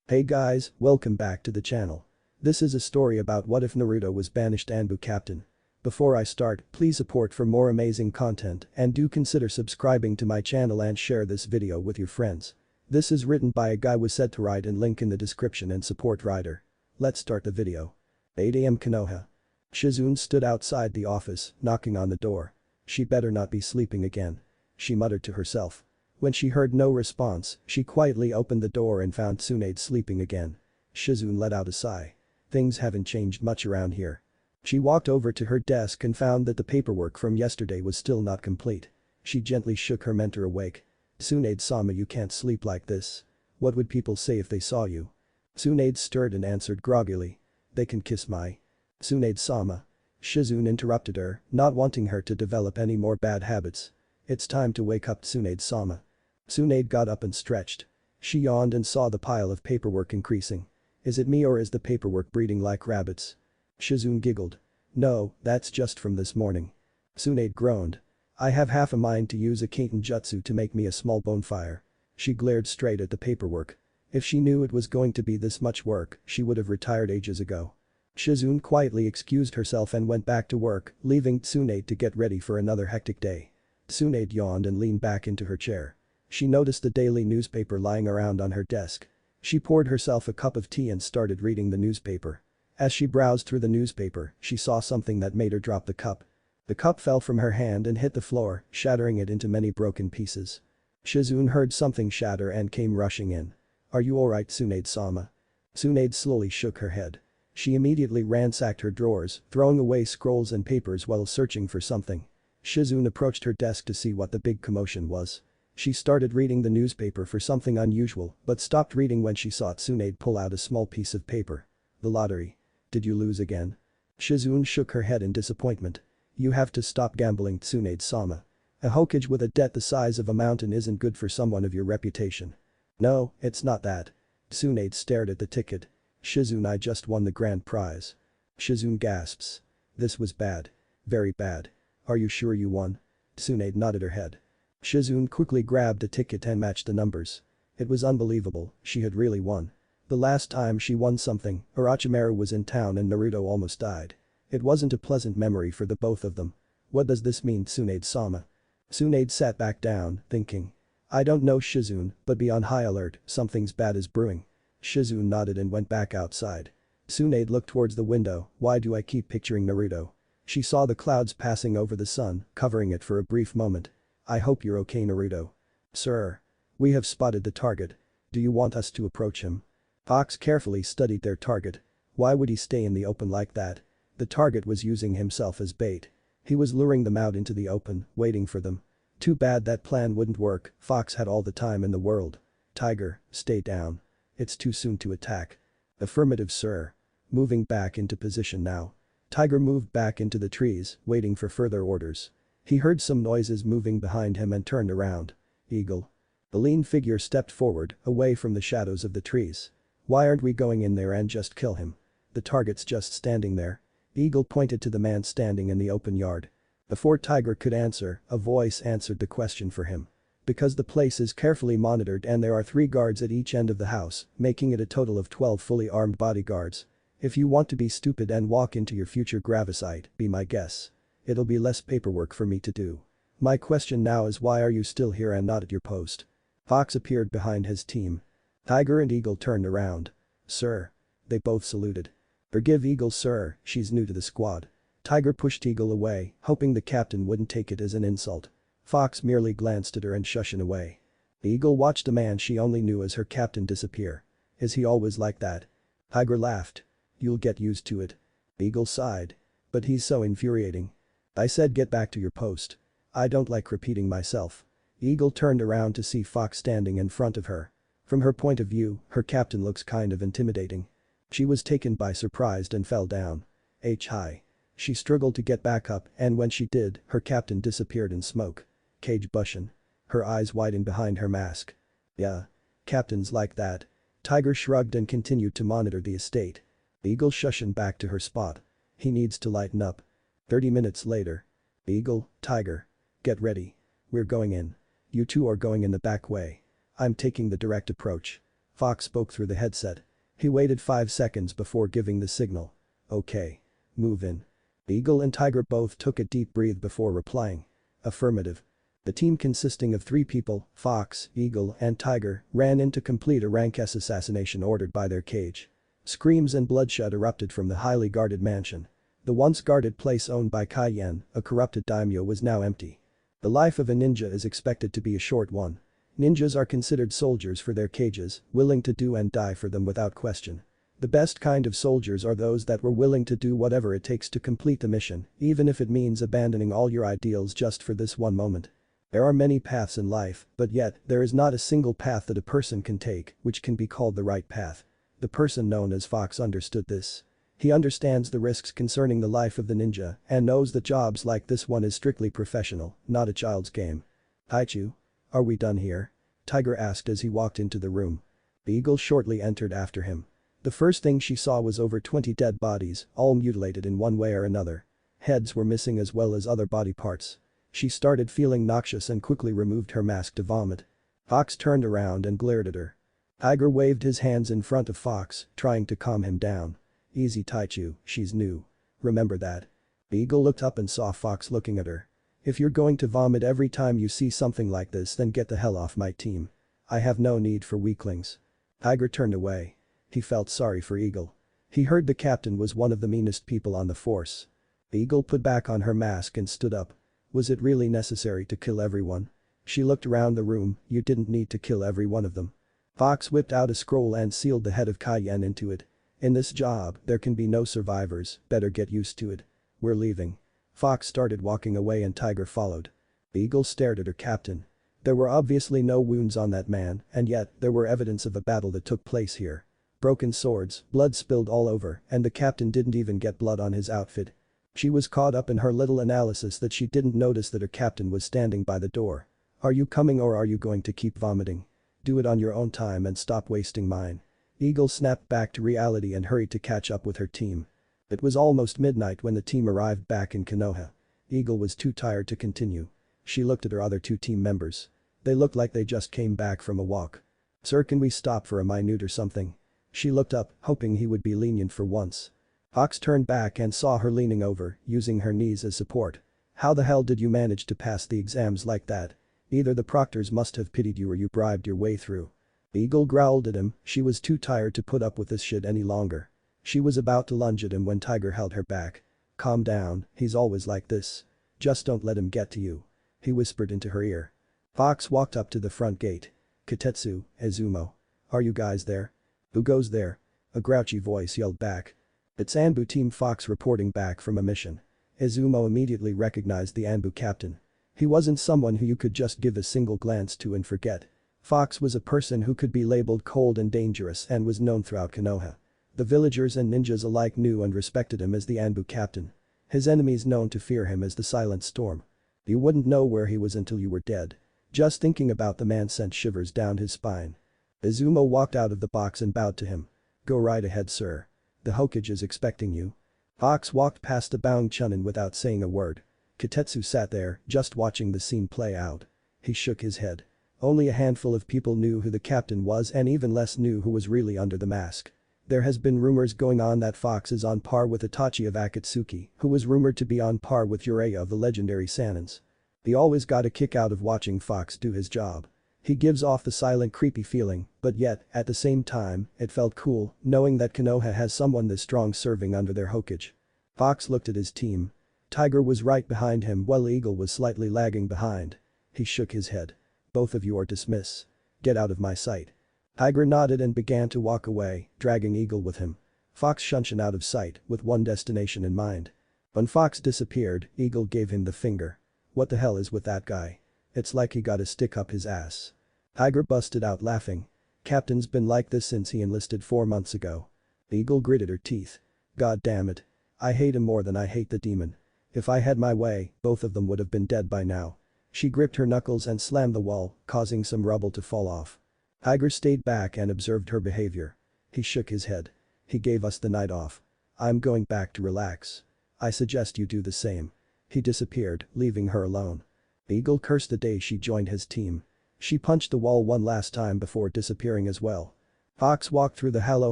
Hey guys, welcome back to the channel. This is a story about what if Naruto was banished Anbu captain. Before I start, please support for more amazing content and do consider subscribing to my channel and share this video with your friends. This is written by AGuyWhoUsedToWrite and link in the description and support writer. Let's start the video. 8 AM Konoha. Shizune stood outside the office, knocking on the door. She better not be sleeping again. She muttered to herself. When she heard no response, she quietly opened the door and found Tsunade sleeping again. Shizune let out a sigh. Things haven't changed much around here. She walked over to her desk and found that the paperwork from yesterday was still not complete. She gently shook her mentor awake. Tsunade-sama, you can't sleep like this. What would people say if they saw you? Tsunade stirred and answered groggily. They can kiss my. Tsunade-sama. Shizune interrupted her, not wanting her to develop any more bad habits. It's time to wake up, Tsunade-sama. Tsunade got up and stretched. She yawned and saw the pile of paperwork increasing. Is it me or is the paperwork breeding like rabbits? Shizune giggled. No, that's just from this morning. Tsunade groaned. I have half a mind to use a Kaiten jutsu to make me a small bonfire. She glared straight at the paperwork. If she knew it was going to be this much work, she would have retired ages ago. Shizune quietly excused herself and went back to work, leaving Tsunade to get ready for another hectic day. Tsunade yawned and leaned back into her chair. She noticed the daily newspaper lying around on her desk. She poured herself a cup of tea and started reading the newspaper. As she browsed through the newspaper, she saw something that made her drop the cup. The cup fell from her hand and hit the floor, shattering it into many broken pieces. Shizune heard something shatter and came rushing in. Are you alright, Tsunade-sama? Tsunade slowly shook her head. She immediately ransacked her drawers, throwing away scrolls and papers while searching for something. Shizune approached her desk to see what the big commotion was. She started reading the newspaper for something unusual but stopped reading when she saw Tsunade pull out a small piece of paper. The lottery. Did you lose again? Shizune shook her head in disappointment. You have to stop gambling, Tsunade-sama. A Hokage with a debt the size of a mountain isn't good for someone of your reputation. No, it's not that. Tsunade stared at the ticket. Shizune, I just won the grand prize. Shizune gasps. This was bad. Very bad. Are you sure you won? Tsunade nodded her head. Shizune quickly grabbed a ticket and matched the numbers. It was unbelievable, she had really won. The last time she won something, Orochimaru was in town and Naruto almost died. It wasn't a pleasant memory for the both of them. What does this mean, Tsunade-sama? Tsunade sat back down, thinking. I don't know, Shizune, but be on high alert, something's bad is brewing. Shizune nodded and went back outside. Tsunade looked towards the window. Why do I keep picturing Naruto? She saw the clouds passing over the sun, covering it for a brief moment. I hope you're okay, Naruto. Sir. We have spotted the target. Do you want us to approach him? Fox carefully studied their target. Why would he stay in the open like that? The target was using himself as bait. He was luring them out into the open, waiting for them. Too bad that plan wouldn't work, Fox had all the time in the world. Tiger, stay down. It's too soon to attack. Affirmative, sir. Moving back into position now. Tiger moved back into the trees, waiting for further orders. He heard some noises moving behind him and turned around. Eagle. The lean figure stepped forward, away from the shadows of the trees. Why aren't we going in there and just kill him? The target's just standing there. Eagle pointed to the man standing in the open yard. Before Tiger could answer, a voice answered the question for him. Because the place is carefully monitored and there are 3 guards at each end of the house, making it a total of 12 fully armed bodyguards. If you want to be stupid and walk into your future gravesite, be my guest. It'll be less paperwork for me to do. My question now is why are you still here and not at your post? Fox appeared behind his team. Tiger and Eagle turned around. Sir. They both saluted. Forgive Eagle, sir, she's new to the squad. Tiger pushed Eagle away, hoping the captain wouldn't take it as an insult. Fox merely glanced at her and shushed away. Eagle watched the man she only knew as her captain disappear. Is he always like that? Tiger laughed. You'll get used to it. Eagle sighed. But he's so infuriating. I said get back to your post. I don't like repeating myself. Eagle turned around to see Fox standing in front of her. From her point of view, her captain looks kind of intimidating. She was taken by surprise and fell down. Hi. She struggled to get back up and when she did, her captain disappeared in smoke. Cage Bushin. Her eyes widened behind her mask. Yeah. Captains like that. Tiger shrugged and continued to monitor the estate. Eagle shushed back to her spot. He needs to lighten up. 30 minutes later. Eagle, Tiger. Get ready. We're going in. You two are going in the back way. I'm taking the direct approach. Fox spoke through the headset. He waited 5 seconds before giving the signal. Okay. Move in. Eagle and Tiger both took a deep breath before replying. Affirmative. The team consisting of 3 people, Fox, Eagle, and Tiger, ran in to complete a rank S assassination ordered by their cage. Screams and bloodshed erupted from the highly guarded mansion. The once guarded place owned by Cayenne, a corrupted daimyo, was now empty. The life of a ninja is expected to be a short one. Ninjas are considered soldiers for their cages, willing to do and die for them without question. The best kind of soldiers are those that were willing to do whatever it takes to complete the mission, even if it means abandoning all your ideals just for this one moment. There are many paths in life, but yet, there is not a single path that a person can take, which can be called the right path. The person known as Fox understood this. He understands the risks concerning the life of the ninja and knows that jobs like this one is strictly professional, not a child's game. Taichu? Are we done here? Tiger asked as he walked into the room. The eagle shortly entered after him. The first thing she saw was over 20 dead bodies, all mutilated in one way or another. Heads were missing as well as other body parts. She started feeling noxious and quickly removed her mask to vomit. Fox turned around and glared at her. Tiger waved his hands in front of Fox, trying to calm him down. Easy Taichu, she's new. Remember that. The eagle looked up and saw Fox looking at her. If you're going to vomit every time you see something like this, then get the hell off my team. I have no need for weaklings. Tiger turned away. He felt sorry for Eagle. He heard the captain was one of the meanest people on the force. The eagle put back on her mask and stood up. Was it really necessary to kill everyone? She looked around the room. You didn't need to kill every one of them. Fox whipped out a scroll and sealed the head of Cayenne into it. In this job, there can be no survivors, better get used to it. We're leaving. Fox started walking away and Tiger followed. The eagle stared at her captain. There were obviously no wounds on that man, and yet, there were evidence of a battle that took place here. Broken swords, blood spilled all over, and the captain didn't even get blood on his outfit. She was caught up in her little analysis that she didn't notice that her captain was standing by the door. Are you coming or are you going to keep vomiting? Do it on your own time and stop wasting mine. Eagle snapped back to reality and hurried to catch up with her team. It was almost midnight when the team arrived back in Konoha. Eagle was too tired to continue. She looked at her other 2 team members. They looked like they just came back from a walk. Sir, can we stop for a minute or something? She looked up, hoping he would be lenient for once. Fox turned back and saw her leaning over, using her knees as support. How the hell did you manage to pass the exams like that? Either the proctors must have pitied you or you bribed your way through. The eagle growled at him. She was too tired to put up with this shit any longer. She was about to lunge at him when Tiger held her back. Calm down, he's always like this. Just don't let him get to you. He whispered into her ear. Fox walked up to the front gate. Kitetsu, Izumo. Are you guys there? Who goes there? A grouchy voice yelled back. It's Anbu Team Fox reporting back from a mission. Izumo immediately recognized the Anbu captain. He wasn't someone who you could just give a single glance to and forget. Fox was a person who could be labeled cold and dangerous and was known throughout Konoha. The villagers and ninjas alike knew and respected him as the Anbu captain. His enemies known to fear him as the Silent Storm. You wouldn't know where he was until you were dead. Just thinking about the man sent shivers down his spine. Izumo walked out of the box and bowed to him. Go right ahead, sir. The Hokage is expecting you. Fox walked past the bowing Chunin without saying a word. Kitetsu sat there, just watching the scene play out. He shook his head. Only a handful of people knew who the captain was and even less knew who was really under the mask. There has been rumors going on that Fox is on par with Itachi of Akatsuki, who was rumored to be on par with Uraya of the legendary Sanins. He always got a kick out of watching Fox do his job. He gives off the silent creepy feeling, but yet, at the same time, it felt cool, knowing that Konoha has someone this strong serving under their Hokage. Fox looked at his team. Tiger was right behind him while Eagle was slightly lagging behind. He shook his head. Both of you are dismissed. Get out of my sight. Tiger nodded and began to walk away, dragging Eagle with him. Fox shunshed out of sight, with one destination in mind. When Fox disappeared, Eagle gave him the finger. What the hell is with that guy? It's like he got a stick up his ass. Tiger busted out laughing. Captain's been like this since he enlisted 4 months ago. Eagle gritted her teeth. God damn it. I hate him more than I hate the demon. If I had my way, both of them would have been dead by now. She gripped her knuckles and slammed the wall, causing some rubble to fall off. Tiger stayed back and observed her behavior. He shook his head. He gave us the night off. I'm going back to relax. I suggest you do the same. He disappeared, leaving her alone. Eagle cursed the day she joined his team. She punched the wall one last time before disappearing as well. Fox walked through the hollow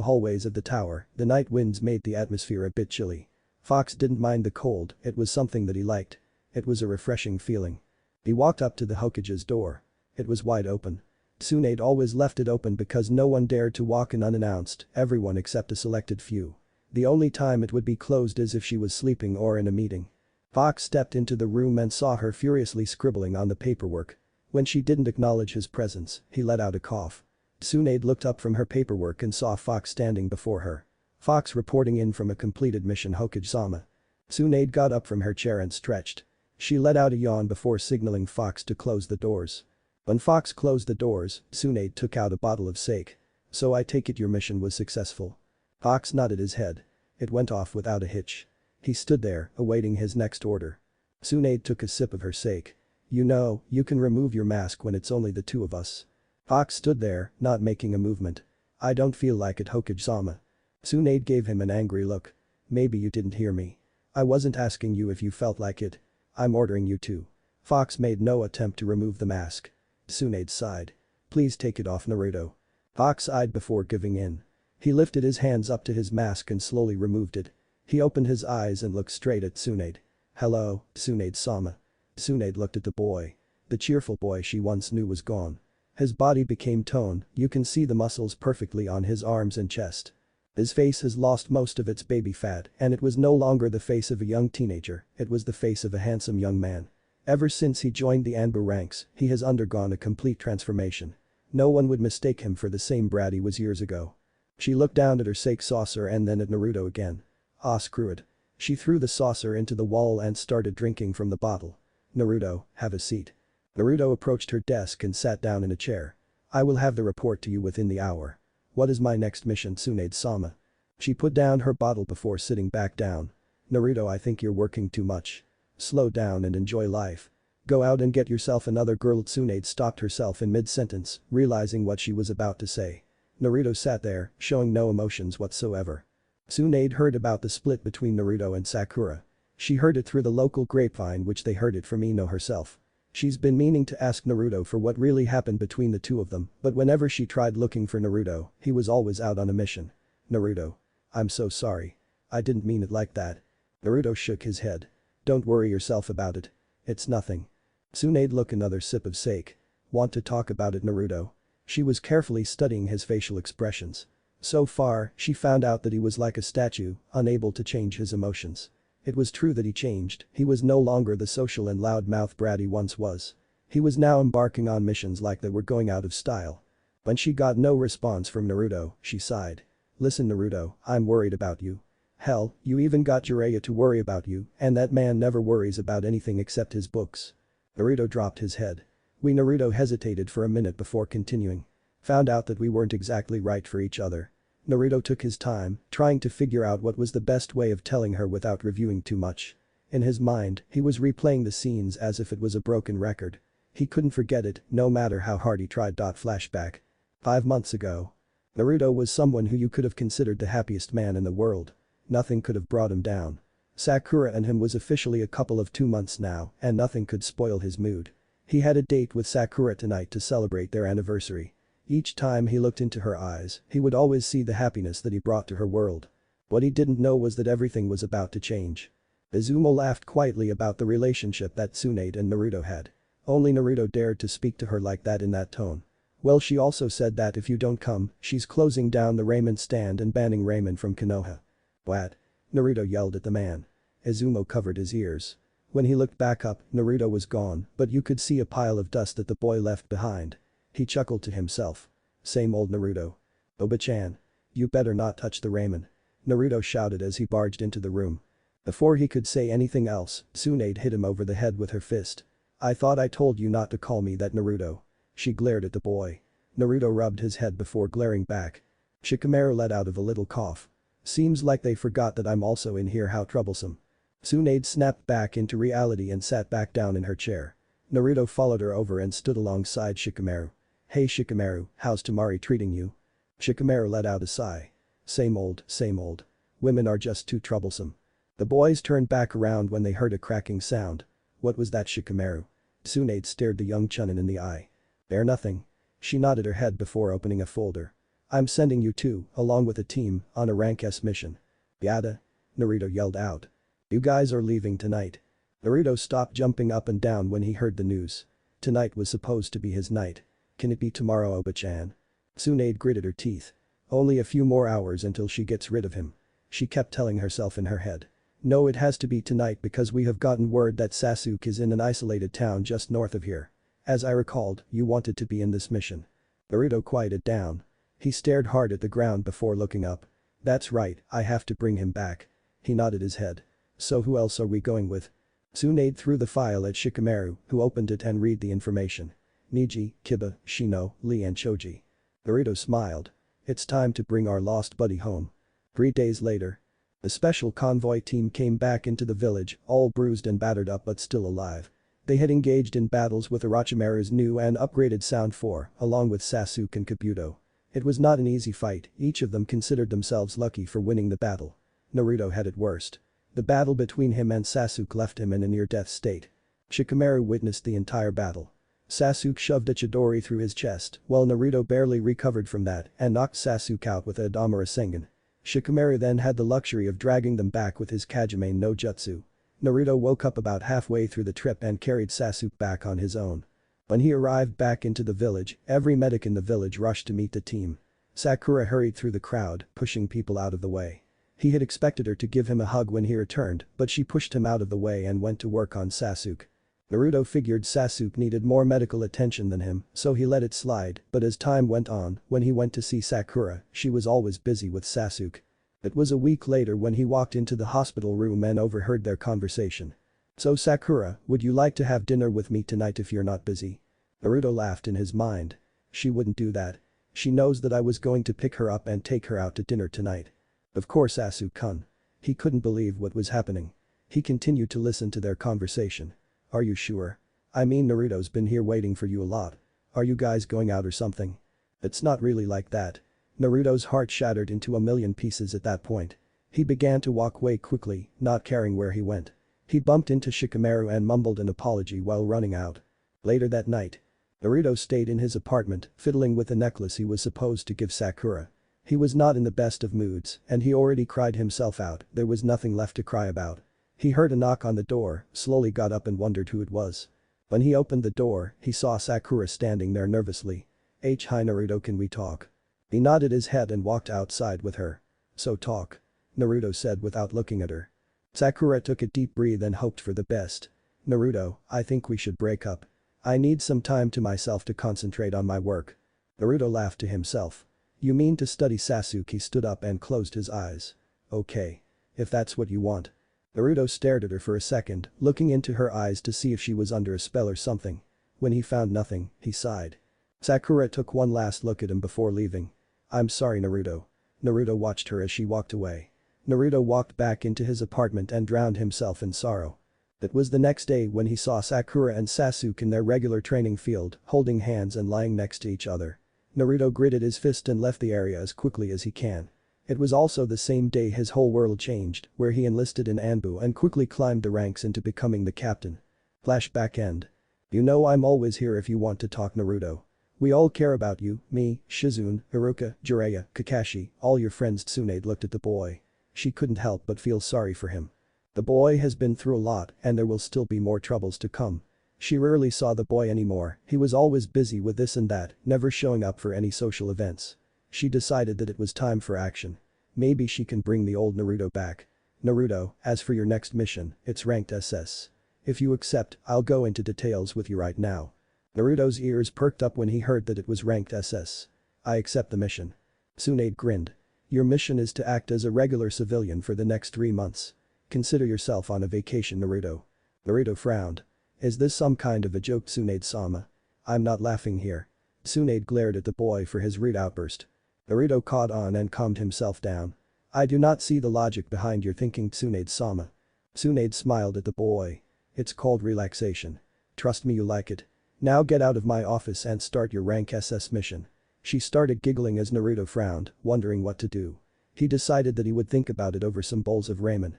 hallways of the tower, the night winds made the atmosphere a bit chilly. Fox didn't mind the cold, it was something that he liked. It was a refreshing feeling. He walked up to the Hokage's door. It was wide open. Tsunade always left it open because no one dared to walk in unannounced, everyone except a selected few. The only time it would be closed is if she was sleeping or in a meeting. Fox stepped into the room and saw her furiously scribbling on the paperwork. When she didn't acknowledge his presence, he let out a cough. Tsunade looked up from her paperwork and saw Fox standing before her. Fox reporting in from a completed mission, Hokage-sama. Tsunade got up from her chair and stretched. She let out a yawn before signaling Fox to close the doors. When Fox closed the doors, Tsunade took out a bottle of sake. "So I take it your mission was successful?" Fox nodded his head. It went off without a hitch. He stood there, awaiting his next order. Tsunade took a sip of her sake. "You know, you can remove your mask when it's only the two of us." Fox stood there, not making a movement. "I don't feel like it, Hokage-sama." Tsunade gave him an angry look. "Maybe you didn't hear me. I wasn't asking you if you felt like it. I'm ordering you to." Fox made no attempt to remove the mask. Tsunade sighed. "Please take it off, Naruto." Fox eyed before giving in. He lifted his hands up to his mask and slowly removed it. He opened his eyes and looked straight at Tsunade. "Hello, Tsunade-sama." Tsunade looked at the boy. The cheerful boy she once knew was gone. His body became toned, you can see the muscles perfectly on his arms and chest. His face has lost most of its baby fat and it was no longer the face of a young teenager, it was the face of a handsome young man. Ever since he joined the Anbu ranks, he has undergone a complete transformation. No one would mistake him for the same brat he was years ago. She looked down at her sake saucer and then at Naruto again. "Ah, screw it." She threw the saucer into the wall and started drinking from the bottle. "Naruto, have a seat." Naruto approached her desk and sat down in a chair. "I will have the report to you within the hour." "What is my next mission, Tsunade-sama?" She put down her bottle before sitting back down. "Naruto, I think you're working too much. Slow down and enjoy life. Go out and get yourself another girl." Tsunade stopped herself in mid-sentence, realizing what she was about to say. Naruto sat there, showing no emotions whatsoever. Tsunade heard about the split between Naruto and Sakura. She heard it through the local grapevine, which they heard it from Ino herself. She's been meaning to ask Naruto for what really happened between the two of them, but whenever she tried looking for Naruto, he was always out on a mission. "Naruto. I'm so sorry. I didn't mean it like that." Naruto shook his head. "Don't worry yourself about it. It's nothing." Tsunade took another sip of sake. "Want to talk about it, Naruto?" She was carefully studying his facial expressions. So far, she found out that he was like a statue, unable to change his emotions. It was true that he changed, he was no longer the social and loudmouth brat he once was. He was now embarking on missions like that were going out of style. When she got no response from Naruto, she sighed. "Listen, Naruto, I'm worried about you. Hell, you even got Jiraiya to worry about you, and that man never worries about anything except his books." Naruto dropped his head. Naruto hesitated for a minute before continuing. "Found out that we weren't exactly right for each other." Naruto took his time, trying to figure out what was the best way of telling her without reviewing too much. In his mind, he was replaying the scenes as if it was a broken record. He couldn't forget it, no matter how hard he tried. Flashback. 5 months ago. Naruto was someone who you could have considered the happiest man in the world. Nothing could have brought him down. Sakura and him was officially a couple of 2 months now, and nothing could spoil his mood. He had a date with Sakura tonight to celebrate their anniversary. Each time he looked into her eyes, he would always see the happiness that he brought to her world. What he didn't know was that everything was about to change. Izumo laughed quietly about the relationship that Tsunade and Naruto had. Only Naruto dared to speak to her like that in that tone. Well, she also said that if you don't come, she's closing down the ramen stand and banning ramen from Konoha. "What?" Naruto yelled at the man. Izumo covered his ears. When he looked back up, Naruto was gone, but you could see a pile of dust that the boy left behind. He chuckled to himself. "Same old Naruto. Oba-chan. You better not touch the ramen." Naruto shouted as he barged into the room. Before he could say anything else, Tsunade hit him over the head with her fist. "I thought I told you not to call me that, Naruto." She glared at the boy. Naruto rubbed his head before glaring back. Shikamaru let out of a little cough. "Seems like they forgot that I'm also in here, how troublesome." Tsunade snapped back into reality and sat back down in her chair. Naruto followed her over and stood alongside Shikamaru. "Hey Shikamaru, how's Temari treating you?" Shikamaru let out a sigh. Same old, same old. Women are just too troublesome." The boys turned back around when they heard a cracking sound. "What was that, Shikamaru?" Tsunade stared the young chunin in the eye. "They're nothing." She nodded her head before opening a folder. I'm sending you two, along with a team, on a rank S mission. Yada? Naruto yelled out. You guys are leaving tonight. Naruto stopped jumping up and down when he heard the news. Tonight was supposed to be his night. Can it be tomorrow, Oba-chan? Tsunade gritted her teeth. Only a few more hours until she gets rid of him. She kept telling herself in her head. No, it has to be tonight because we have gotten word that Sasuke is in an isolated town just north of here. As I recalled, you wanted to be in this mission. Naruto quieted down. He stared hard at the ground before looking up. That's right, I have to bring him back. He nodded his head. So who else are we going with? Tsunade threw the file at Shikamaru, who opened it and read the information. Niji, Kiba, Shino, Lee and Choji. Naruto smiled. It's time to bring our lost buddy home. 3 days later. The special convoy team came back into the village, all bruised and battered up but still alive. They had engaged in battles with Orochimaru's new and upgraded Sound 4, along with Sasuke and Kabuto. It was not an easy fight, each of them considered themselves lucky for winning the battle. Naruto had it worst. The battle between him and Sasuke left him in a near-death state. Shikamaru witnessed the entire battle. Sasuke shoved a Chidori through his chest, while Naruto barely recovered from that and knocked Sasuke out with a Adama Rasengan. Shikamaru then had the luxury of dragging them back with his Kajime no Jutsu. Naruto woke up about halfway through the trip and carried Sasuke back on his own. When he arrived back into the village, every medic in the village rushed to meet the team. Sakura hurried through the crowd, pushing people out of the way. He had expected her to give him a hug when he returned, but she pushed him out of the way and went to work on Sasuke. Naruto figured Sasuke needed more medical attention than him, so he let it slide, but as time went on, when he went to see Sakura, she was always busy with Sasuke. It was a week later when he walked into the hospital room and overheard their conversation. So Sakura, would you like to have dinner with me tonight if you're not busy? Naruto laughed in his mind. She wouldn't do that. She knows that I was going to pick her up and take her out to dinner tonight. Of course Sasuke-kun. He couldn't believe what was happening. He continued to listen to their conversation. Are you sure? I mean Naruto's been here waiting for you a lot. Are you guys going out or something? It's not really like that. Naruto's heart shattered into a million pieces at that point. He began to walk away quickly, not caring where he went. He bumped into Shikamaru and mumbled an apology while running out. Later that night. Naruto stayed in his apartment, fiddling with the necklace he was supposed to give Sakura. He was not in the best of moods, and he already cried himself out, there was nothing left to cry about. He heard a knock on the door, slowly got up and wondered who it was. When he opened the door, he saw Sakura standing there nervously. Hi Naruto, can we talk? He nodded his head and walked outside with her. So talk. Naruto said without looking at her. Sakura took a deep breath and hoped for the best. Naruto, I think we should break up. I need some time to myself to concentrate on my work. Naruto laughed to himself. You mean to study Sasuke? He stood up and closed his eyes. Okay. If that's what you want. Naruto stared at her for a second, looking into her eyes to see if she was under a spell or something. When he found nothing, he sighed. Sakura took one last look at him before leaving. I'm sorry Naruto. Naruto watched her as she walked away. Naruto walked back into his apartment and drowned himself in sorrow. It was the next day when he saw Sakura and Sasuke in their regular training field, holding hands and lying next to each other. Naruto gritted his fist and left the area as quickly as he can. It was also the same day his whole world changed, where he enlisted in Anbu and quickly climbed the ranks into becoming the captain. Flashback end. You know I'm always here if you want to talk Naruto. We all care about you, me, Shizune, Iruka, Jiraiya, Kakashi, all your friends. Tsunade looked at the boy. She couldn't help but feel sorry for him. The boy has been through a lot and there will still be more troubles to come. She rarely saw the boy anymore, he was always busy with this and that, never showing up for any social events. She decided that it was time for action. Maybe she can bring the old Naruto back. Naruto, as for your next mission, it's ranked SS. If you accept, I'll go into details with you right now. Naruto's ears perked up when he heard that it was ranked SS. I accept the mission. Tsunade grinned. Your mission is to act as a regular civilian for the next 3 months. Consider yourself on a vacation Naruto. Naruto frowned. Is this some kind of a joke Tsunade-sama? I'm not laughing here. Tsunade glared at the boy for his rude outburst. Naruto caught on and calmed himself down. I do not see the logic behind your thinking Tsunade-sama. Tsunade smiled at the boy. It's called relaxation. Trust me, you like it. Now get out of my office and start your rank SS mission. She started giggling as Naruto frowned, wondering what to do. He decided that he would think about it over some bowls of ramen.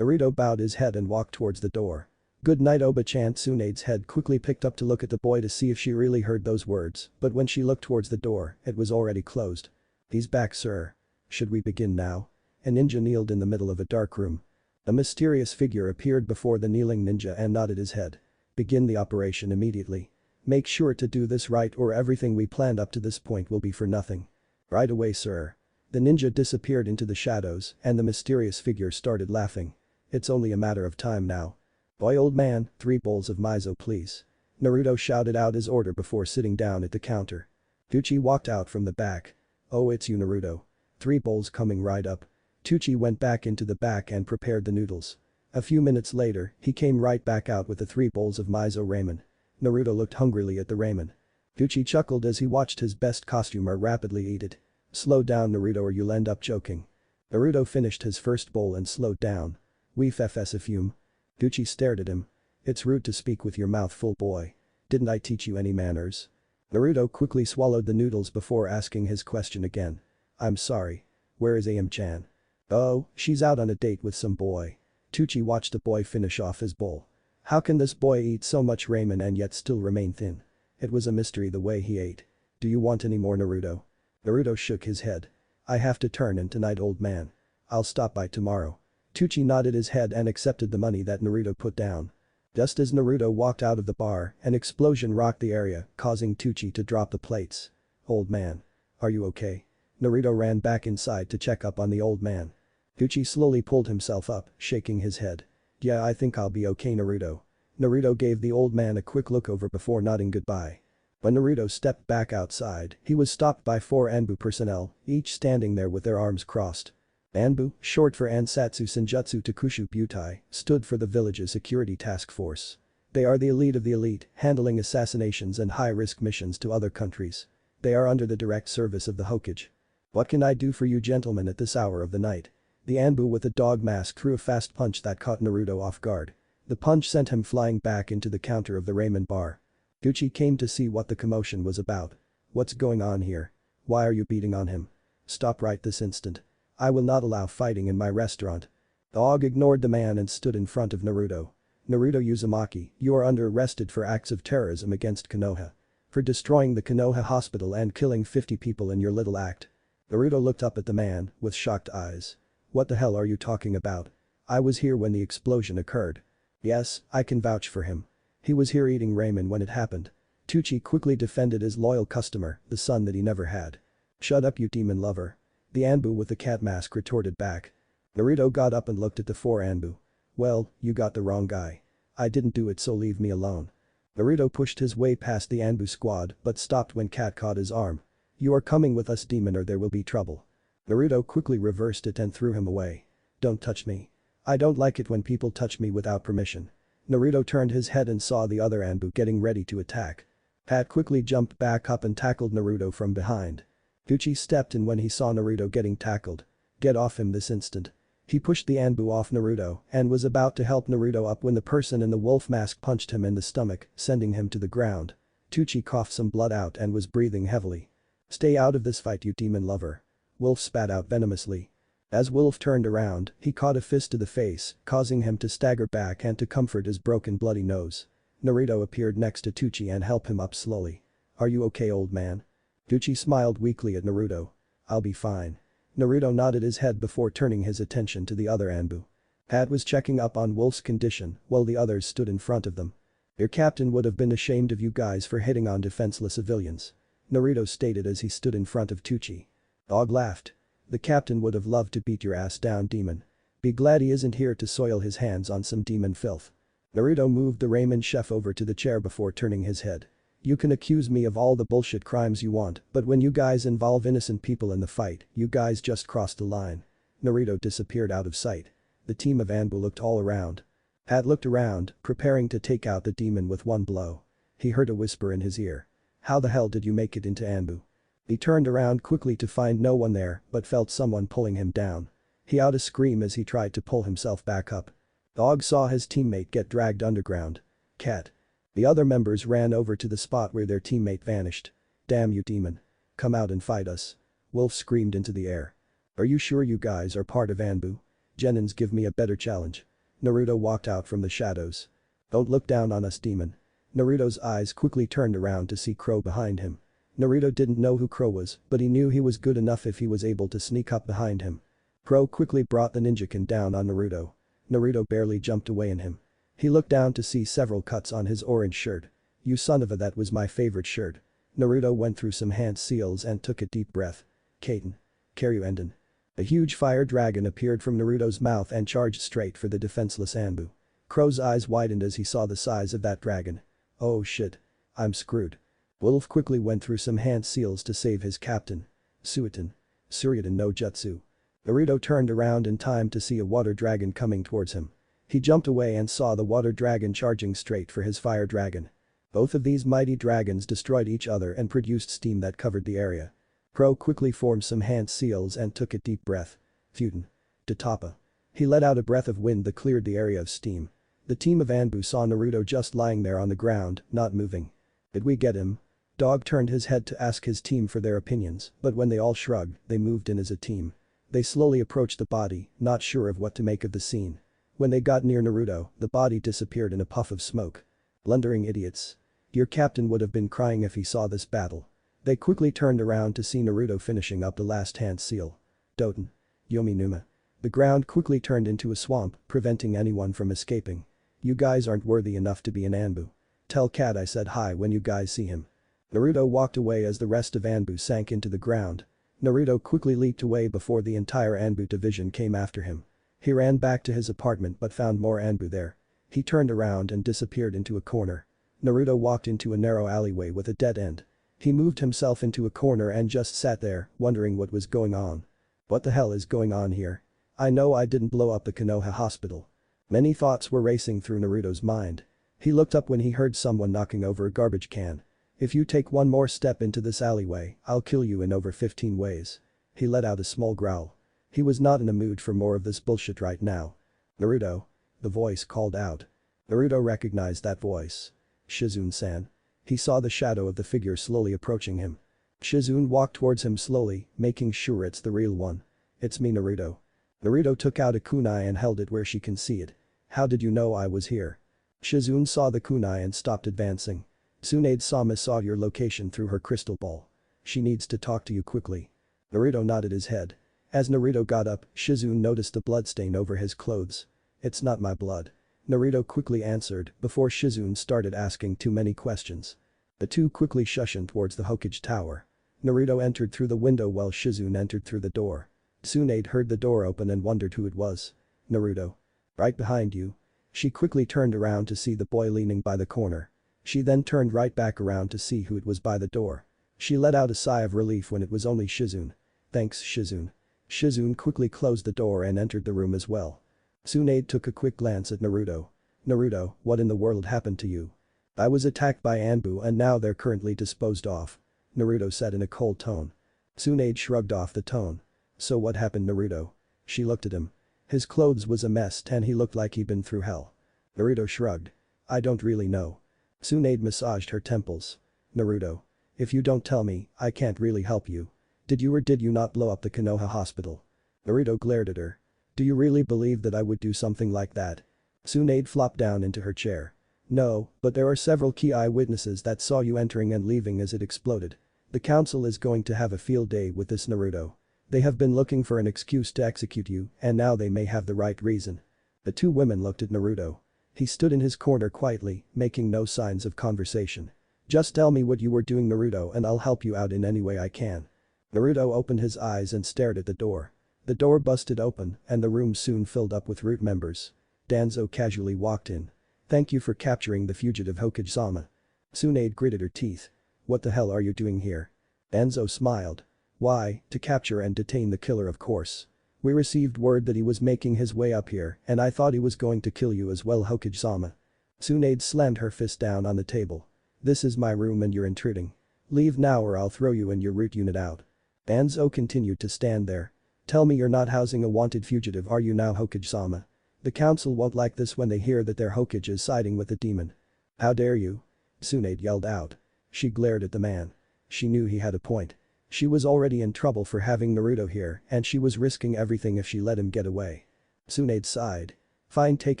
Naruto bowed his head and walked towards the door. Good night Oba-chan. Tsunade's head quickly picked up to look at the boy to see if she really heard those words, but when she looked towards the door, it was already closed. He's back, sir. Should we begin now? A ninja kneeled in the middle of a dark room. A mysterious figure appeared before the kneeling ninja and nodded his head. Begin the operation immediately. Make sure to do this right or everything we planned up to this point will be for nothing. Right away, sir. The ninja disappeared into the shadows and the mysterious figure started laughing. It's only a matter of time now. Boy, old man, 3 bowls of miso please. Naruto shouted out his order before sitting down at the counter. Tucci walked out from the back. Oh, it's you, Naruto. 3 bowls coming right up. Tucci went back into the back and prepared the noodles. A few minutes later, he came right back out with the 3 bowls of miso ramen. Naruto looked hungrily at the ramen. Tucci chuckled as he watched his best costumer rapidly eat it. Slow down, Naruto, or you'll end up choking. Naruto finished his first bowl and slowed down. We fs a fume. Tucci stared at him. It's rude to speak with your mouth full, boy. Didn't I teach you any manners? Naruto quickly swallowed the noodles before asking his question again. I'm sorry. Where is Am-chan? Oh, she's out on a date with some boy. Tucci watched the boy finish off his bowl. How can this boy eat so much ramen and yet still remain thin? It was a mystery the way he ate. Do you want any more, Naruto? Naruto shook his head. I have to turn in tonight, old man. I'll stop by tomorrow. Tucci nodded his head and accepted the money that Naruto put down. Just as Naruto walked out of the bar, an explosion rocked the area, causing Tucci to drop the plates. Old man. Are you okay? Naruto ran back inside to check up on the old man. Tucci slowly pulled himself up, shaking his head. Yeah, I think I'll be okay, Naruto. Naruto gave the old man a quick look over before nodding goodbye. When Naruto stepped back outside, he was stopped by 4 anbu personnel, each standing there with their arms crossed. Anbu, short for Ansatsu Senjutsu Takushu Butai, stood for the village's security task force. They are the elite of the elite, handling assassinations and high-risk missions to other countries. They are under the direct service of the Hokage. What can I do for you gentlemen at this hour of the night? The Anbu with the dog mask threw a fast punch that caught Naruto off guard. The punch sent him flying back into the counter of the ramen bar. Tucci came to see what the commotion was about. What's going on here? Why are you beating on him? Stop right this instant. I will not allow fighting in my restaurant. The Og ignored the man and stood in front of Naruto. Naruto Uzumaki, you are under arrested for acts of terrorism against Konoha. For destroying the Konoha hospital and killing 50 people in your little act. Naruto looked up at the man with shocked eyes. What the hell are you talking about? I was here when the explosion occurred. Yes, I can vouch for him. He was here eating ramen when it happened. Tucci quickly defended his loyal customer, the son that he never had. Shut up, you demon lover. The Anbu with the cat mask retorted back. Naruto got up and looked at the 4 Anbu. Well, you got the wrong guy. I didn't do it, so leave me alone. Naruto pushed his way past the Anbu squad but stopped when Cat caught his arm. You are coming with us, demon, or there will be trouble. Naruto quickly reversed it and threw him away. Don't touch me. I don't like it when people touch me without permission. Naruto turned his head and saw the other Anbu getting ready to attack. Pat quickly jumped back up and tackled Naruto from behind. Tucci stepped in when he saw Naruto getting tackled. Get off him this instant. He pushed the Anbu off Naruto and was about to help Naruto up when the person in the wolf mask punched him in the stomach, sending him to the ground. Tucci coughed some blood out and was breathing heavily. Stay out of this fight, you demon lover. Wolf spat out venomously. As Wolf turned around, he caught a fist to the face, causing him to stagger back and to comfort his broken bloody nose. Naruto appeared next to Tucci and helped him up slowly. Are you okay, old man? Tucci smiled weakly at Naruto. I'll be fine. Naruto nodded his head before turning his attention to the other Anbu. Pat was checking up on Wolf's condition while the others stood in front of them. Your captain would have been ashamed of you guys for hitting on defenseless civilians. Naruto stated as he stood in front of Tucci. Og laughed. The captain would have loved to beat your ass down, demon. Be glad he isn't here to soil his hands on some demon filth. Naruto moved the ramen chef over to the chair before turning his head. You can accuse me of all the bullshit crimes you want, but when you guys involve innocent people in the fight, you guys just crossed the line. Naruto disappeared out of sight. The team of Anbu looked all around. Pat looked around, preparing to take out the demon with one blow. He heard a whisper in his ear. How the hell did you make it into Anbu? He turned around quickly to find no one there but felt someone pulling him down. He out a scream as he tried to pull himself back up. Og saw his teammate get dragged underground. Cat. The other members ran over to the spot where their teammate vanished. Damn you, demon. Come out and fight us. Wolf screamed into the air. Are you sure you guys are part of Anbu? Genins, give me a better challenge. Naruto walked out from the shadows. Don't look down on us, demon. Naruto's eyes quickly turned around to see Crow behind him. Naruto didn't know who Crow was, but he knew he was good enough if he was able to sneak up behind him. Crow quickly brought the ninjakin down on Naruto. Naruto barely jumped away in him. He looked down to see several cuts on his orange shirt. "You son of a, that was my favorite shirt." Naruto went through some hand seals and took a deep breath. "Kaiten. Karyuenden." A huge fire dragon appeared from Naruto's mouth and charged straight for the defenseless Anbu. Crow's eyes widened as he saw the size of that dragon. "Oh shit. I'm screwed." Wolf quickly went through some hand seals to save his captain. Suiton. Suryudan no Jutsu. Naruto turned around in time to see a water dragon coming towards him. He jumped away and saw the water dragon charging straight for his fire dragon. Both of these mighty dragons destroyed each other and produced steam that covered the area. Crow quickly formed some hand seals and took a deep breath. Futon. Tatapa. He let out a breath of wind that cleared the area of steam. The team of Anbu saw Naruto just lying there on the ground, not moving. "Did we get him?" Dog turned his head to ask his team for their opinions, but when they all shrugged, they moved in as a team. They slowly approached the body, not sure of what to make of the scene. When they got near Naruto, the body disappeared in a puff of smoke. Blundering idiots. Your captain would have been crying if he saw this battle. They quickly turned around to see Naruto finishing up the last hand seal. Doten. Yomi Numa. The ground quickly turned into a swamp, preventing anyone from escaping. "You guys aren't worthy enough to be an Anbu. Tell Cat I said hi when you guys see him." Naruto walked away as the rest of Anbu sank into the ground. Naruto quickly leaped away before the entire Anbu division came after him. He ran back to his apartment but found more Anbu there. He turned around and disappeared into a corner. Naruto walked into a narrow alleyway with a dead end. He moved himself into a corner and just sat there, wondering what was going on. What the hell is going on here? I know I didn't blow up the Konoha hospital. Many thoughts were racing through Naruto's mind. He looked up when he heard someone knocking over a garbage can. "If you take one more step into this alleyway, I'll kill you in over 15 ways." He let out a small growl. He was not in a mood for more of this bullshit right now. "Naruto." The voice called out. Naruto recognized that voice. Shizune-san. He saw the shadow of the figure slowly approaching him. Shizune walked towards him slowly, making sure it's the real one. "It's me, Naruto." Naruto took out a kunai and held it where she can see it. "How did you know I was here?" Shizune saw the kunai and stopped advancing. "Tsunade-sama saw your location through her crystal ball. She needs to talk to you quickly." Naruto nodded his head. As Naruto got up, Shizune noticed the bloodstain over his clothes. "It's not my blood." Naruto quickly answered before Shizune started asking too many questions. The two quickly shushed towards the Hokage tower. Naruto entered through the window while Shizune entered through the door. Tsunade heard the door open and wondered who it was. "Naruto. Right behind you." She quickly turned around to see the boy leaning by the corner. She then turned right back around to see who it was by the door. She let out a sigh of relief when it was only Shizune. "Thanks, Shizune." Shizune quickly closed the door and entered the room as well. Tsunade took a quick glance at Naruto. "Naruto, what in the world happened to you?" "I was attacked by Anbu and now they're currently disposed of," Naruto said in a cold tone. Tsunade shrugged off the tone. "So what happened, Naruto?" She looked at him. His clothes was a mess and he looked like he'd been through hell. Naruto shrugged. "I don't really know." Tsunade massaged her temples. "Naruto. If you don't tell me, I can't really help you. Did you or did you not blow up the Konoha hospital?" Naruto glared at her. "Do you really believe that I would do something like that?" Tsunade flopped down into her chair. "No, but there are several key eyewitnesses that saw you entering and leaving as it exploded. The council is going to have a field day with this, Naruto. They have been looking for an excuse to execute you and now they may have the right reason." The two women looked at Naruto. He stood in his corner quietly, making no signs of conversation. "Just tell me what you were doing, Naruto, and I'll help you out in any way I can." Naruto opened his eyes and stared at the door. The door busted open and the room soon filled up with root members. Danzo casually walked in. "Thank you for capturing the fugitive Hokage-sama." Tsunade gritted her teeth. "What the hell are you doing here?" Danzo smiled. "Why, to capture and detain the killer, of course. We received word that he was making his way up here and I thought he was going to kill you as well, Hokage-sama." Tsunade slammed her fist down on the table. "This is my room and you're intruding. Leave now or I'll throw you and your root unit out." Danzo continued to stand there. "Tell me you're not housing a wanted fugitive, are you now, Hokage-sama? The council won't like this when they hear that their Hokage is siding with a demon." "How dare you?" Tsunade yelled out. She glared at the man. She knew he had a point. She was already in trouble for having Naruto here and she was risking everything if she let him get away. Tsunade sighed. "Fine, take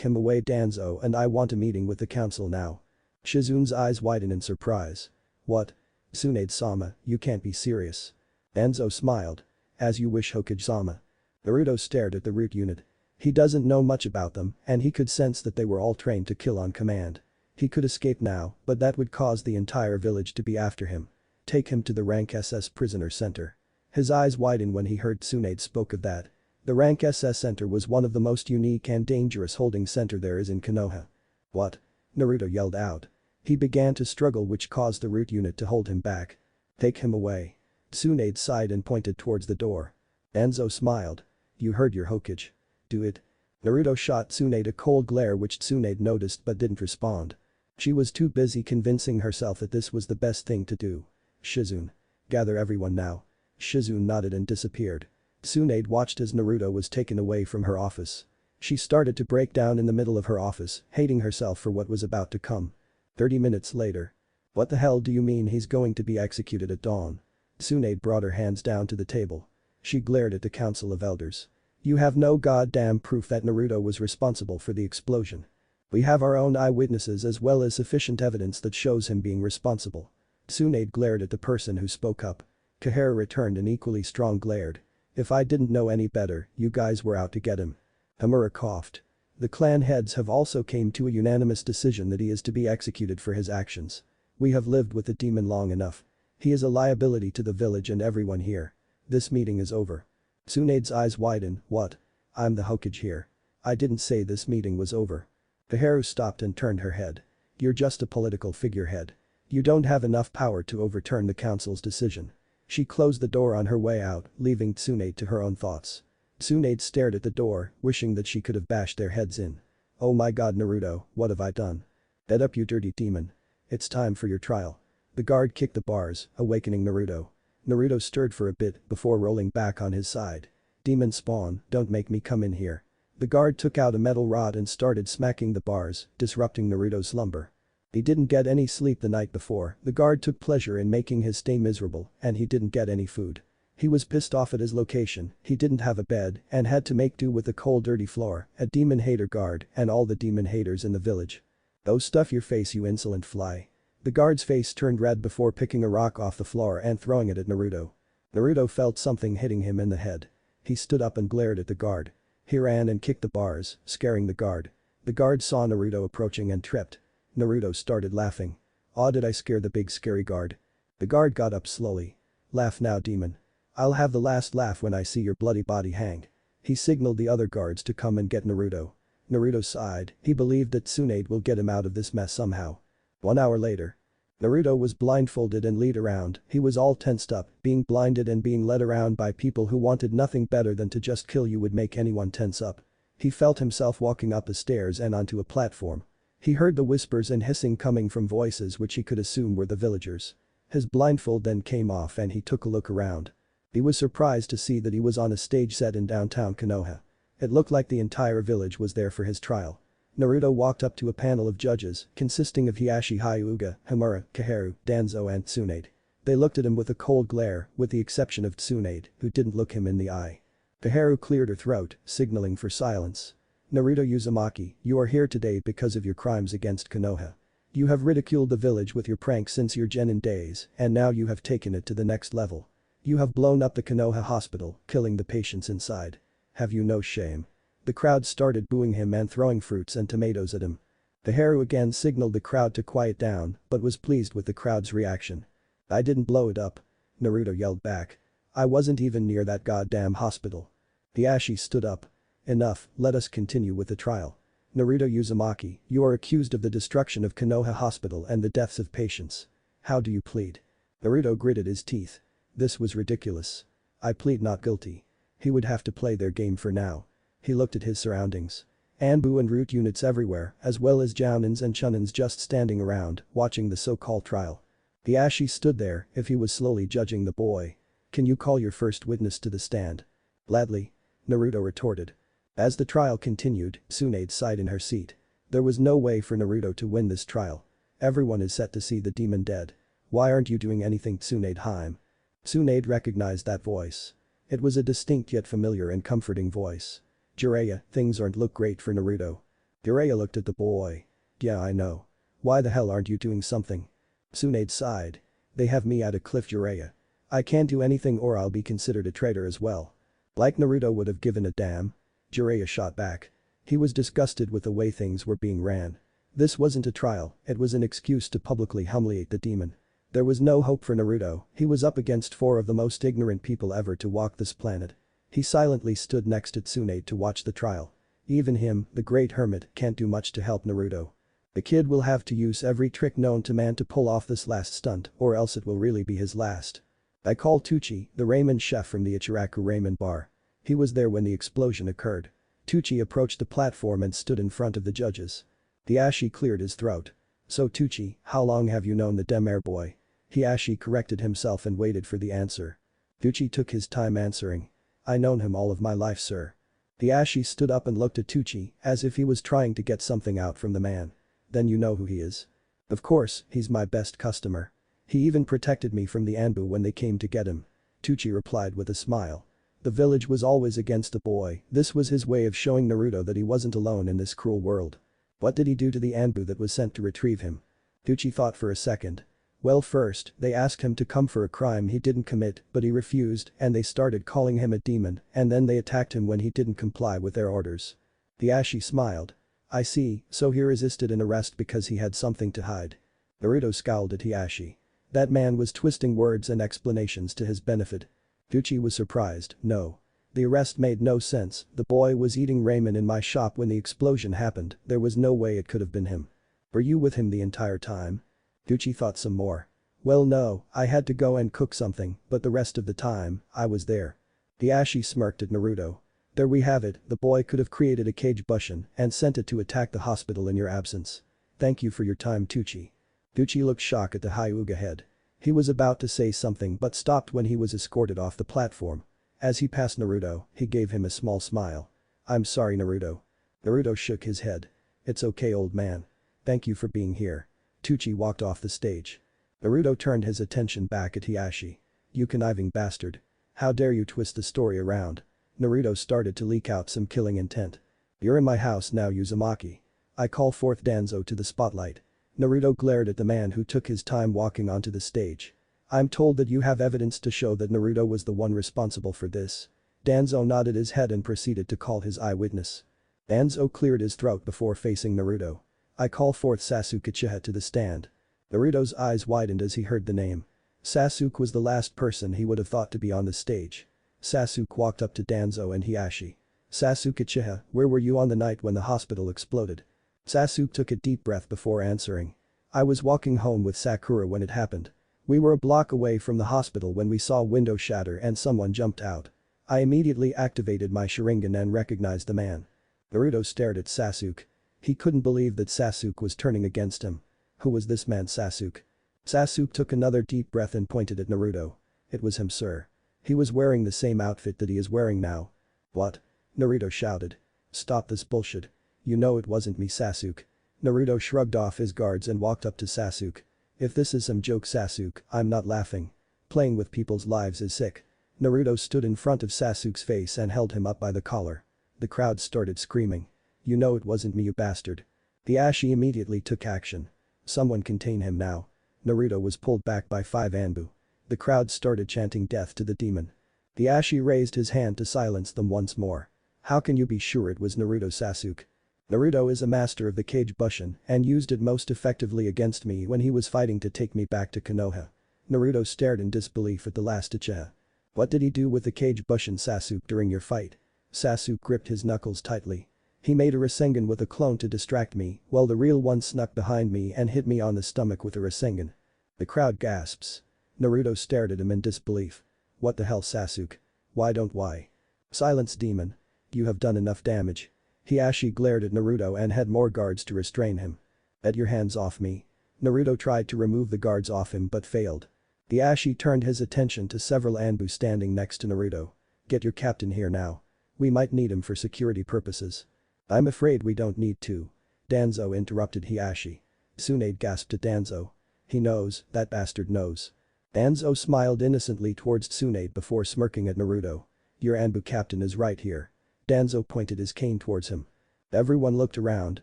him away, Danzo, and I want a meeting with the council now." Shizune's eyes widened in surprise. "What? Tsunade-sama, you can't be serious. Danzo smiled. As you wish, Hokage-sama. Naruto stared at the root unit. He doesn't know much about them, and he could sense that they were all trained to kill on command. He could escape now, but that would cause the entire village to be after him. Take him to the rank SS prisoner center. His eyes widened when he heard Tsunade spoke of that. The rank SS center was one of the most unique and dangerous holding center there is in Konoha. What? Naruto yelled out. He began to struggle, which caused the root unit to hold him back. Take him away. Tsunade sighed and pointed towards the door. Danzo smiled. You heard your Hokage. Do it. Naruto shot Tsunade a cold glare, which Tsunade noticed but didn't respond. She was too busy convincing herself that this was the best thing to do. Shizune. Gather everyone now. Shizune nodded and disappeared. Tsunade watched as Naruto was taken away from her office. She started to break down in the middle of her office, hating herself for what was about to come. 30 minutes later. What the hell do you mean he's going to be executed at dawn? Tsunade brought her hands down to the table. She glared at the Council of Elders. You have no goddamn proof that Naruto was responsible for the explosion. We have our own eyewitnesses as well as sufficient evidence that shows him being responsible. Tsunade glared at the person who spoke up. Kaharu returned an equally strong glared. If I didn't know any better, you guys were out to get him. Hamura coughed. The clan heads have also came to a unanimous decision that he is to be executed for his actions. We have lived with the demon long enough. He is a liability to the village and everyone here. This meeting is over. Tsunade's eyes widened. What? I'm the Hokage here. I didn't say this meeting was over. Kaharu stopped and turned her head. You're just a political figurehead. You don't have enough power to overturn the council's decision. She closed the door on her way out, leaving Tsunade to her own thoughts. Tsunade stared at the door, wishing that she could have bashed their heads in. Oh my god, Naruto, what have I done? Get up, you dirty demon. It's time for your trial. The guard kicked the bars, awakening Naruto. Naruto stirred for a bit before rolling back on his side. Demon spawn, don't make me come in here. The guard took out a metal rod and started smacking the bars, disrupting Naruto's slumber. He didn't get any sleep the night before, the guard took pleasure in making his stay miserable, and he didn't get any food. He was pissed off at his location, he didn't have a bed and had to make do with the cold dirty floor, a demon hater guard, and all the demon haters in the village. Go stuff your face, you insolent fly. The guard's face turned red before picking a rock off the floor and throwing it at Naruto. Naruto felt something hitting him in the head. He stood up and glared at the guard. He ran and kicked the bars, scaring the guard. The guard saw Naruto approaching and tripped. Naruto started laughing. Aw, did I scare the big scary guard? The guard got up slowly. Laugh now, demon. I'll have the last laugh when I see your bloody body hanged. He signaled the other guards to come and get Naruto. Naruto sighed, he believed that Tsunade will get him out of this mess somehow. 1 hour later. Naruto was blindfolded and led around, he was all tensed up, being blinded and being led around by people who wanted nothing better than to just kill you would make anyone tense up. He felt himself walking up the stairs and onto a platform. He heard the whispers and hissing coming from voices which he could assume were the villagers. His blindfold then came off and he took a look around. He was surprised to see that he was on a stage set in downtown Konoha. It looked like the entire village was there for his trial. Naruto walked up to a panel of judges consisting of Hiashi Hyuga, Hamura, Kaharu, Danzo and Tsunade. They looked at him with a cold glare, with the exception of Tsunade, who didn't look him in the eye. Kaharu cleared her throat, signaling for silence. Naruto Uzumaki, you are here today because of your crimes against Konoha. You have ridiculed the village with your pranks since your genin days, and now you have taken it to the next level. You have blown up the Konoha hospital, killing the patients inside. Have you no shame? The crowd started booing him and throwing fruits and tomatoes at him. Kaharu again signaled the crowd to quiet down, but was pleased with the crowd's reaction. I didn't blow it up. Naruto yelled back. I wasn't even near that goddamn hospital. Hiashi stood up. Enough, let us continue with the trial. Naruto Uzumaki, you are accused of the destruction of Konoha Hospital and the deaths of patients. How do you plead? Naruto gritted his teeth. This was ridiculous. I plead not guilty. He would have to play their game for now. He looked at his surroundings. Anbu and root units everywhere, as well as jounins and chunins just standing around, watching the so-called trial. Hiashi stood there, if he was slowly judging the boy. Can you call your first witness to the stand? Gladly. Naruto retorted. As the trial continued, Tsunade sighed in her seat. There was no way for Naruto to win this trial. Everyone is set to see the demon dead. Why aren't you doing anything, Tsunade-hime? Tsunade recognized that voice. It was a distinct yet familiar and comforting voice. Jiraiya, things aren't look great for Naruto. Jiraiya looked at the boy. Yeah, I know. Why the hell aren't you doing something? Tsunade sighed. They have me at a cliff, Jiraiya. I can't do anything or I'll be considered a traitor as well. Like Naruto would have given a damn. Jiraiya shot back. He was disgusted with the way things were being ran. This wasn't a trial, it was an excuse to publicly humiliate the demon. There was no hope for Naruto, he was up against 4 of the most ignorant people ever to walk this planet. He silently stood next to Tsunade to watch the trial. Even him, the great hermit, can't do much to help Naruto. The kid will have to use every trick known to man to pull off this last stunt or else it will really be his last. I call Tucci, the ramen chef from the Ichiraku ramen bar. He was there when the explosion occurred. Tucci approached the platform and stood in front of the judges. Hiashi cleared his throat. So Tucci, how long have you known the Demare boy? Hiashi corrected himself and waited for the answer. Tucci took his time answering. I known him all of my life, sir. Hiashi stood up and looked at Tucci as if he was trying to get something out from the man. Then you know who he is. Of course, he's my best customer. He even protected me from the Anbu when they came to get him. Tucci replied with a smile. The village was always against the boy, this was his way of showing Naruto that he wasn't alone in this cruel world. What did he do to the Anbu that was sent to retrieve him? Tucci thought for a second. Well, first, they asked him to come for a crime he didn't commit, but he refused and they started calling him a demon and then they attacked him when he didn't comply with their orders. Hiashi smiled. I see, so he resisted an arrest because he had something to hide. Naruto scowled at Hiashi. That man was twisting words and explanations to his benefit. Tucci was surprised, no. The arrest made no sense, the boy was eating ramen in my shop when the explosion happened, there was no way it could have been him. Were you with him the entire time? Tucci thought some more. Well no, I had to go and cook something, but the rest of the time, I was there. Hiashi smirked at Naruto. There we have it, the boy could have created a cage bushin and sent it to attack the hospital in your absence. Thank you for your time, Tucci. Tucci looked shocked at the Hyuga head. He was about to say something but stopped when he was escorted off the platform. As he passed Naruto, he gave him a small smile. I'm sorry, Naruto. Naruto shook his head. It's okay, old man. Thank you for being here. Tucci walked off the stage. Naruto turned his attention back at Hiashi. You conniving bastard. How dare you twist the story around. Naruto started to leak out some killing intent. You're in my house now, Uzumaki. I call forth Danzo to the spotlight. Naruto glared at the man who took his time walking onto the stage. I'm told that you have evidence to show that Naruto was the one responsible for this. Danzo nodded his head and proceeded to call his eyewitness. Danzo cleared his throat before facing Naruto. I call forth Sasuke Uchiha to the stand. Naruto's eyes widened as he heard the name. Sasuke was the last person he would have thought to be on the stage. Sasuke walked up to Danzo and Hiashi. Sasuke Uchiha, where were you on the night when the hospital exploded? Sasuke took a deep breath before answering. I was walking home with Sakura when it happened. We were a block away from the hospital when we saw a window shatter and someone jumped out. I immediately activated my Sharingan and recognized the man. Naruto stared at Sasuke. He couldn't believe that Sasuke was turning against him. Who was this man, Sasuke? Sasuke took another deep breath and pointed at Naruto. It was him, sir. He was wearing the same outfit that he is wearing now. What? Naruto shouted. Stop this bullshit. You know it wasn't me, Sasuke. Naruto shrugged off his guards and walked up to Sasuke. If this is some joke, Sasuke, I'm not laughing. Playing with people's lives is sick. Naruto stood in front of Sasuke's face and held him up by the collar. The crowd started screaming. You know it wasn't me, you bastard. Hiashi immediately took action. Someone contain him now. Naruto was pulled back by 5 anbu. The crowd started chanting death to the demon. Hiashi raised his hand to silence them once more. How can you be sure it was Naruto, Sasuke? Naruto is a master of the Kage Bushin and used it most effectively against me when he was fighting to take me back to Konoha. Naruto stared in disbelief at the last Uchiha. What did he do with the Kage Bushin, Sasuke, during your fight? Sasuke gripped his knuckles tightly. He made a Rasengan with a clone to distract me while the real one snuck behind me and hit me on the stomach with a Rasengan. The crowd gasps. Naruto stared at him in disbelief. What the hell, Sasuke? Why? Silence, demon. You have done enough damage. Hiashi glared at Naruto and had more guards to restrain him. Get your hands off me. Naruto tried to remove the guards off him but failed. Hiashi turned his attention to several anbu standing next to Naruto. Get your captain here now. We might need him for security purposes. I'm afraid we don't need to. Danzo interrupted Hiashi. Tsunade gasped at Danzo. He knows, that bastard knows. Danzo smiled innocently towards Tsunade before smirking at Naruto. Your anbu captain is right here. Danzo pointed his cane towards him. Everyone looked around,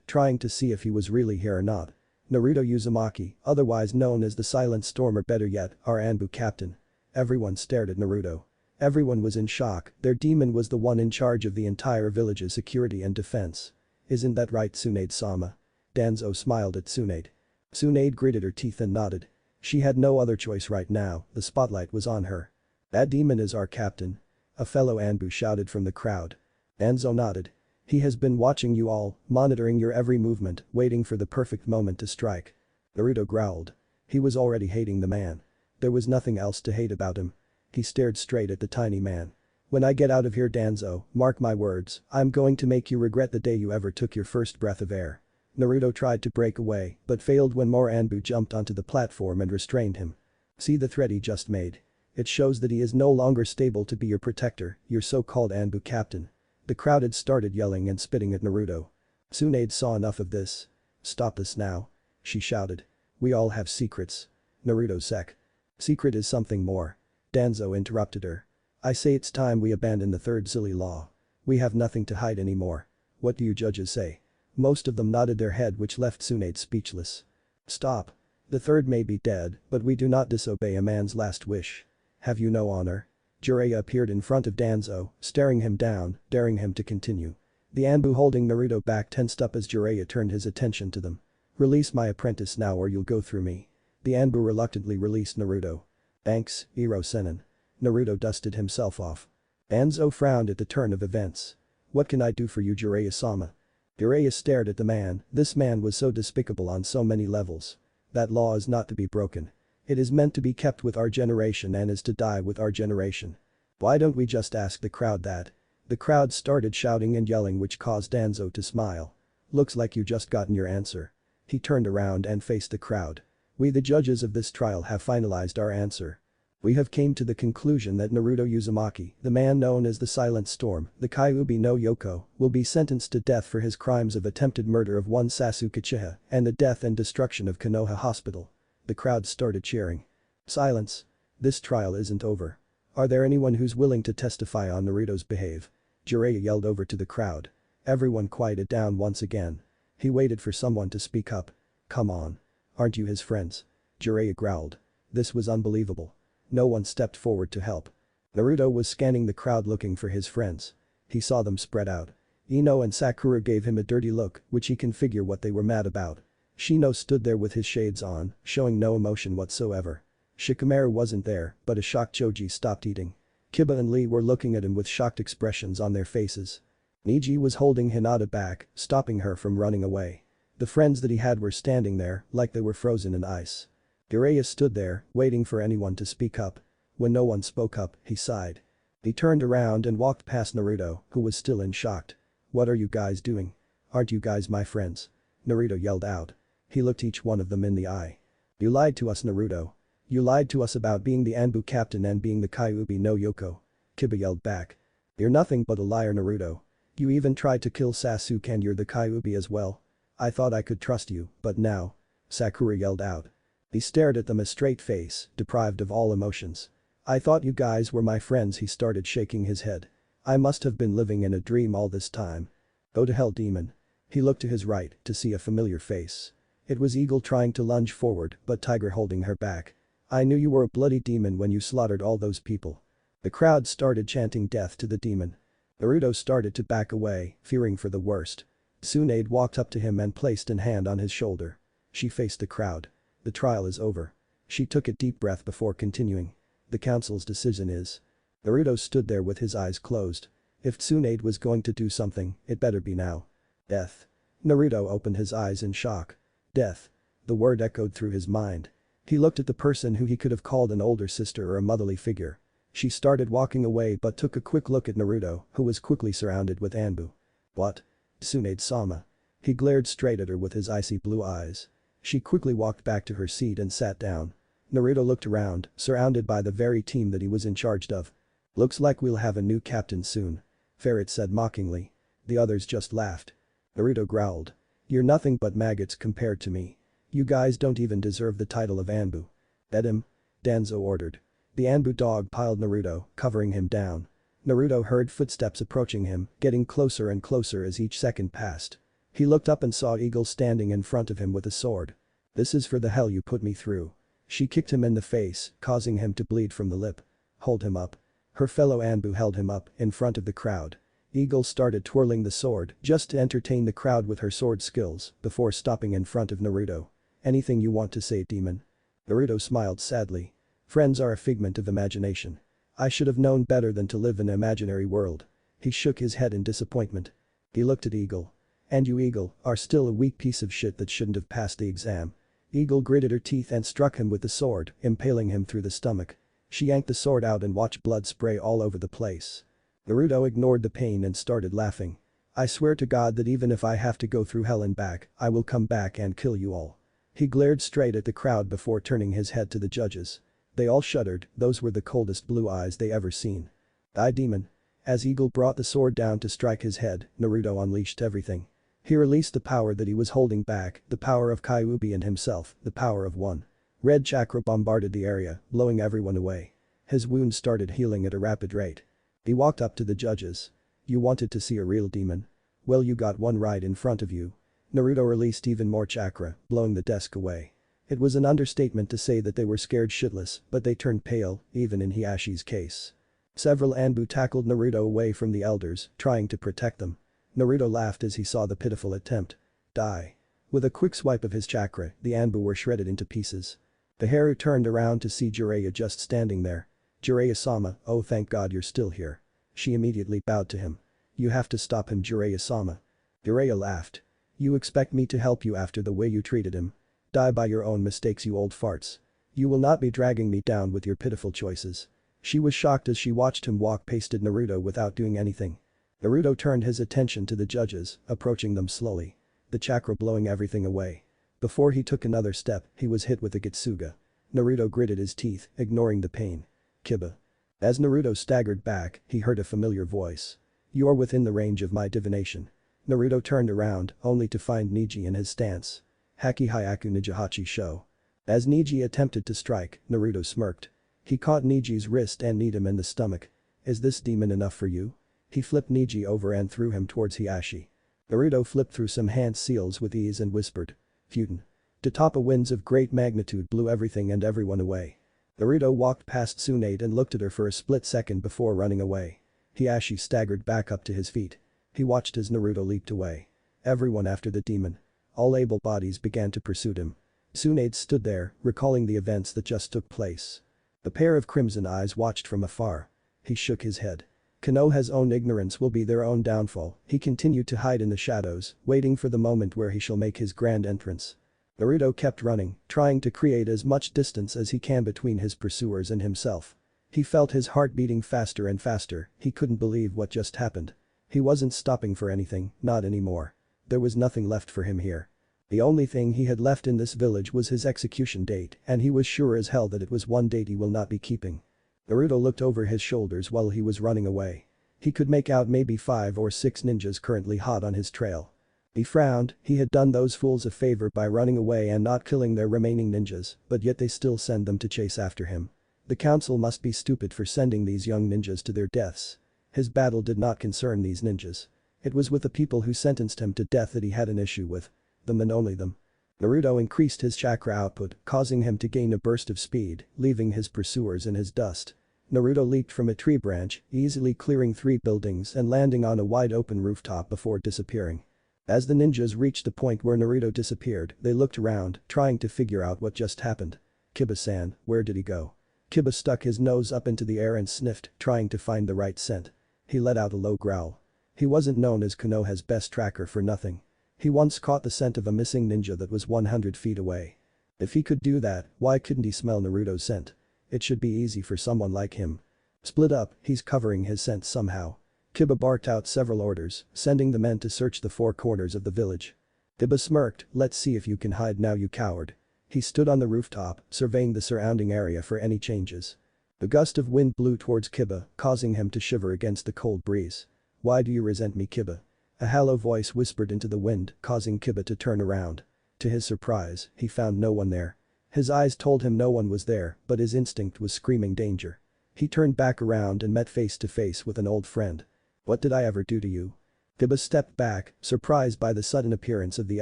trying to see if he was really here or not. Naruto Uzumaki, otherwise known as the Silent Storm or better yet, our Anbu captain. Everyone stared at Naruto. Everyone was in shock, their demon was the one in charge of the entire village's security and defense. Isn't that right, Tsunade-sama? Danzo smiled at Tsunade. Tsunade gritted her teeth and nodded. She had no other choice right now, the spotlight was on her. That demon is our captain. A fellow Anbu shouted from the crowd. Danzo nodded. He has been watching you all, monitoring your every movement, waiting for the perfect moment to strike. Naruto growled. He was already hating the man. There was nothing else to hate about him. He stared straight at the tiny man. When I get out of here, Danzo, mark my words, I'm going to make you regret the day you ever took your first breath of air. Naruto tried to break away, but failed when more Anbu jumped onto the platform and restrained him. See the threat he just made. It shows that he is no longer stable to be your protector, your so-called Anbu captain. The crowd had started yelling and spitting at Naruto. Tsunade saw enough of this. Stop this now. She shouted. We all have secrets. Naruto sec. Secret is something more. Danzo interrupted her. I say it's time we abandon the third silly law. We have nothing to hide anymore. What do you judges say? Most of them nodded their head, which left Tsunade speechless. Stop. The third may be dead, but we do not disobey a man's last wish. Have you no honor? Jiraiya appeared in front of Danzo, staring him down, daring him to continue. The Anbu holding Naruto back tensed up as Jiraiya turned his attention to them. Release my apprentice now or you'll go through me. The Anbu reluctantly released Naruto. Thanks, Iro Sennin. Naruto dusted himself off. Danzo frowned at the turn of events. What can I do for you, Jiraiya-sama? Jiraiya stared at the man. This man was so despicable on so many levels. That law is not to be broken. It is meant to be kept with our generation and is to die with our generation. Why don't we just ask the crowd that? The crowd started shouting and yelling, which caused Danzo to smile. Looks like you just gotten your answer. He turned around and faced the crowd. We the judges of this trial have finalized our answer. We have came to the conclusion that Naruto Uzumaki, the man known as the Silent Storm, the Kyuubi no Yoko, will be sentenced to death for his crimes of attempted murder of one Sasuke Uchiha and the death and destruction of Konoha Hospital. The crowd started cheering. Silence. This trial isn't over. Are there anyone who's willing to testify on Naruto's behalf? Jiraiya yelled over to the crowd. Everyone quieted down once again. He waited for someone to speak up. Come on. Aren't you his friends? Jiraiya growled. This was unbelievable. No one stepped forward to help. Naruto was scanning the crowd looking for his friends. He saw them spread out. Ino and Sakura gave him a dirty look, which he can figure what they were mad about. Shino stood there with his shades on, showing no emotion whatsoever. Shikamaru wasn't there, but a shocked Choji stopped eating. Kiba and Lee were looking at him with shocked expressions on their faces. Niji was holding Hinata back, stopping her from running away. The friends that he had were standing there, like they were frozen in ice. Jiraiya stood there, waiting for anyone to speak up. When no one spoke up, he sighed. He turned around and walked past Naruto, who was still in shock. What are you guys doing? Aren't you guys my friends? Naruto yelled out. He looked each one of them in the eye. You lied to us, Naruto. You lied to us about being the Anbu captain and being the Kyuubi no Yoko. Kiba yelled back. You're nothing but a liar, Naruto. You even tried to kill Sasuke and you're the Kyuubi as well. I thought I could trust you, but now. Sakura yelled out. He stared at them a straight face, deprived of all emotions. I thought you guys were my friends. He started shaking his head. I must have been living in a dream all this time. Go to hell, demon. He looked to his right to see a familiar face. It was Eagle trying to lunge forward, but Tiger holding her back. I knew you were a bloody demon when you slaughtered all those people. The crowd started chanting death to the demon. Naruto started to back away, fearing for the worst. Tsunade walked up to him and placed a hand on his shoulder. She faced the crowd. The trial is over. She took a deep breath before continuing. The council's decision is. Naruto stood there with his eyes closed. If Tsunade was going to do something, it better be now. Death. Naruto opened his eyes in shock. Death. The word echoed through his mind. He looked at the person who he could have called an older sister or a motherly figure. She started walking away but took a quick look at Naruto, who was quickly surrounded with Anbu. What? Tsunade-sama. He glared straight at her with his icy blue eyes. She quickly walked back to her seat and sat down. Naruto looked around, surrounded by the very team that he was in charge of. Looks like we'll have a new captain soon. Ferret said mockingly. The others just laughed. Naruto growled. You're nothing but maggots compared to me. You guys don't even deserve the title of Anbu. Dead him. Danzo ordered. The Anbu dog piled Naruto, covering him down. Naruto heard footsteps approaching him, getting closer and closer as each second passed. He looked up and saw Eagle standing in front of him with a sword. This is for the hell you put me through. She kicked him in the face, causing him to bleed from the lip. Hold him up. Her fellow Anbu held him up in front of the crowd. Eagle started twirling the sword just to entertain the crowd with her sword skills before stopping in front of Naruto. Anything you want to say, demon? Naruto smiled sadly. Friends are a figment of imagination. I should have known better than to live in an imaginary world. He shook his head in disappointment. He looked at Eagle. And you, Eagle, are still a weak piece of shit that shouldn't have passed the exam. Eagle gritted her teeth and struck him with the sword, impaling him through the stomach. She yanked the sword out and watched blood spray all over the place. Naruto ignored the pain and started laughing. I swear to God that even if I have to go through hell and back, I will come back and kill you all. He glared straight at the crowd before turning his head to the judges. They all shuddered, those were the coldest blue eyes they ever seen. Die, demon. As Eagle brought the sword down to strike his head, Naruto unleashed everything. He released the power that he was holding back, the power of Kyuubi and himself, the power of one. Red chakra bombarded the area, blowing everyone away. His wounds started healing at a rapid rate. He walked up to the judges. You wanted to see a real demon? Well, you got one right in front of you. Naruto released even more chakra, blowing the desk away. It was an understatement to say that they were scared shitless, but they turned pale, even in Hiyashi's case. Several Anbu tackled Naruto away from the elders, trying to protect them. Naruto laughed as he saw the pitiful attempt. Die. With a quick swipe of his chakra, the Anbu were shredded into pieces. The Haru turned around to see Jiraiya just standing there. Jiraiya-sama, oh thank God you're still here. She immediately bowed to him. You have to stop him, Jiraiya-sama. Jiraiya laughed. You expect me to help you after the way you treated him? Die by your own mistakes, you old farts. You will not be dragging me down with your pitiful choices. She was shocked as she watched him walk past Naruto without doing anything. Naruto turned his attention to the judges, approaching them slowly. The chakra blowing everything away. Before he took another step, he was hit with a Getsuga. Naruto gritted his teeth, ignoring the pain. Kiba. As Naruto staggered back, he heard a familiar voice. You are within the range of my divination. Naruto turned around, only to find Neji in his stance. Haki Hyaku Nijihachi Sho. As Neji attempted to strike, Naruto smirked. He caught Neji's wrist and kneed him in the stomach. Is this demon enough for you? He flipped Neji over and threw him towards Hiyashi. Naruto flipped through some hand seals with ease and whispered. Futon. Totapa winds of great magnitude blew everything and everyone away. Naruto walked past Tsunade and looked at her for a split second before running away. Hiyashi staggered back up to his feet. He watched as Naruto leaped away. Everyone after the demon. All able bodies began to pursue him. Tsunade stood there, recalling the events that just took place. The pair of crimson eyes watched from afar. He shook his head. Konoha's own ignorance will be their own downfall. He continued to hide in the shadows, waiting for the moment where he shall make his grand entrance. Naruto kept running, trying to create as much distance as he can between his pursuers and himself. He felt his heart beating faster and faster, he couldn't believe what just happened. He wasn't stopping for anything, not anymore. There was nothing left for him here. The only thing he had left in this village was his execution date, and he was sure as hell that it was one date he will not be keeping. Naruto looked over his shoulders while he was running away. He could make out maybe 5 or 6 ninjas currently hot on his trail. He frowned, he had done those fools a favor by running away and not killing their remaining ninjas, but yet they still send them to chase after him. The council must be stupid for sending these young ninjas to their deaths. His battle did not concern these ninjas. It was with the people who sentenced him to death that he had an issue with. Them and only them. Naruto increased his chakra output, causing him to gain a burst of speed, leaving his pursuers in his dust. Naruto leaped from a tree branch, easily clearing 3 buildings and landing on a wide open rooftop before disappearing. As the ninjas reached the point where Naruto disappeared, they looked around, trying to figure out what just happened. Kiba-san, where did he go? Kiba stuck his nose up into the air and sniffed, trying to find the right scent. He let out a low growl. He wasn't known as Konoha's best tracker for nothing. He once caught the scent of a missing ninja that was 100 feet away. If he could do that, why couldn't he smell Naruto's scent? It should be easy for someone like him. Split up, he's covering his scent somehow. Kiba barked out several orders, sending the men to search the 4 corners of the village. Kiba smirked, let's see if you can hide now, you coward. He stood on the rooftop, surveying the surrounding area for any changes. A gust of wind blew towards Kiba, causing him to shiver against the cold breeze. Why do you resent me, Kiba? A hollow voice whispered into the wind, causing Kiba to turn around. To his surprise, he found no one there. His eyes told him no one was there, but his instinct was screaming danger. He turned back around and met face to face with an old friend. What did I ever do to you? Kiba stepped back, surprised by the sudden appearance of the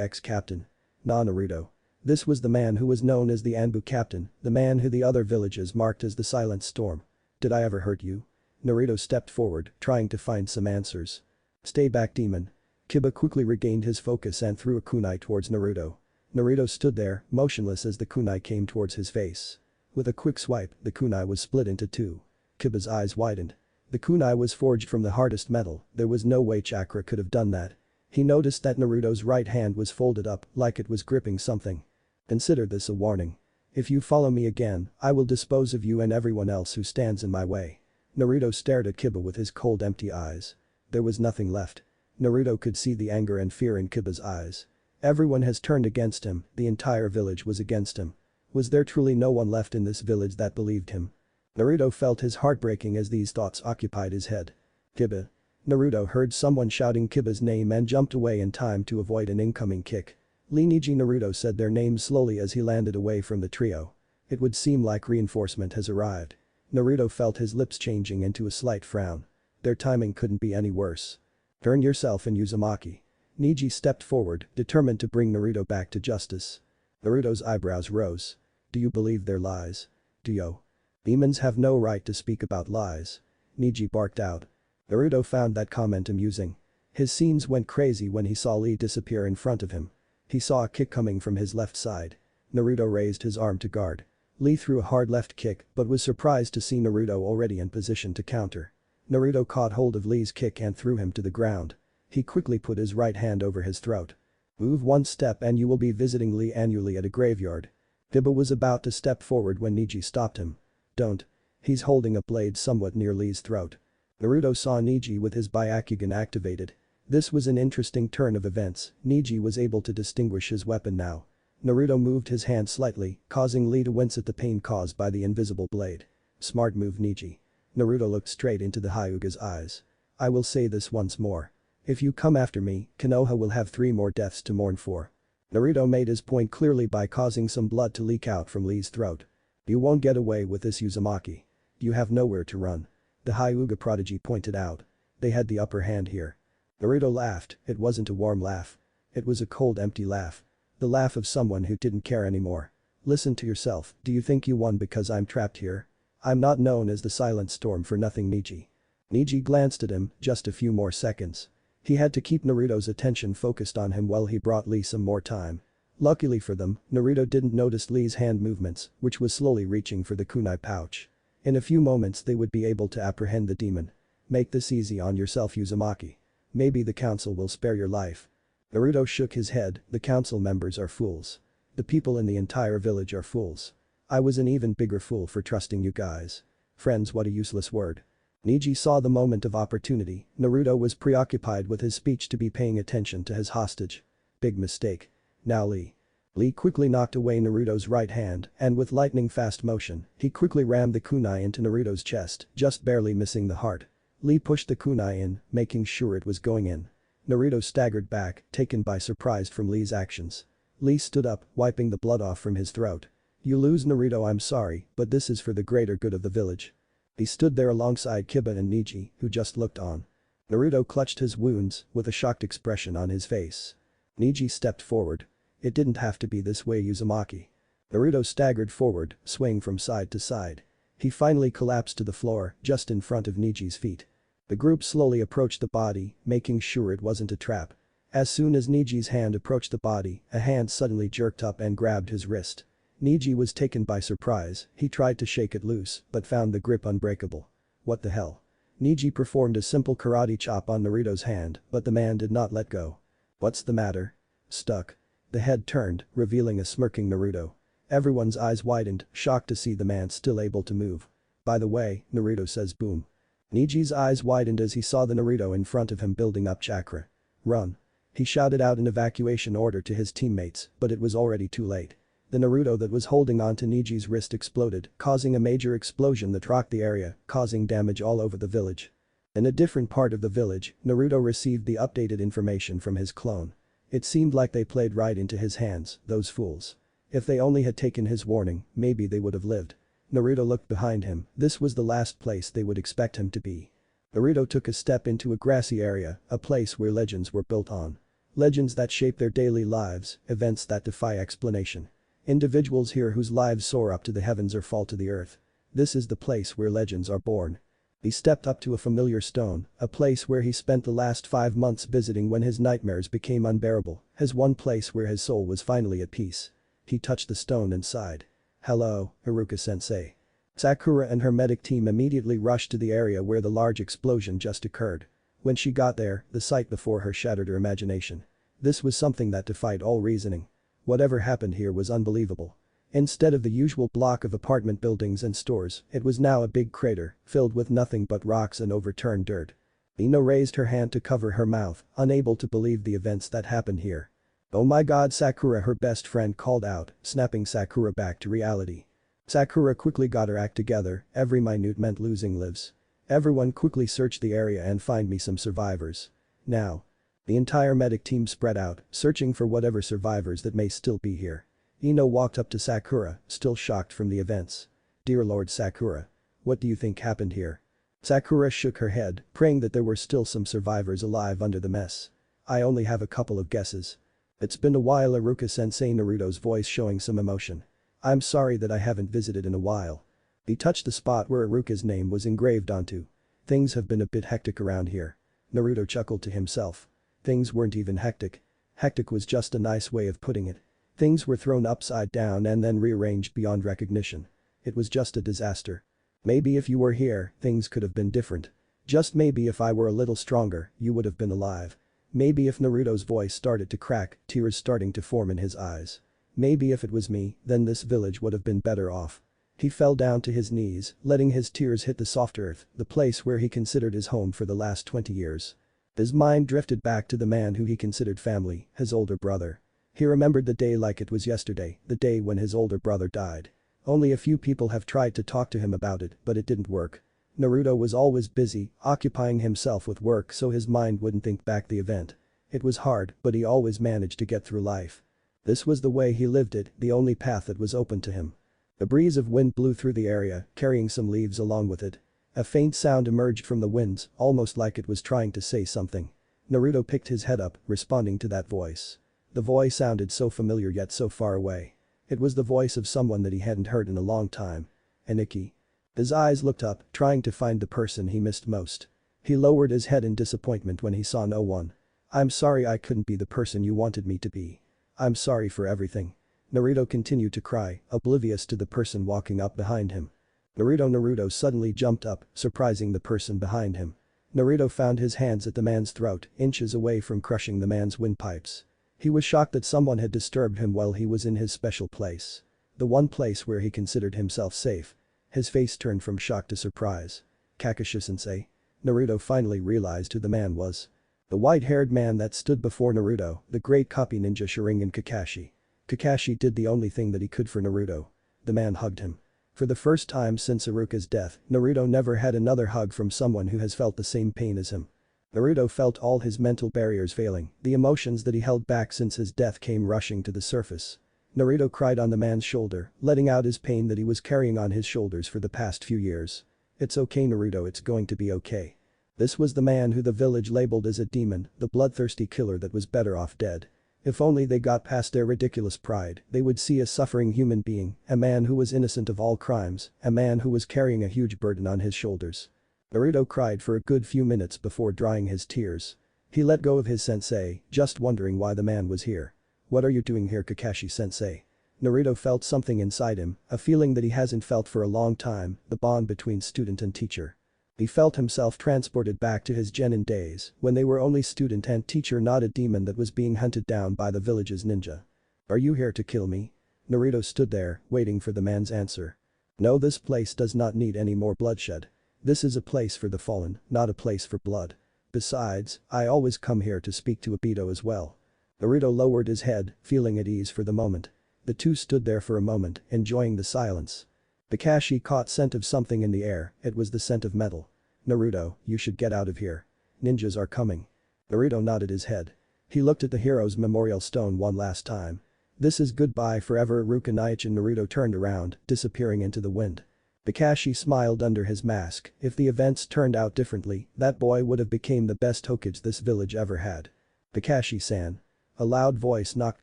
ex-captain. Nah, Naruto. This was the man who was known as the Anbu captain, the man who the other villages marked as the Silent Storm. Did I ever hurt you? Naruto stepped forward, trying to find some answers. Stay back, demon. Kiba quickly regained his focus and threw a kunai towards Naruto. Naruto stood there, motionless as the kunai came towards his face. With a quick swipe, the kunai was split into two. Kiba's eyes widened. The kunai was forged from the hardest metal, there was no way chakra could have done that. He noticed that Naruto's right hand was folded up, like it was gripping something. Consider this a warning. If you follow me again, I will dispose of you and everyone else who stands in my way. Naruto stared at Kiba with his cold empty eyes. There was nothing left. Naruto could see the anger and fear in Kiba's eyes. Everyone has turned against him, the entire village was against him. Was there truly no one left in this village that believed him? Naruto felt his heart breaking as these thoughts occupied his head. Kiba. Naruto heard someone shouting Kiba's name and jumped away in time to avoid an incoming kick. Neji Naruto said their names slowly as he landed away from the trio. It would seem like reinforcement has arrived. Naruto felt his lips changing into a slight frown. Their timing couldn't be any worse. Turn yourself in, Uzumaki. Neji stepped forward, determined to bring Naruto back to justice. Naruto's eyebrows rose. Do you believe their lies? Do you? Demons have no right to speak about lies. Neji barked out. Naruto found that comment amusing. His scenes went crazy when he saw Lee disappear in front of him. He saw a kick coming from his left side. Naruto raised his arm to guard. Lee threw a hard left kick but was surprised to see Naruto already in position to counter. Naruto caught hold of Lee's kick and threw him to the ground. He quickly put his right hand over his throat. Move one step and you will be visiting Lee annually at a graveyard. Kiba was about to step forward when Neji stopped him. Don't. He's holding a blade somewhat near Lee's throat. Naruto saw Neji with his Byakugan activated. This was an interesting turn of events, Neji was able to distinguish his weapon now. Naruto moved his hand slightly, causing Lee to wince at the pain caused by the invisible blade. Smart move, Neji. Naruto looked straight into the Hyuga's eyes. I will say this once more. If you come after me, Konoha will have 3 more deaths to mourn for. Naruto made his point clearly by causing some blood to leak out from Lee's throat. You won't get away with this, Uzumaki. You have nowhere to run. The Hyuga prodigy pointed out. They had the upper hand here. Naruto laughed, it wasn't a warm laugh. It was a cold empty laugh. The laugh of someone who didn't care anymore. Listen to yourself, do you think you won because I'm trapped here? I'm not known as the Silent Storm for nothing, Neji. Neji glanced at him, just a few more seconds. He had to keep Naruto's attention focused on him while he brought Lee some more time. Luckily for them, Naruto didn't notice Lee's hand movements, which was slowly reaching for the kunai pouch. In a few moments they would be able to apprehend the demon. Make this easy on yourself, Uzumaki. Maybe the council will spare your life. Naruto shook his head, the council members are fools. The people in the entire village are fools. I was an even bigger fool for trusting you guys. Friends, what a useless word. Neji saw the moment of opportunity, Naruto was preoccupied with his speech to be paying attention to his hostage. Big mistake. Now Lee. Lee quickly knocked away Naruto's right hand and with lightning fast motion, he quickly rammed the kunai into Naruto's chest, just barely missing the heart. Lee pushed the kunai in, making sure it was going in. Naruto staggered back, taken by surprise from Lee's actions. Lee stood up, wiping the blood off from his throat. You lose, Naruto, I'm sorry, but this is for the greater good of the village. He stood there alongside Kiba and Neji, who just looked on. Naruto clutched his wounds, with a shocked expression on his face. Neji stepped forward. It didn't have to be this way, Uzumaki. Naruto staggered forward, swaying from side to side. He finally collapsed to the floor, just in front of Neji's feet. The group slowly approached the body, making sure it wasn't a trap. As soon as Neji's hand approached the body, a hand suddenly jerked up and grabbed his wrist. Neji was taken by surprise, he tried to shake it loose, but found the grip unbreakable. What the hell? Neji performed a simple karate chop on Naruto's hand, but the man did not let go. What's the matter? Stuck. The head turned, revealing a smirking Naruto. Everyone's eyes widened, shocked to see the man still able to move. By the way, Naruto says boom. Neji's eyes widened as he saw the Naruto in front of him building up chakra. Run. He shouted out an evacuation order to his teammates, but it was already too late. The Naruto that was holding onto Neji's wrist exploded, causing a major explosion that rocked the area, causing damage all over the village. In a different part of the village, Naruto received the updated information from his clone. It seemed like they played right into his hands, those fools. If they only had taken his warning, maybe they would have lived. Naruto looked behind him, this was the last place they would expect him to be. Naruto took a step into a grassy area, a place where legends were built on. Legends that shape their daily lives, events that defy explanation. Individuals here whose lives soar up to the heavens or fall to the earth. This is the place where legends are born. He stepped up to a familiar stone, a place where he spent the last 5 months visiting when his nightmares became unbearable, as one place where his soul was finally at peace. He touched the stone and sighed. "Hello, Haruka-sensei." Sakura and her medic team immediately rushed to the area where the large explosion just occurred. When she got there, the sight before her shattered her imagination. This was something that defied all reasoning. Whatever happened here was unbelievable. Instead of the usual block of apartment buildings and stores, it was now a big crater, filled with nothing but rocks and overturned dirt. Ino raised her hand to cover her mouth, unable to believe the events that happened here. "Oh my god," Sakura, her best friend, called out, snapping Sakura back to reality. Sakura quickly got her act together, every minute meant losing lives. "Everyone quickly search the area and find me some survivors. Now." The entire medic team spread out, searching for whatever survivors that may still be here. Ino walked up to Sakura, still shocked from the events. "Dear Lord Sakura. What do you think happened here?" Sakura shook her head, praying that there were still some survivors alive under the mess. "I only have a couple of guesses." "It's been a while," Haruka-sensei, Naruto's voice showing some emotion. "I'm sorry that I haven't visited in a while." He touched the spot where Haruka's name was engraved onto. "Things have been a bit hectic around here." Naruto chuckled to himself. Things weren't even hectic. Hectic was just a nice way of putting it. Things were thrown upside down and then rearranged beyond recognition. It was just a disaster. "Maybe if you were here, things could have been different. Just maybe if I were a little stronger, you would have been alive. Maybe if," Naruto's voice started to crack, tears starting to form in his eyes. "Maybe if it was me, then this village would have been better off." He fell down to his knees, letting his tears hit the soft earth, the place where he considered his home for the last 20 years. His mind drifted back to the man who he considered family, his older brother. He remembered the day like it was yesterday, the day when his older brother died. Only a few people have tried to talk to him about it, but it didn't work. Naruto was always busy, occupying himself with work so his mind wouldn't think back the event. It was hard, but he always managed to get through life. This was the way he lived it, the only path that was open to him. A breeze of wind blew through the area, carrying some leaves along with it. A faint sound emerged from the winds, almost like it was trying to say something. Naruto picked his head up, responding to that voice. The voice sounded so familiar yet so far away. It was the voice of someone that he hadn't heard in a long time. Aniki. His eyes looked up, trying to find the person he missed most. He lowered his head in disappointment when he saw no one. "I'm sorry I couldn't be the person you wanted me to be. I'm sorry for everything." Naruto continued to cry, oblivious to the person walking up behind him. Naruto suddenly jumped up, surprising the person behind him. Naruto found his hands at the man's throat, inches away from crushing the man's windpipes. He was shocked that someone had disturbed him while he was in his special place. The one place where he considered himself safe. His face turned from shock to surprise. "Kakashi-sensei?" Naruto finally realized who the man was. The white-haired man that stood before Naruto, the great copy ninja Sharingan Kakashi. Kakashi did the only thing that he could for Naruto. The man hugged him. For the first time since Iruka's death, Naruto never had another hug from someone who has felt the same pain as him. Naruto felt all his mental barriers failing, the emotions that he held back since his death came rushing to the surface. Naruto cried on the man's shoulder, letting out his pain that he was carrying on his shoulders for the past few years. "It's okay, Naruto, it's going to be okay." This was the man who the village labeled as a demon, the bloodthirsty killer that was better off dead. If only they got past their ridiculous pride, they would see a suffering human being, a man who was innocent of all crimes, a man who was carrying a huge burden on his shoulders. Naruto cried for a good few minutes before drying his tears. He let go of his sensei, just wondering why the man was here. "What are you doing here, Kakashi-sensei?" Naruto felt something inside him, a feeling that he hasn't felt for a long time, the bond between student and teacher. He felt himself transported back to his genin days, when they were only student and teacher, not a demon that was being hunted down by the village's ninja. "Are you here to kill me?" Naruto stood there, waiting for the man's answer. "No, this place does not need any more bloodshed. This is a place for the fallen, not a place for blood. Besides, I always come here to speak to Obito as well." Naruto lowered his head, feeling at ease for the moment. The two stood there for a moment, enjoying the silence. Kakashi caught scent of something in the air, it was the scent of metal. "Naruto, you should get out of here. Ninjas are coming." Naruto nodded his head. He looked at the hero's memorial stone one last time. "This is goodbye forever, Iruka Naichi." Naruto turned around, disappearing into the wind. Kakashi smiled under his mask. If the events turned out differently, that boy would have became the best Hokage this village ever had. "Kakashi-san." A loud voice knocked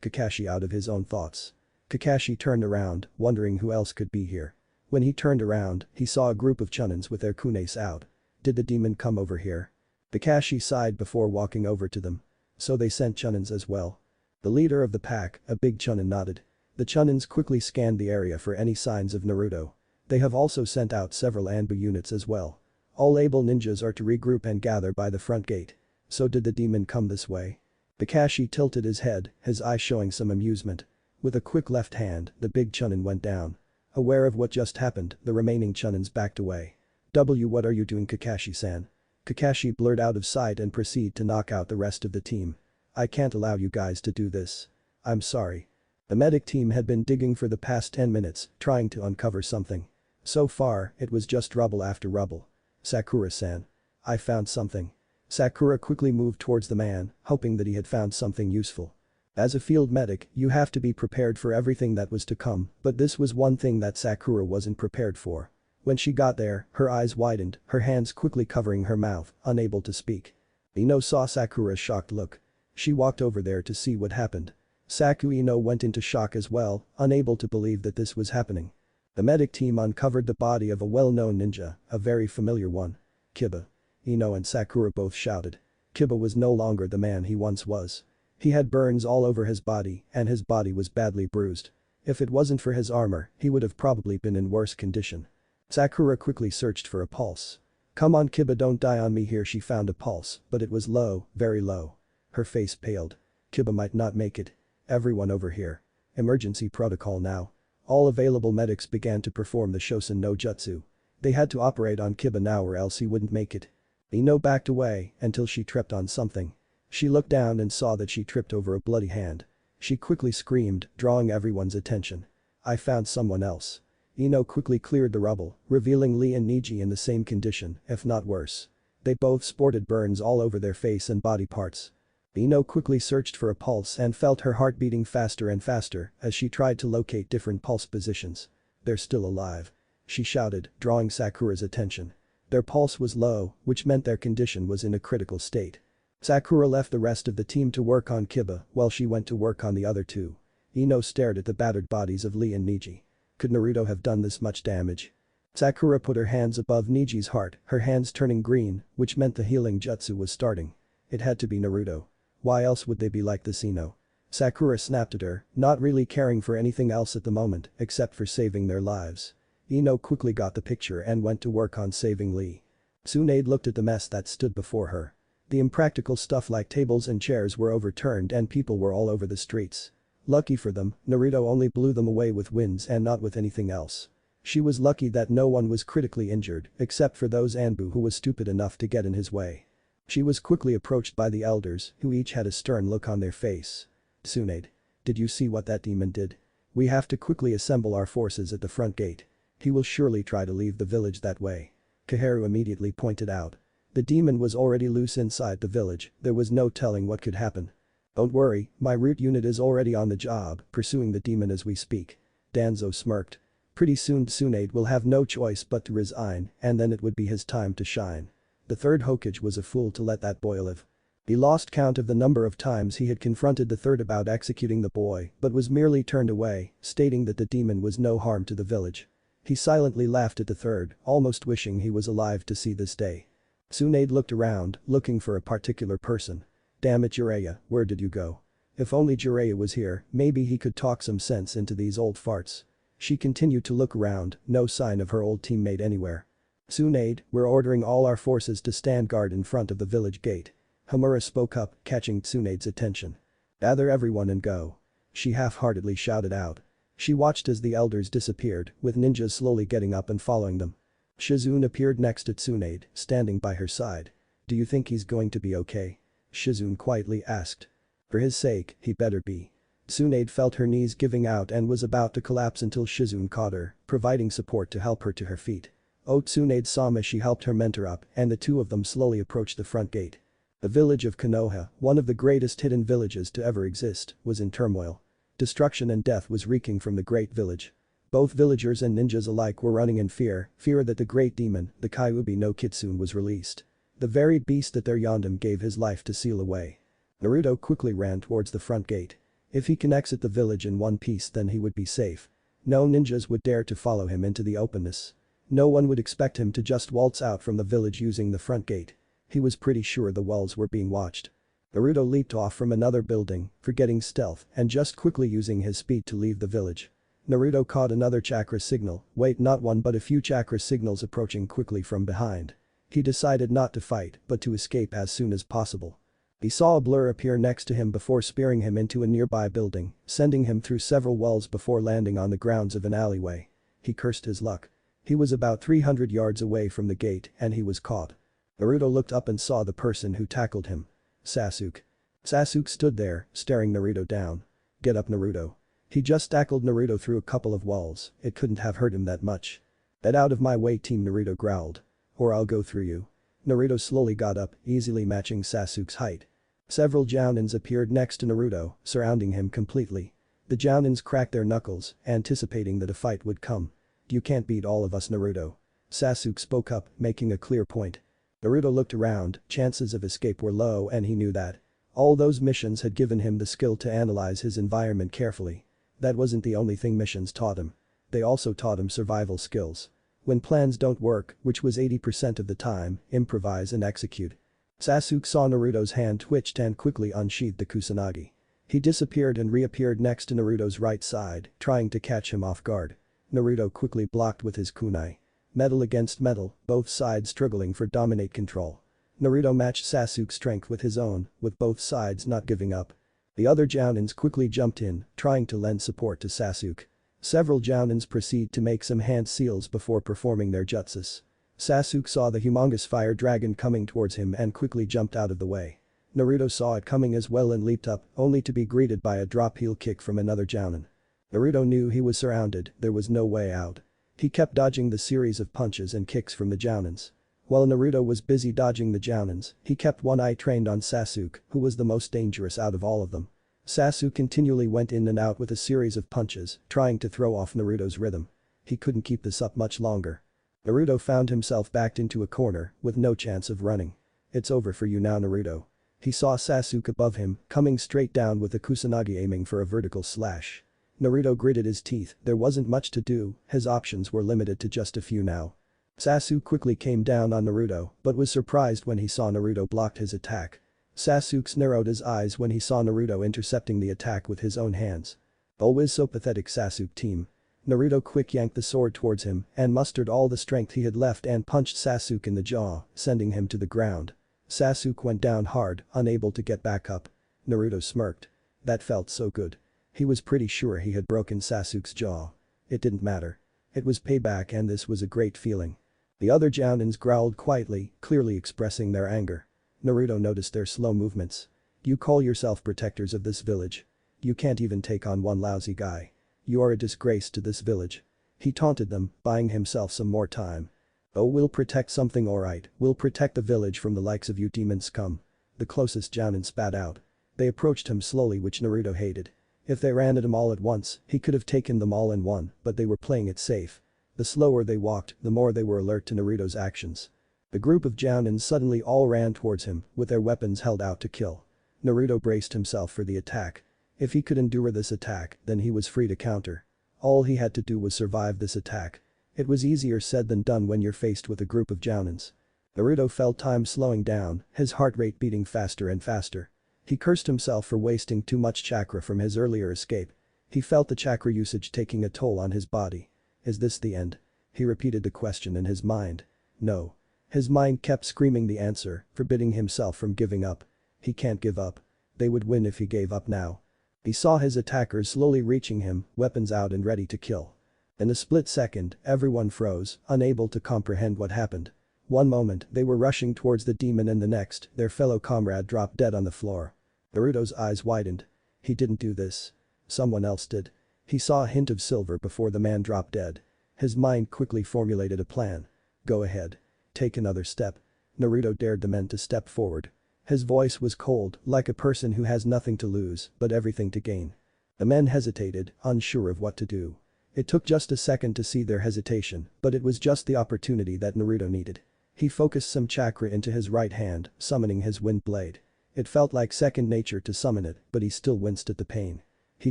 Kakashi out of his own thoughts. Kakashi turned around, wondering who else could be here. When he turned around, he saw a group of chunins with their kunais out. Did the demon come over here? Kakashi sighed before walking over to them. So they sent chunins as well. The leader of the pack, a big chunin, nodded. The chunins quickly scanned the area for any signs of Naruto. They have also sent out several anbu units as well. All able ninjas are to regroup and gather by the front gate. So did the demon come this way? Kakashi tilted his head, his eyes showing some amusement. With a quick left hand, the big chunin went down. Aware of what just happened, the remaining chunins backed away. What are you doing, Kakashi-san? Kakashi blurred out of sight and proceeded to knock out the rest of the team. I can't allow you guys to do this. I'm sorry. The medic team had been digging for the past 10 minutes, trying to uncover something. So far, it was just rubble after rubble. Sakura-san. I found something. Sakura quickly moved towards the man, hoping that he had found something useful. As a field medic, you have to be prepared for everything that was to come, but this was one thing that Sakura wasn't prepared for. When she got there, her eyes widened, her hands quickly covering her mouth, unable to speak. Ino saw Sakura's shocked look. She walked over there to see what happened. Ino went into shock as well, unable to believe that this was happening. The medic team uncovered the body of a well-known ninja, a very familiar one. Kiba. Ino and Sakura both shouted. Kiba was no longer the man he once was. He had burns all over his body, and his body was badly bruised. If it wasn't for his armor, he would have probably been in worse condition. Sakura quickly searched for a pulse. Come on Kiba, don't die on me here. She found a pulse, but it was low, very low. Her face paled. Kiba might not make it. Everyone over here. Emergency protocol now. All available medics began to perform the Shosen no Jutsu. They had to operate on Kiba now or else he wouldn't make it. Ino backed away until she tripped on something. She looked down and saw that she tripped over a bloody hand. She quickly screamed, drawing everyone's attention. I found someone else. Ino quickly cleared the rubble, revealing Lee and Niji in the same condition, if not worse. They both sported burns all over their face and body parts. Ino quickly searched for a pulse and felt her heart beating faster and faster as she tried to locate different pulse positions. They're still alive. She shouted, drawing Sakura's attention. Their pulse was low, which meant their condition was in a critical state. Sakura left the rest of the team to work on Kiba while she went to work on the other two. Ino stared at the battered bodies of Lee and Niji. Could Naruto have done this much damage? Sakura put her hands above Niji's heart, her hands turning green, which meant the healing jutsu was starting. It had to be Naruto. Why else would they be like this, Ino? Sakura snapped at her, not really caring for anything else at the moment except for saving their lives. Ino quickly got the picture and went to work on saving Lee. Tsunade looked at the mess that stood before her. The impractical stuff like tables and chairs were overturned and people were all over the streets. Lucky for them, Naruto only blew them away with winds and not with anything else. She was lucky that no one was critically injured except for those anbu who was stupid enough to get in his way. She was quickly approached by the elders, who each had a stern look on their face. Tsunade. Did you see what that demon did? We have to quickly assemble our forces at the front gate. He will surely try to leave the village that way. Kaharu immediately pointed out. The demon was already loose inside the village, there was no telling what could happen. Don't worry, my root unit is already on the job, pursuing the demon as we speak. Danzo smirked. Pretty soon Tsunade will have no choice but to resign, and then it would be his time to shine. The third Hokage was a fool to let that boy live. He lost count of the number of times he had confronted the third about executing the boy but was merely turned away, stating that the demon was no harm to the village. He silently laughed at the third, almost wishing he was alive to see this day. Tsunade looked around, looking for a particular person. Damn it, Jiraiya, where did you go? If only Jiraiya was here, maybe he could talk some sense into these old farts. She continued to look around, no sign of her old teammate anywhere. Tsunade, we're ordering all our forces to stand guard in front of the village gate. Homura spoke up, catching Tsunade's attention. Gather everyone and go. She half-heartedly shouted out. She watched as the elders disappeared, with ninjas slowly getting up and following them. Shizune appeared next to Tsunade, standing by her side. Do you think he's going to be okay? Shizune quietly asked. For his sake, he better be. Tsunade felt her knees giving out and was about to collapse until Shizune caught her, providing support to help her to her feet. Tsunade saw as she helped her mentor up and the two of them slowly approached the front gate. The village of Konoha, one of the greatest hidden villages to ever exist, was in turmoil. Destruction and death was reeking from the great village. Both villagers and ninjas alike were running in fear that the great demon, the Kyuubi no Kitsune, was released. The very beast that their yondom gave his life to seal away. Naruto quickly ran towards the front gate. If he can exit the village in one piece then he would be safe. No ninjas would dare to follow him into the openness. No one would expect him to just waltz out from the village using the front gate. He was pretty sure the walls were being watched. Naruto leaped off from another building, forgetting stealth and just quickly using his speed to leave the village. Naruto caught another chakra signal, wait, not one but a few chakra signals approaching quickly from behind. He decided not to fight but to escape as soon as possible. He saw a blur appear next to him before spearing him into a nearby building, sending him through several walls before landing on the grounds of an alleyway. He cursed his luck. He was about 300 yards away from the gate and he was caught. Naruto looked up and saw the person who tackled him. Sasuke. Sasuke stood there, staring Naruto down. Get up, Naruto. He just tackled Naruto through a couple of walls, it couldn't have hurt him that much. Get out of my way, team, Naruto growled. Or I'll go through you. Naruto slowly got up, easily matching Sasuke's height. Several jounins appeared next to Naruto, surrounding him completely. The jounins cracked their knuckles, anticipating that a fight would come. You can't beat all of us, Naruto. Sasuke spoke up, making a clear point. Naruto looked around, chances of escape were low and he knew that. All those missions had given him the skill to analyze his environment carefully. That wasn't the only thing missions taught him. They also taught him survival skills. When plans don't work, which was 80% of the time, improvise and execute. Sasuke saw Naruto's hand twitched and quickly unsheathed the Kusanagi. He disappeared and reappeared next to Naruto's right side, trying to catch him off guard. Naruto quickly blocked with his kunai. Metal against metal, both sides struggling for dominate control. Naruto matched Sasuke's strength with his own, with both sides not giving up. The other jounins quickly jumped in, trying to lend support to Sasuke. Several jounins proceed to make some hand seals before performing their jutsus. Sasuke saw the humongous fire dragon coming towards him and quickly jumped out of the way. Naruto saw it coming as well and leaped up, only to be greeted by a drop heel kick from another jounin. Naruto knew he was surrounded, there was no way out. He kept dodging the series of punches and kicks from the jounins. While Naruto was busy dodging the jounins, he kept one eye trained on Sasuke, who was the most dangerous out of all of them. Sasuke continually went in and out with a series of punches, trying to throw off Naruto's rhythm. He couldn't keep this up much longer. Naruto found himself backed into a corner, with no chance of running. It's over for you now, Naruto. He saw Sasuke above him, coming straight down with the Kusanagi aiming for a vertical slash. Naruto gritted his teeth, there wasn't much to do, his options were limited to just a few now. Sasuke quickly came down on Naruto, but was surprised when he saw Naruto blocked his attack. Sasuke narrowed his eyes when he saw Naruto intercepting the attack with his own hands. Always so pathetic, Sasuke team. Naruto quick yanked the sword towards him and mustered all the strength he had left and punched Sasuke in the jaw, sending him to the ground. Sasuke went down hard, unable to get back up. Naruto smirked. That felt so good. He was pretty sure he had broken Sasuke's jaw. It didn't matter. It was payback and this was a great feeling. The other jounins growled quietly, clearly expressing their anger. Naruto noticed their slow movements. You call yourself protectors of this village. You can't even take on one lousy guy. You are a disgrace to this village. He taunted them, buying himself some more time. Oh, we'll protect something, alright, we'll protect the village from the likes of you demon scum. The closest jounin spat out. They approached him slowly, which Naruto hated. If they ran at him all at once, he could have taken them all in one, but they were playing it safe. The slower they walked, the more they were alert to Naruto's actions. The group of jounins suddenly all ran towards him, with their weapons held out to kill. Naruto braced himself for the attack. If he could endure this attack, then he was free to counter. All he had to do was survive this attack. It was easier said than done when you're faced with a group of jounins. Naruto felt time slowing down, his heart rate beating faster and faster. He cursed himself for wasting too much chakra from his earlier escape. He felt the chakra usage taking a toll on his body. Is this the end? He repeated the question in his mind. No. His mind kept screaming the answer, forbidding himself from giving up. He can't give up. They would win if he gave up now. He saw his attackers slowly reaching him, weapons out and ready to kill. In a split second, everyone froze, unable to comprehend what happened. One moment, they were rushing towards the demon and the next, their fellow comrade dropped dead on the floor. Naruto's eyes widened. He didn't do this. Someone else did. He saw a hint of silver before the man dropped dead. His mind quickly formulated a plan. Go ahead. Take another step. Naruto dared the men to step forward. His voice was cold, like a person who has nothing to lose, but everything to gain. The men hesitated, unsure of what to do. It took just a second to see their hesitation, but it was just the opportunity that Naruto needed. He focused some chakra into his right hand, summoning his wind blade. It felt like second nature to summon it, but he still winced at the pain. He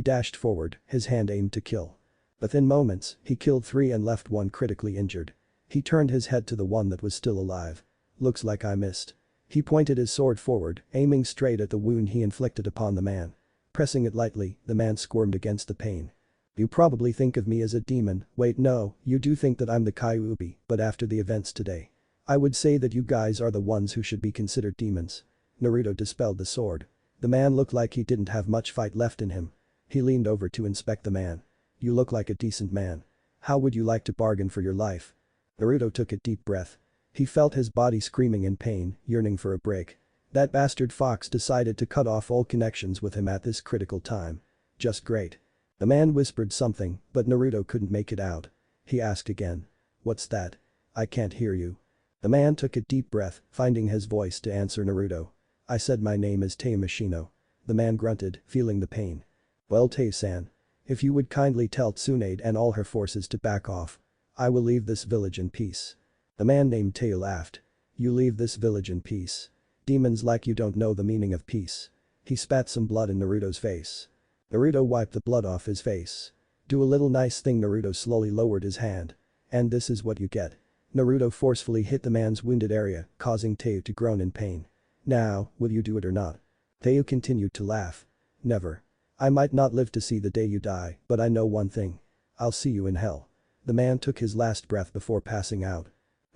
dashed forward, his hand aimed to kill. Within moments, he killed 3 and left 1 critically injured. He turned his head to the one that was still alive. Looks like I missed. He pointed his sword forward, aiming straight at the wound he inflicted upon the man. Pressing it lightly, the man squirmed against the pain. You probably think of me as a demon, wait no, you do think that I'm the Kyuubi, but after the events today. I would say that you guys are the ones who should be considered demons. Naruto dispelled the sword. The man looked like he didn't have much fight left in him. He leaned over to inspect the man. You look like a decent man. How would you like to bargain for your life? Naruto took a deep breath. He felt his body screaming in pain, yearning for a break. That bastard fox decided to cut off all connections with him at this critical time. Just great. The man whispered something, but Naruto couldn't make it out. He asked again. What's that? I can't hear you. The man took a deep breath, finding his voice to answer Naruto. I said my name is Taemashino. The man grunted, feeling the pain. Well Tae-san. If you would kindly tell Tsunade and all her forces to back off. I will leave this village in peace. The man named Tae laughed. You leave this village in peace. Demons like you don't know the meaning of peace. He spat some blood in Naruto's face. Naruto wiped the blood off his face. Do a little nice thing. Naruto slowly lowered his hand. And this is what you get. Naruto forcefully hit the man's wounded area, causing Tae to groan in pain. Now, will you do it or not? Tae continued to laugh. Never. I might not live to see the day you die, but I know one thing. I'll see you in hell. The man took his last breath before passing out.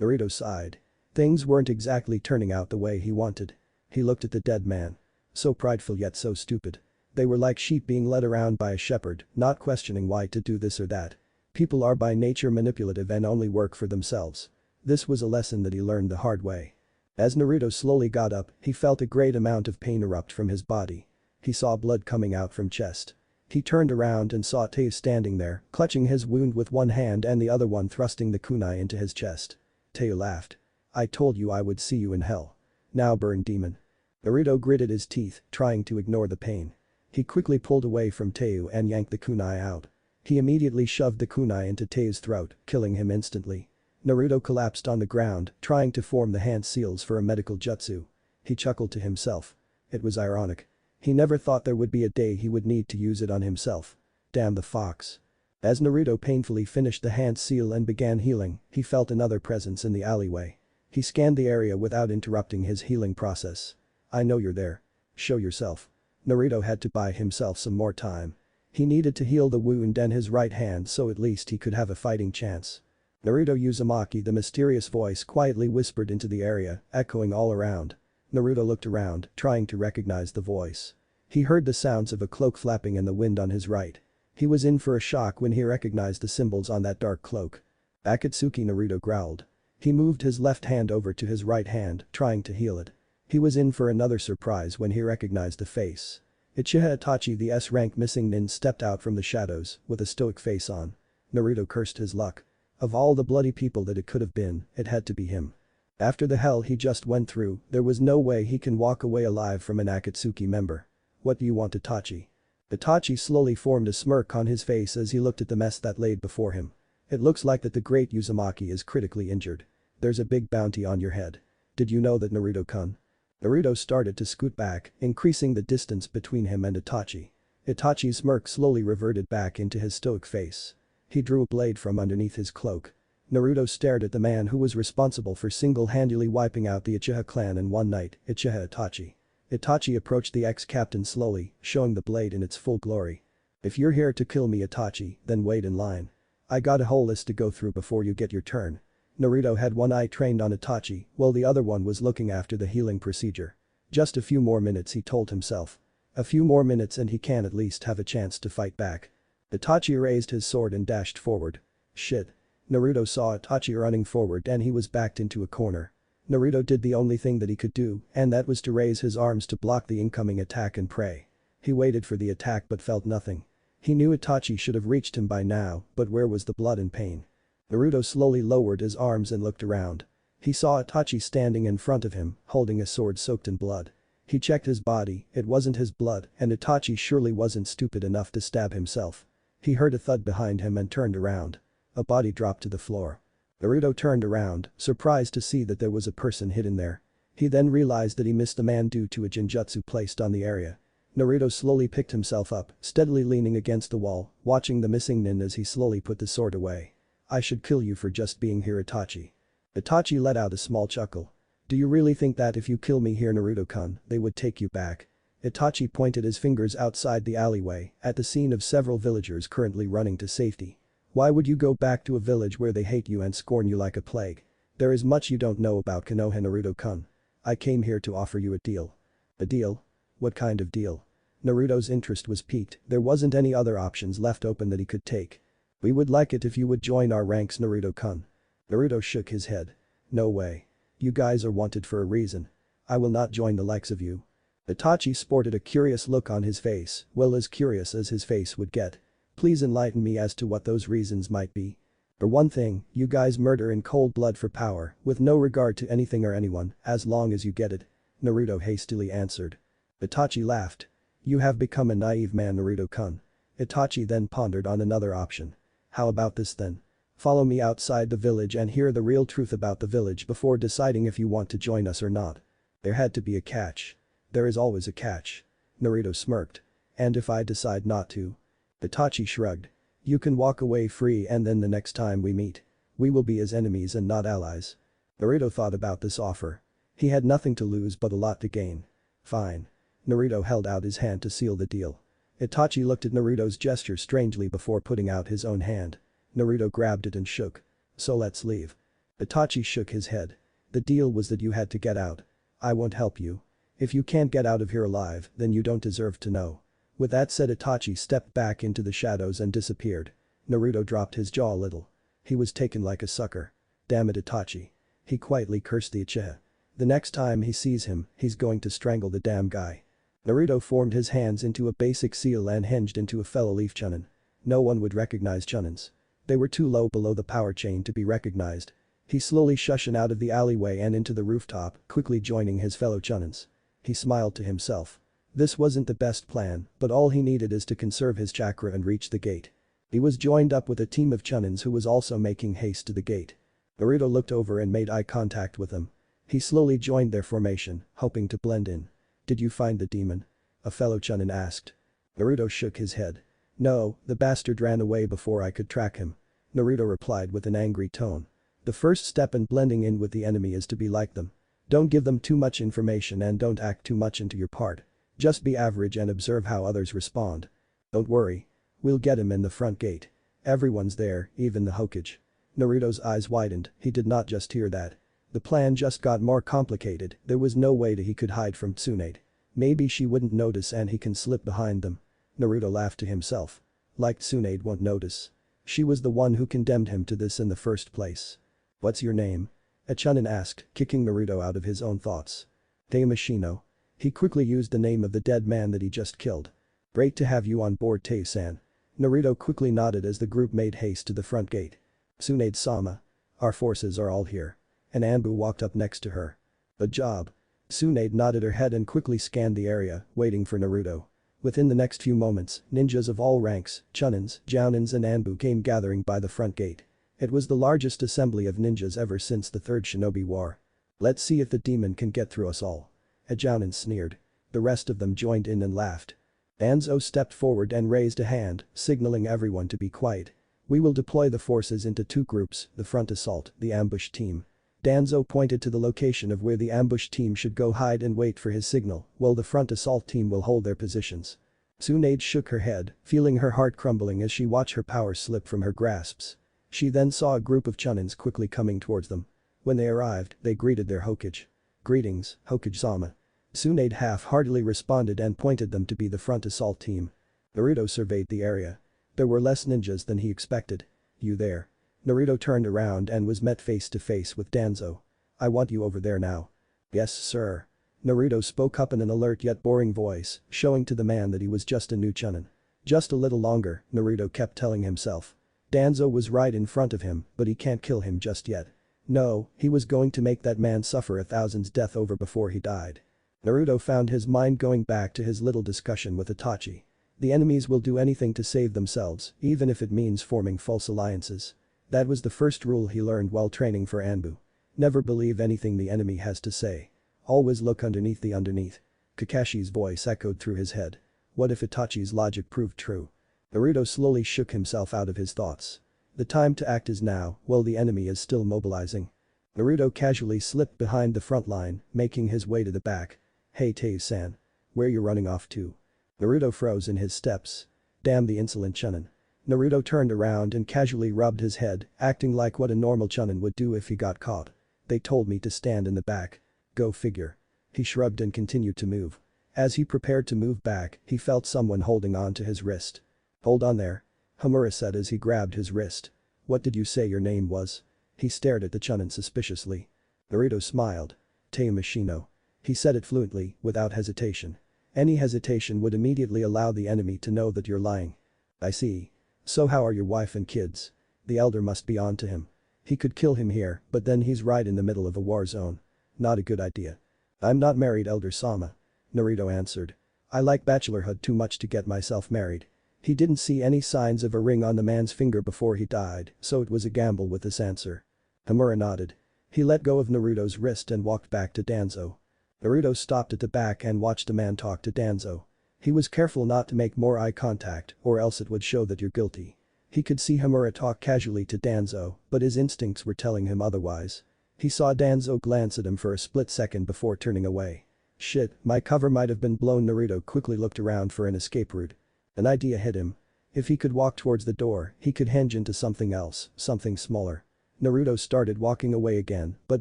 Naruto sighed. Things weren't exactly turning out the way he wanted. He looked at the dead man. So prideful yet so stupid. They were like sheep being led around by a shepherd, not questioning why to do this or that. People are by nature manipulative and only work for themselves. This was a lesson that he learned the hard way. As Naruto slowly got up, he felt a great amount of pain erupt from his body. He saw blood coming out from chest. He turned around and saw Tae standing there, clutching his wound with one hand and the other one thrusting the kunai into his chest. Tae laughed. I told you I would see you in hell. Now burn demon. Naruto gritted his teeth, trying to ignore the pain. He quickly pulled away from Tae and yanked the kunai out. He immediately shoved the kunai into Tae's throat, killing him instantly. Naruto collapsed on the ground, trying to form the hand seals for a medical jutsu. He chuckled to himself. It was ironic. He never thought there would be a day he would need to use it on himself. Damn the fox. As Naruto painfully finished the hand seal and began healing, he felt another presence in the alleyway. He scanned the area without interrupting his healing process. I know you're there. Show yourself. Naruto had to buy himself some more time. He needed to heal the wound in his right hand so at least he could have a fighting chance. Naruto Uzumaki, the mysterious voice, quietly whispered into the area, echoing all around. Naruto looked around, trying to recognize the voice. He heard the sounds of a cloak flapping in the wind on his right. He was in for a shock when he recognized the symbols on that dark cloak. Akatsuki, Naruto growled. He moved his left hand over to his right hand, trying to heal it. He was in for another surprise when he recognized the face. Uchiha Itachi, the S-rank missing nin, stepped out from the shadows, with a stoic face on. Naruto cursed his luck. Of all the bloody people that it could have been, it had to be him. After the hell he just went through, there was no way he can walk away alive from an Akatsuki member. What do you want, Itachi? Itachi slowly formed a smirk on his face as he looked at the mess that laid before him. It looks like that the great Uzumaki is critically injured. There's a big bounty on your head. Did you know that, Naruto-kun? Naruto started to scoot back, increasing the distance between him and Itachi. Itachi's smirk slowly reverted back into his stoic face. He drew a blade from underneath his cloak. Naruto stared at the man who was responsible for single-handedly wiping out the Uchiha clan in one night, Uchiha Itachi. Itachi approached the ex-captain slowly, showing the blade in its full glory. If you're here to kill me, Itachi, then wait in line. I got a whole list to go through before you get your turn. Naruto had one eye trained on Itachi, while the other one was looking after the healing procedure. Just a few more minutes, he told himself. A few more minutes and he can at least have a chance to fight back. Itachi raised his sword and dashed forward. Shit. Naruto saw Itachi running forward and he was backed into a corner. Naruto did the only thing that he could do, and that was to raise his arms to block the incoming attack and pray. He waited for the attack but felt nothing. He knew Itachi should have reached him by now, but where was the blood and pain? Naruto slowly lowered his arms and looked around. He saw Itachi standing in front of him, holding a sword soaked in blood. He checked his body, it wasn't his blood, and Itachi surely wasn't stupid enough to stab himself. He heard a thud behind him and turned around. A body dropped to the floor. Naruto turned around, surprised to see that there was a person hidden there. He then realized that he missed the man due to a genjutsu placed on the area. Naruto slowly picked himself up, steadily leaning against the wall, watching the missing nin as he slowly put the sword away. I should kill you for just being here, Itachi. Itachi let out a small chuckle. Do you really think that if you kill me here, Naruto-kun, they would take you back? Itachi pointed his fingers outside the alleyway at the scene of several villagers currently running to safety. Why would you go back to a village where they hate you and scorn you like a plague? There is much you don't know about Konoha, Naruto-kun. I came here to offer you a deal. A deal? What kind of deal? Naruto's interest was piqued, there wasn't any other options left open that he could take. We would like it if you would join our ranks, Naruto-kun. Naruto shook his head. No way. You guys are wanted for a reason. I will not join the likes of you. Itachi sported a curious look on his face, well, as curious as his face would get. Please enlighten me as to what those reasons might be. For one thing, you guys murder in cold blood for power, with no regard to anything or anyone, as long as you get it. Naruto hastily answered. Itachi laughed. You have become a naive man, Naruto-kun. Itachi then pondered on another option. How about this then? Follow me outside the village and hear the real truth about the village before deciding if you want to join us or not. There had to be a catch. There is always a catch. Naruto smirked. And if I decide not to? Itachi shrugged. You can walk away free and then the next time we meet, we will be as enemies and not allies. Naruto thought about this offer. He had nothing to lose but a lot to gain. Fine. Naruto held out his hand to seal the deal. Itachi looked at Naruto's gesture strangely before putting out his own hand. Naruto grabbed it and shook. So let's leave. Itachi shook his head. The deal was that you had to get out. I won't help you. If you can't get out of here alive, then you don't deserve to know. With that said, Itachi stepped back into the shadows and disappeared. Naruto dropped his jaw a little. He was taken like a sucker. Damn it, Itachi. He quietly cursed the Uchiha. The next time he sees him, he's going to strangle the damn guy. Naruto formed his hands into a basic seal and hinged into a fellow leaf chunin. No one would recognize chunins. They were too low below the power chain to be recognized. He slowly shushed out of the alleyway and into the rooftop, quickly joining his fellow chunins. He smiled to himself. This wasn't the best plan, but all he needed is to conserve his chakra and reach the gate. He was joined up with a team of chunins who was also making haste to the gate. Naruto looked over and made eye contact with them. He slowly joined their formation, hoping to blend in. Did you find the demon? A fellow chunin asked. Naruto shook his head. No, the bastard ran away before I could track him. Naruto replied with an angry tone. The first step in blending in with the enemy is to be like them. Don't give them too much information and don't act too much into your part. Just be average and observe how others respond. Don't worry. We'll get him in the front gate. Everyone's there, even the Hokage. Naruto's eyes widened, he did not just hear that. The plan just got more complicated, there was no way that he could hide from Tsunade. Maybe she wouldn't notice and he can slip behind them. Naruto laughed to himself. Like Tsunade won't notice. She was the one who condemned him to this in the first place. What's your name? A chunin asked, kicking Naruto out of his own thoughts. Taemashino. He quickly used the name of the dead man that he just killed. Great to have you on board, Tae-san. Naruto quickly nodded as the group made haste to the front gate. Tsunade-sama. Our forces are all here. An anbu walked up next to her. Good job. Tsunade nodded her head and quickly scanned the area, waiting for Naruto. Within the next few moments, ninjas of all ranks, chunins, jounins and anbu came gathering by the front gate. It was the largest assembly of ninjas ever since the Third Shinobi War. Let's see if the demon can get through us all. A jounin sneered. The rest of them joined in and laughed. Danzo stepped forward and raised a hand, signaling everyone to be quiet. We will deploy the forces into two groups, the front assault, the ambush team. Danzo pointed to the location of where the ambush team should go hide and wait for his signal, while the front assault team will hold their positions. Tsunade shook her head, feeling her heart crumbling as she watched her power slip from her grasps. She then saw a group of chunins quickly coming towards them. When they arrived, they greeted their Hokage. Greetings, Hokage-sama. Tsunade half-heartedly responded and pointed them to be the front assault team. Naruto surveyed the area. There were less ninjas than he expected. You there? Naruto turned around and was met face to face with Danzo. I want you over there now. Yes, sir. Naruto spoke up in an alert yet boring voice, showing to the man that he was just a new chunin. Just a little longer, Naruto kept telling himself. Danzo was right in front of him, but he can't kill him just yet. No, he was going to make that man suffer a thousand's death over before he died. Naruto found his mind going back to his little discussion with Itachi. The enemies will do anything to save themselves, even if it means forming false alliances. That was the first rule he learned while training for Anbu. Never believe anything the enemy has to say. Always look underneath the underneath. Kakashi's voice echoed through his head. What if Itachi's logic proved true? Naruto slowly shook himself out of his thoughts. The time to act is now, while the enemy is still mobilizing. Naruto casually slipped behind the front line, making his way to the back. Hey Tei-san. Where you running off to? Naruto froze in his steps. Damn the insolent chunin. Naruto turned around and casually rubbed his head, acting like what a normal chunin would do if he got caught. They told me to stand in the back. Go figure. He shrugged and continued to move. As he prepared to move back, he felt someone holding on to his wrist. Hold on there. Homura said as he grabbed his wrist. What did you say your name was? He stared at the chunin suspiciously. Naruto smiled. Tei Mashino. He said it fluently, without hesitation. Any hesitation would immediately allow the enemy to know that you're lying. I see. So how are your wife and kids? The elder must be on to him. He could kill him here, but then he's right in the middle of a war zone. Not a good idea. I'm not married, Elder-sama. Naruto answered. I like bachelorhood too much to get myself married. He didn't see any signs of a ring on the man's finger before he died, so it was a gamble with this answer. Homura nodded. He let go of Naruto's wrist and walked back to Danzo. Naruto stopped at the back and watched the man talk to Danzo. He was careful not to make more eye contact, or else it would show that you're guilty. He could see Homura talk casually to Danzo, but his instincts were telling him otherwise. He saw Danzo glance at him for a split second before turning away. Shit, my cover might have been blown. Naruto quickly looked around for an escape route. An idea hit him. If he could walk towards the door, he could hinge into something else, something smaller. Naruto started walking away again, but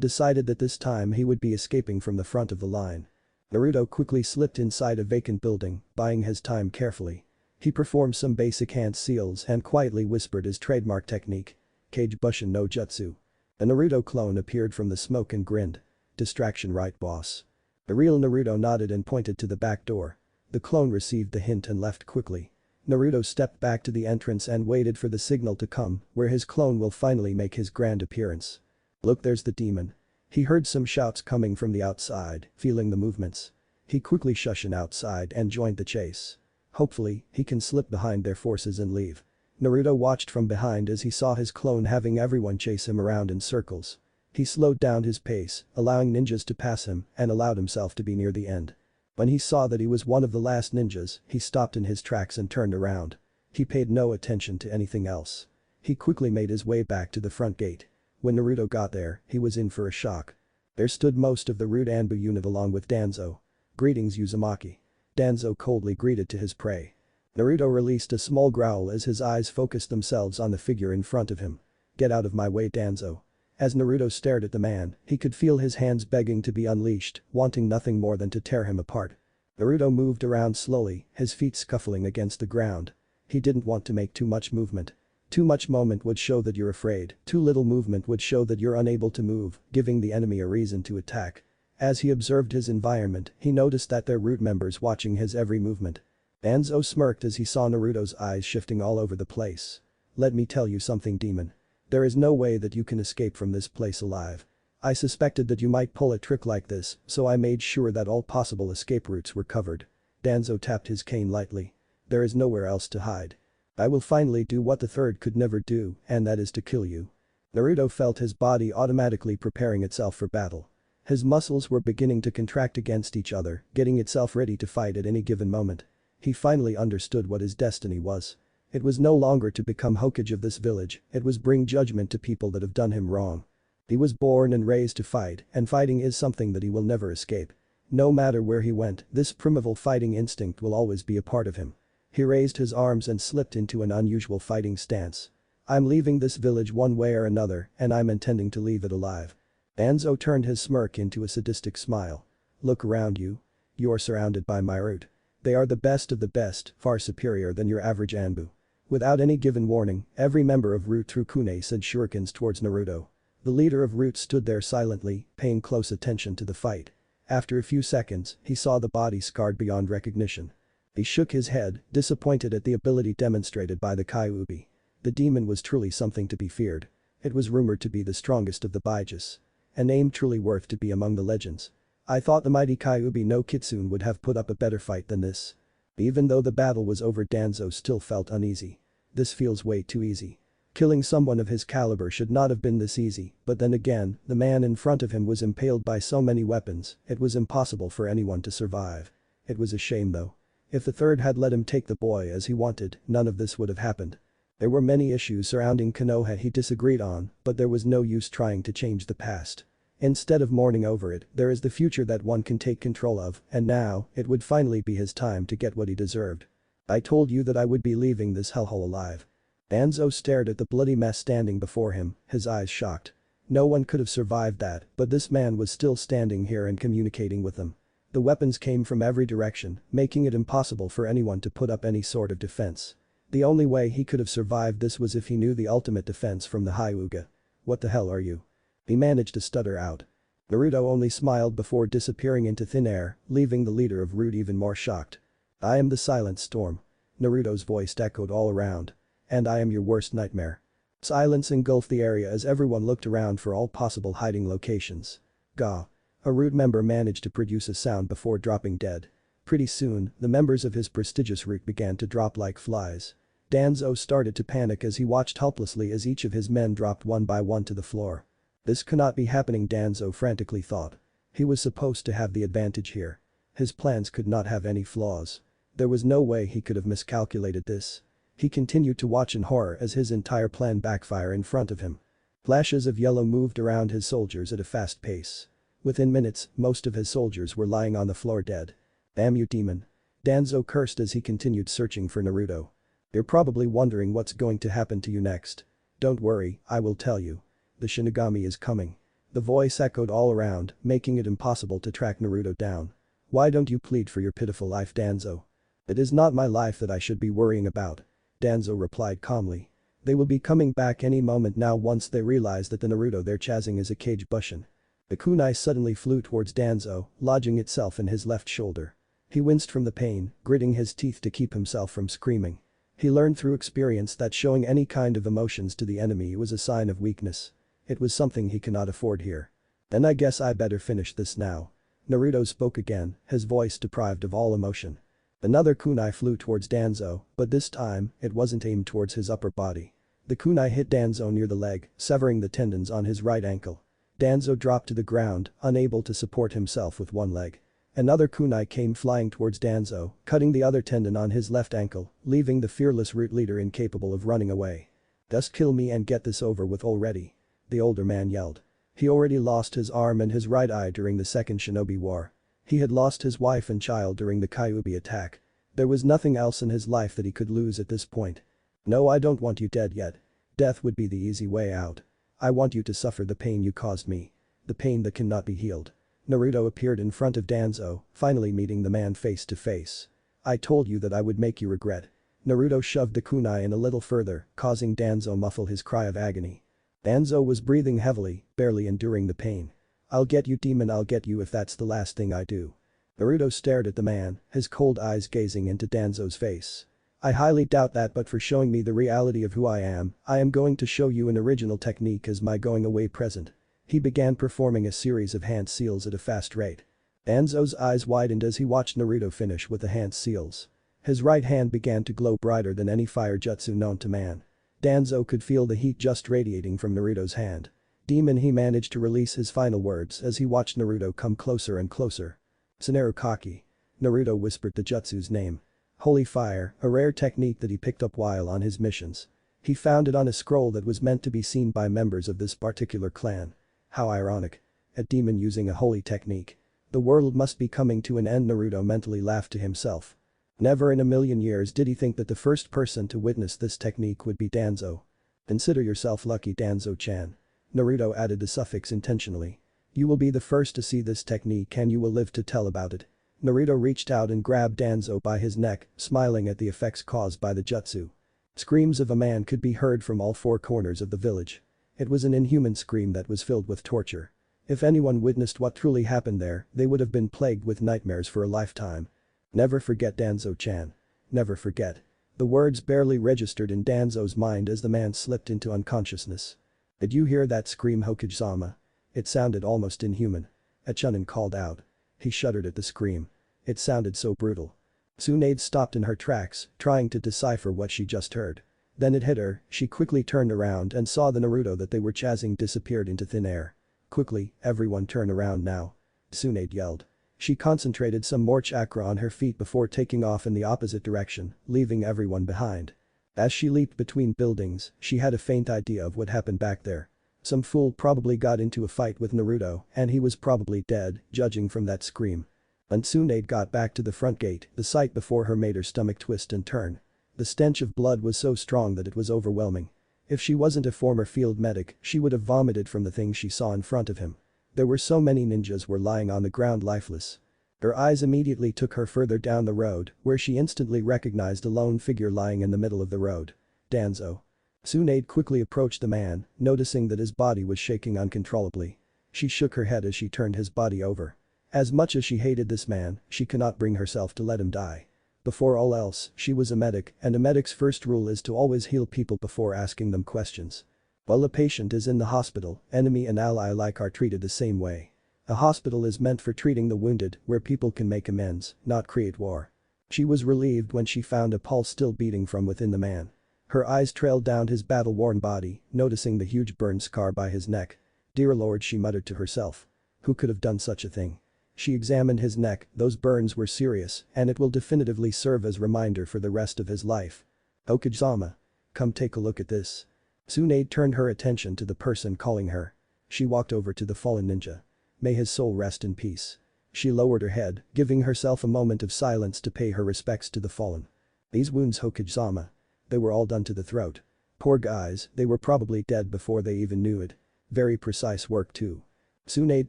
decided that this time he would be escaping from the front of the line. Naruto quickly slipped inside a vacant building, buying his time carefully. He performed some basic hand seals and quietly whispered his trademark technique. Kage Bushin no Jutsu. A Naruto clone appeared from the smoke and grinned. Distraction, right boss? The real Naruto nodded and pointed to the back door. The clone received the hint and left quickly. Naruto stepped back to the entrance and waited for the signal to come, where his clone will finally make his grand appearance. Look, there's the demon. He heard some shouts coming from the outside, feeling the movements. He quickly shushed outside and joined the chase. Hopefully, he can slip behind their forces and leave. Naruto watched from behind as he saw his clone having everyone chase him around in circles. He slowed down his pace, allowing ninjas to pass him, and allowed himself to be near the end. When he saw that he was one of the last ninjas, he stopped in his tracks and turned around. He paid no attention to anything else. He quickly made his way back to the front gate. When Naruto got there, he was in for a shock. There stood most of the rude Anbu unit along with Danzo. Greetings, Uzumaki. Danzo coldly greeted to his prey. Naruto released a small growl as his eyes focused themselves on the figure in front of him. Get out of my way, Danzo. As Naruto stared at the man, he could feel his hands begging to be unleashed, wanting nothing more than to tear him apart. Naruto moved around slowly, his feet scuffling against the ground. He didn't want to make too much movement. Too much movement would show that you're afraid, too little movement would show that you're unable to move, giving the enemy a reason to attack. As he observed his environment, he noticed that there were root members watching his every movement. Danzo smirked as he saw Naruto's eyes shifting all over the place. Let me tell you something, demon. There is no way that you can escape from this place alive. I suspected that you might pull a trick like this, so I made sure that all possible escape routes were covered. Danzo tapped his cane lightly. There is nowhere else to hide. I will finally do what the third could never do, and that is to kill you. Naruto felt his body automatically preparing itself for battle. His muscles were beginning to contract against each other, getting itself ready to fight at any given moment. He finally understood what his destiny was. It was no longer to become Hokage of this village, it was bring judgment to people that have done him wrong. He was born and raised to fight, and fighting is something that he will never escape. No matter where he went, this primeval fighting instinct will always be a part of him. He raised his arms and slipped into an unusual fighting stance. I'm leaving this village one way or another, and I'm intending to leave it alive. Danzo turned his smirk into a sadistic smile. Look around you. You are surrounded by my root. They are the best of the best, far superior than your average Anbu. Without any given warning, every member of Root threw kunai said shurikens towards Naruto. The leader of Root stood there silently, paying close attention to the fight. After a few seconds, he saw the body scarred beyond recognition. He shook his head, disappointed at the ability demonstrated by the Kyuubi. The demon was truly something to be feared. It was rumored to be the strongest of the Baijus. A name truly worth to be among the legends. I thought the mighty Kyuubi no Kitsune would have put up a better fight than this. Even though the battle was over, Danzo still felt uneasy. This feels way too easy. Killing someone of his caliber should not have been this easy, but then again, the man in front of him was impaled by so many weapons, it was impossible for anyone to survive. It was a shame though. If the third had let him take the boy as he wanted, none of this would have happened. There were many issues surrounding Konoha he disagreed on, but there was no use trying to change the past. Instead of mourning over it, there is the future that one can take control of, and now, it would finally be his time to get what he deserved. I told you that I would be leaving this hellhole alive. Danzo stared at the bloody mess standing before him, his eyes shocked. No one could have survived that, but this man was still standing here and communicating with them. The weapons came from every direction, making it impossible for anyone to put up any sort of defense. The only way he could have survived this was if he knew the ultimate defense from the Hyuga. What the hell are you? He managed to stutter out. Naruto only smiled before disappearing into thin air, leaving the leader of Root even more shocked. I am the Silent Storm. Naruto's voice echoed all around. And I am your worst nightmare. Silence engulfed the area as everyone looked around for all possible hiding locations. Gah. A Root member managed to produce a sound before dropping dead. Pretty soon, the members of his prestigious Root began to drop like flies. Danzo started to panic as he watched helplessly as each of his men dropped one by one to the floor. This cannot be happening, Danzo frantically thought. He was supposed to have the advantage here. His plans could not have any flaws. There was no way he could have miscalculated this. He continued to watch in horror as his entire plan backfired in front of him. Flashes of yellow moved around his soldiers at a fast pace. Within minutes, most of his soldiers were lying on the floor dead. Damn you, demon. Danzo cursed as he continued searching for Naruto. You're probably wondering what's going to happen to you next. Don't worry, I will tell you. The Shinigami is coming. The voice echoed all around, making it impossible to track Naruto down. Why don't you plead for your pitiful life, Danzo? It is not my life that I should be worrying about. Danzo replied calmly. They will be coming back any moment now once they realize that the Naruto they're chasing is a Kage Bushin. The kunai suddenly flew towards Danzo, lodging itself in his left shoulder. He winced from the pain, gritting his teeth to keep himself from screaming. He learned through experience that showing any kind of emotions to the enemy was a sign of weakness. It was something he cannot afford here. Then I guess I better finish this now. Naruto spoke again, his voice deprived of all emotion. Another kunai flew towards Danzo, but this time, it wasn't aimed towards his upper body. The kunai hit Danzo near the leg, severing the tendons on his right ankle. Danzo dropped to the ground, unable to support himself with one leg. Another kunai came flying towards Danzo, cutting the other tendon on his left ankle, leaving the fearless Root leader incapable of running away. Just kill me and get this over with already. The older man yelled. He already lost his arm and his right eye during the Second Shinobi War. He had lost his wife and child during the Kyuubi attack. There was nothing else in his life that he could lose at this point. No, I don't want you dead yet. Death would be the easy way out. I want you to suffer the pain you caused me. The pain that cannot be healed. Naruto appeared in front of Danzo, finally meeting the man face to face. I told you that I would make you regret. Naruto shoved the kunai in a little further, causing Danzo muffle his cry of agony. Danzo was breathing heavily, barely enduring the pain. I'll get you, demon, I'll get you if that's the last thing I do. Naruto stared at the man, his cold eyes gazing into Danzo's face. I highly doubt that, but for showing me the reality of who I am going to show you an original technique as my going away present. He began performing a series of hand seals at a fast rate. Danzo's eyes widened as he watched Naruto finish with the hand seals. His right hand began to glow brighter than any fire jutsu known to man. Danzo could feel the heat just radiating from Naruto's hand. Demon, he managed to release his final words as he watched Naruto come closer and closer. Tsunade. Naruto whispered the jutsu's name. Holy Fire, a rare technique that he picked up while on his missions. He found it on a scroll that was meant to be seen by members of this particular clan. How ironic. A demon using a holy technique. The world must be coming to an end, Naruto mentally laughed to himself. Never in a million years did he think that the first person to witness this technique would be Danzo. Consider yourself lucky, Danzo-chan. Naruto added the suffix intentionally. You will be the first to see this technique and you will live to tell about it. Naruto reached out and grabbed Danzo by his neck, smiling at the effects caused by the jutsu. Screams of a man could be heard from all four corners of the village. It was an inhuman scream that was filled with torture. If anyone witnessed what truly happened there, they would have been plagued with nightmares for a lifetime. Never forget, Danzo-chan. Never forget. The words barely registered in Danzo's mind as the man slipped into unconsciousness. Did you hear that scream, Hokage-sama? It sounded almost inhuman. A chunin called out. He shuddered at the scream. It sounded so brutal. Tsunade stopped in her tracks, trying to decipher what she just heard. Then it hit her, she quickly turned around and saw the Naruto that they were chasing disappeared into thin air. Quickly, everyone turn around now. Tsunade yelled. She concentrated some more chakra on her feet before taking off in the opposite direction, leaving everyone behind. As she leaped between buildings, she had a faint idea of what happened back there. Some fool probably got into a fight with Naruto and he was probably dead, judging from that scream. When Tsunade got back to the front gate, the sight before her made her stomach twist and turn. The stench of blood was so strong that it was overwhelming. If she wasn't a former field medic, she would have vomited from the things she saw in front of him. There were so many ninjas were lying on the ground lifeless. Her eyes immediately took her further down the road, where she instantly recognized a lone figure lying in the middle of the road. Danzo. Tsunade quickly approached the man, noticing that his body was shaking uncontrollably. She shook her head as she turned his body over. As much as she hated this man, she cannot bring herself to let him die. Before all else, she was a medic, and a medic's first rule is to always heal people before asking them questions. While a patient is in the hospital, enemy and ally alike are treated the same way. A hospital is meant for treating the wounded, where people can make amends, not create war. She was relieved when she found a pulse still beating from within the man. Her eyes trailed down his battle-worn body, noticing the huge burn scar by his neck. Dear Lord, she muttered to herself. Who could have done such a thing? She examined his neck, those burns were serious, and it will definitively serve as reminder for the rest of his life. Hokage-sama. Come take a look at this. Tsunade turned her attention to the person calling her. She walked over to the fallen ninja. May his soul rest in peace. She lowered her head, giving herself a moment of silence to pay her respects to the fallen. These wounds, Hokage-sama. They were all done to the throat. Poor guys, they were probably dead before they even knew it. Very precise work too. Tsunade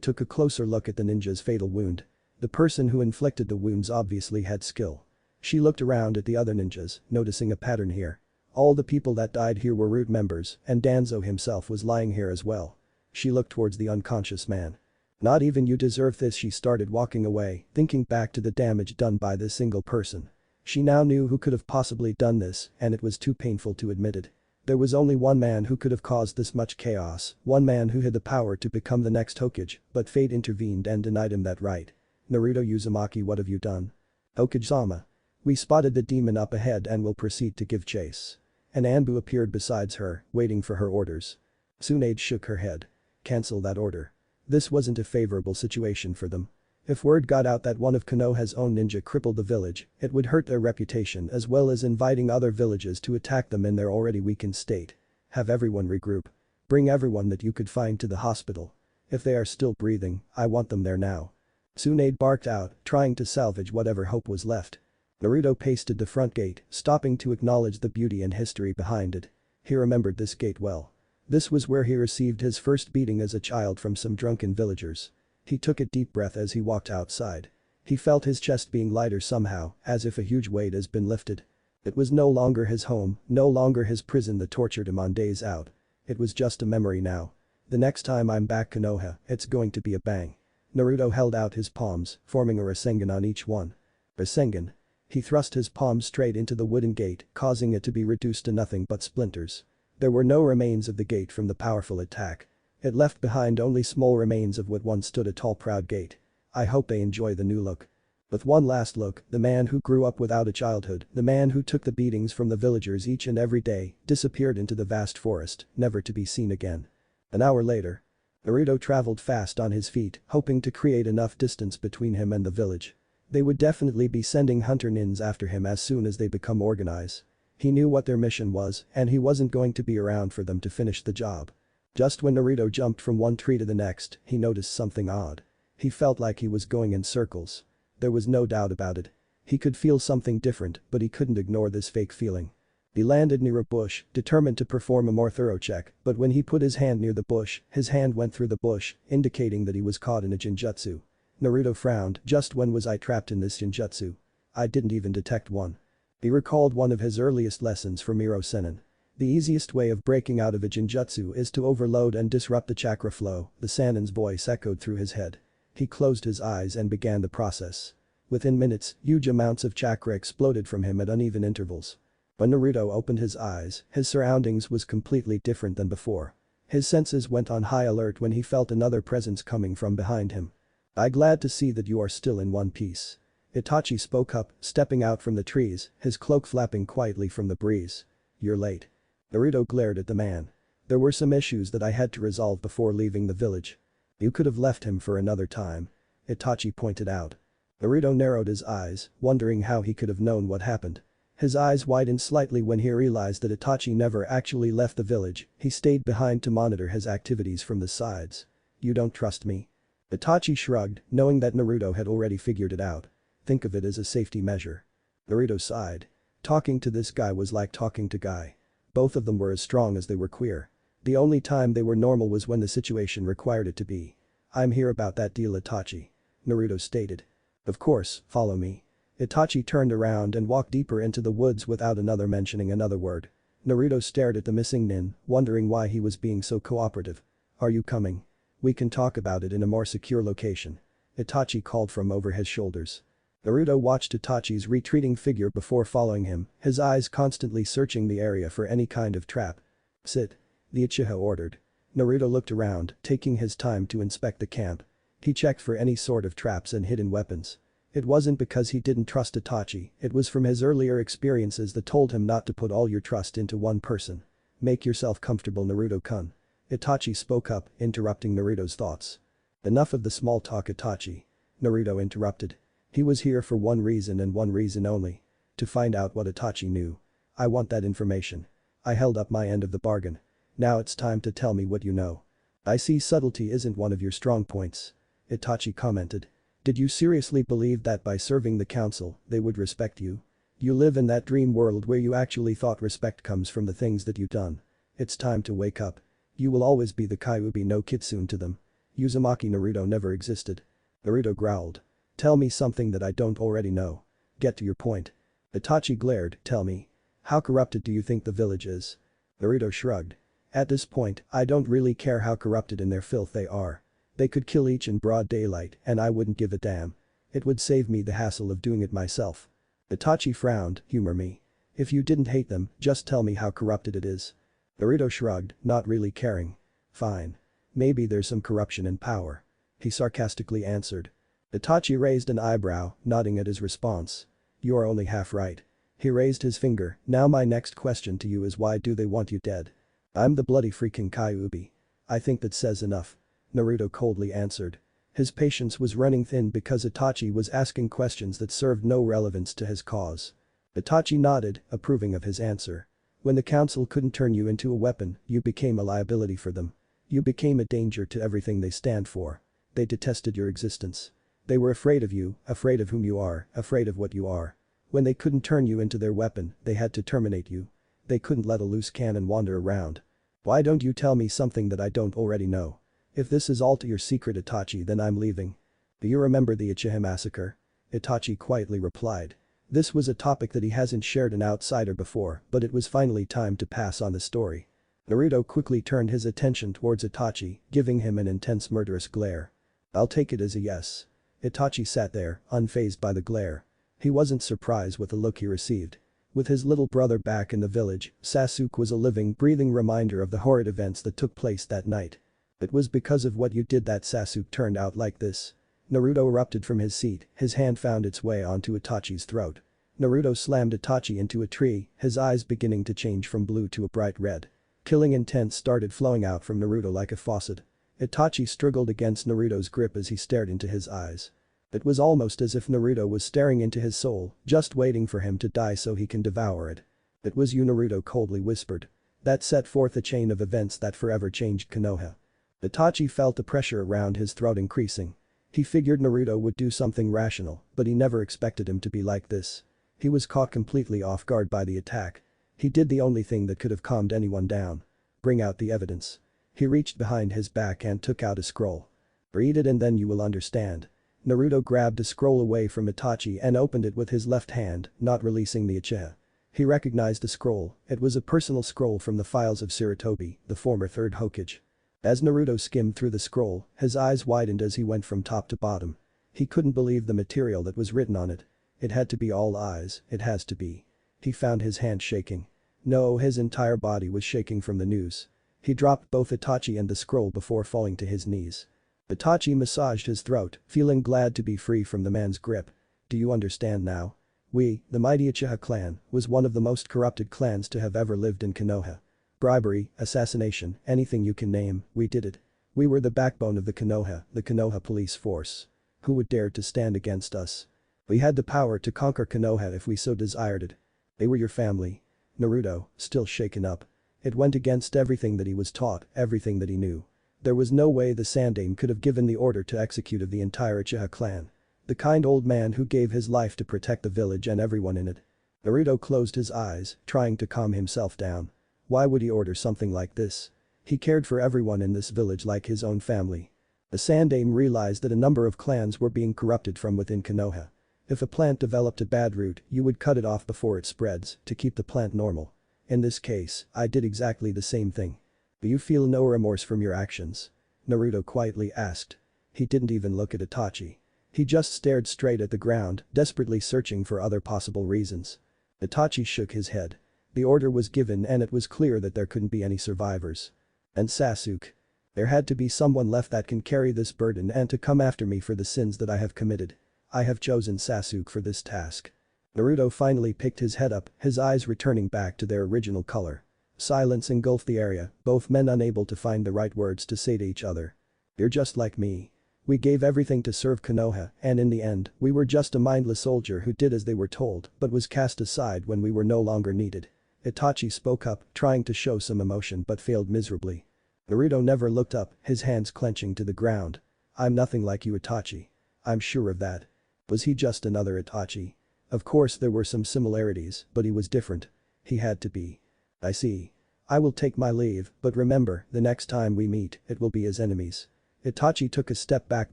took a closer look at the ninja's fatal wound. The person who inflicted the wounds obviously had skill. She looked around at the other ninjas, noticing a pattern here. All the people that died here were root members, and Danzo himself was lying here as well. She looked towards the unconscious man. Not even you deserve this. She started walking away, thinking back to the damage done by this single person. She now knew who could have possibly done this, and it was too painful to admit it. There was only one man who could have caused this much chaos, one man who had the power to become the next Hokage, but fate intervened and denied him that right. Naruto Uzumaki, what have you done? Hokage-sama. We spotted the demon up ahead and will proceed to give chase. An anbu appeared besides her, waiting for her orders. Tsunade shook her head. Cancel that order. This wasn't a favorable situation for them. If word got out that one of Konoha's own ninja crippled the village, it would hurt their reputation as well as inviting other villages to attack them in their already weakened state. Have everyone regroup. Bring everyone that you could find to the hospital. If they are still breathing, I want them there now. Tsunade barked out, trying to salvage whatever hope was left. Naruto paced the front gate, stopping to acknowledge the beauty and history behind it. He remembered this gate well. This was where he received his first beating as a child from some drunken villagers. He took a deep breath as he walked outside. He felt his chest being lighter somehow, as if a huge weight has been lifted. It was no longer his home, no longer his prison that tortured him on days out. It was just a memory now. The next time I'm back Konoha, it's going to be a bang. Naruto held out his palms, forming a Rasengan on each one. Rasengan. He thrust his palm straight into the wooden gate, causing it to be reduced to nothing but splinters. There were no remains of the gate from the powerful attack. It left behind only small remains of what once stood a tall proud gate. I hope they enjoy the new look. With one last look, the man who grew up without a childhood, the man who took the beatings from the villagers each and every day, disappeared into the vast forest, never to be seen again. An hour later. Naruto traveled fast on his feet, hoping to create enough distance between him and the village. They would definitely be sending hunter nins after him as soon as they become organized. He knew what their mission was, and he wasn't going to be around for them to finish the job. Just when Naruto jumped from one tree to the next, he noticed something odd. He felt like he was going in circles. There was no doubt about it. He could feel something different, but he couldn't ignore this fake feeling. He landed near a bush, determined to perform a more thorough check, but when he put his hand near the bush, his hand went through the bush, indicating that he was caught in a genjutsu. Naruto frowned. Just when was I trapped in this genjutsu? I didn't even detect one. He recalled one of his earliest lessons from Miro Sennin. The easiest way of breaking out of a genjutsu is to overload and disrupt the chakra flow, the Sannin's voice echoed through his head. He closed his eyes and began the process. Within minutes, huge amounts of chakra exploded from him at uneven intervals. When Naruto opened his eyes, his surroundings was completely different than before. His senses went on high alert when he felt another presence coming from behind him. I'm glad to see that you are still in one piece. Itachi spoke up, stepping out from the trees, his cloak flapping quietly from the breeze. You're late. Naruto glared at the man. There were some issues that I had to resolve before leaving the village. You could have left him for another time. Itachi pointed out. Naruto narrowed his eyes, wondering how he could have known what happened. His eyes widened slightly when he realized that Itachi never actually left the village, he stayed behind to monitor his activities from the sides. You don't trust me? Itachi shrugged, knowing that Naruto had already figured it out. Think of it as a safety measure. Naruto sighed. Talking to this guy was like talking to Guy. Both of them were as strong as they were queer. The only time they were normal was when the situation required it to be. I'm here about that deal, Itachi. Naruto stated. Of course, follow me. Itachi turned around and walked deeper into the woods without mentioning another word. Naruto stared at the missing nin, wondering why he was being so cooperative. Are you coming? We can talk about it in a more secure location. Itachi called from over his shoulders. Naruto watched Itachi's retreating figure before following him, his eyes constantly searching the area for any kind of trap. Sit. The Uchiha ordered. Naruto looked around, taking his time to inspect the camp. He checked for any sort of traps and hidden weapons. It wasn't because he didn't trust Itachi, it was from his earlier experiences that told him not to put all your trust into one person. Make yourself comfortable, Naruto-kun. Itachi spoke up, interrupting Naruto's thoughts. Enough of the small talk, Itachi. Naruto interrupted. He was here for one reason and one reason only. To find out what Itachi knew. I want that information. I held up my end of the bargain. Now it's time to tell me what you know. I see subtlety isn't one of your strong points. Itachi commented. Did you seriously believe that by serving the council, they would respect you? You live in that dream world where you actually thought respect comes from the things that you've done. It's time to wake up. You will always be the Kyuubi no Kitsune to them. Uzumaki Naruto never existed. Naruto growled. Tell me something that I don't already know. Get to your point. Itachi glared, tell me. How corrupted do you think the village is? Naruto shrugged. At this point, I don't really care how corrupted in their filth they are. They could kill each in broad daylight and I wouldn't give a damn. It would save me the hassle of doing it myself. Itachi frowned, humor me. If you didn't hate them, just tell me how corrupted it is. Naruto shrugged, not really caring. Fine. Maybe there's some corruption in power. He sarcastically answered. Itachi raised an eyebrow, nodding at his response. You're only half right. He raised his finger, now my next question to you is why do they want you dead? I'm the bloody freaking Kyuubi. I think that says enough. Naruto coldly answered. His patience was running thin because Itachi was asking questions that served no relevance to his cause. Itachi nodded, approving of his answer. When the council couldn't turn you into a weapon, you became a liability for them. You became a danger to everything they stand for. They detested your existence. They were afraid of you, afraid of whom you are, afraid of what you are. When they couldn't turn you into their weapon, they had to terminate you. They couldn't let a loose cannon wander around. Why don't you tell me something that I don't already know? If this is all to your secret, Itachi, then I'm leaving. Do you remember the Uchiha massacre? Itachi quietly replied. This was a topic that he hasn't shared an outsider before, but it was finally time to pass on the story. Naruto quickly turned his attention towards Itachi, giving him an intense murderous glare. I'll take it as a yes. Itachi sat there, unfazed by the glare. He wasn't surprised with the look he received. With his little brother back in the village, Sasuke was a living, breathing reminder of the horrid events that took place that night. It was because of what you did that Sasuke turned out like this. Naruto erupted from his seat, his hand found its way onto Itachi's throat. Naruto slammed Itachi into a tree, his eyes beginning to change from blue to a bright red. Killing intent started flowing out from Naruto like a faucet. Itachi struggled against Naruto's grip as he stared into his eyes. It was almost as if Naruto was staring into his soul, just waiting for him to die so he can devour it. It was you, Naruto coldly whispered. That set forth a chain of events that forever changed Konoha. Itachi felt the pressure around his throat increasing. He figured Naruto would do something rational, but he never expected him to be like this. He was caught completely off guard by the attack. He did the only thing that could have calmed anyone down. Bring out the evidence. He reached behind his back and took out a scroll. Read it and then you will understand. Naruto grabbed a scroll away from Itachi and opened it with his left hand, not releasing the Uchiha. He recognized the scroll, it was a personal scroll from the files of Sarutobi, the former third Hokage. As Naruto skimmed through the scroll, his eyes widened as he went from top to bottom. He couldn't believe the material that was written on it. It had to be all eyes, it has to be. He found his hand shaking. No, his entire body was shaking from the news. He dropped both Itachi and the scroll before falling to his knees. Itachi massaged his throat, feeling glad to be free from the man's grip. Do you understand now? We, the mighty Uchiha clan, was one of the most corrupted clans to have ever lived in Konoha. Bribery, assassination, anything you can name, we did it. We were the backbone of the Konoha police force. Who would dare to stand against us? We had the power to conquer Konoha if we so desired it. They were your family. Naruto, still shaken up. It went against everything that he was taught, everything that he knew. There was no way the Sandaime could have given the order to execute of the entire Uchiha clan. The kind old man who gave his life to protect the village and everyone in it. Naruto closed his eyes, trying to calm himself down. Why would he order something like this? He cared for everyone in this village like his own family. The Sandaime realized that a number of clans were being corrupted from within Konoha. If a plant developed a bad root, you would cut it off before it spreads, to keep the plant normal. In this case, I did exactly the same thing. Do you feel no remorse from your actions? Naruto quietly asked. He didn't even look at Itachi. He just stared straight at the ground, desperately searching for other possible reasons. Itachi shook his head. The order was given and it was clear that there couldn't be any survivors. And Sasuke. There had to be someone left that can carry this burden and to come after me for the sins that I have committed. I have chosen Sasuke for this task. Naruto finally picked his head up, his eyes returning back to their original color. Silence engulfed the area, both men unable to find the right words to say to each other. You're just like me. We gave everything to serve Konoha, and in the end, we were just a mindless soldier who did as they were told but was cast aside when we were no longer needed. Itachi spoke up, trying to show some emotion but failed miserably. Naruto never looked up, his hands clenching to the ground. I'm nothing like you, Itachi. I'm sure of that. Was he just another Itachi? Of course there were some similarities, but he was different. He had to be. I see. I will take my leave, but remember, the next time we meet, it will be as enemies. Itachi took a step back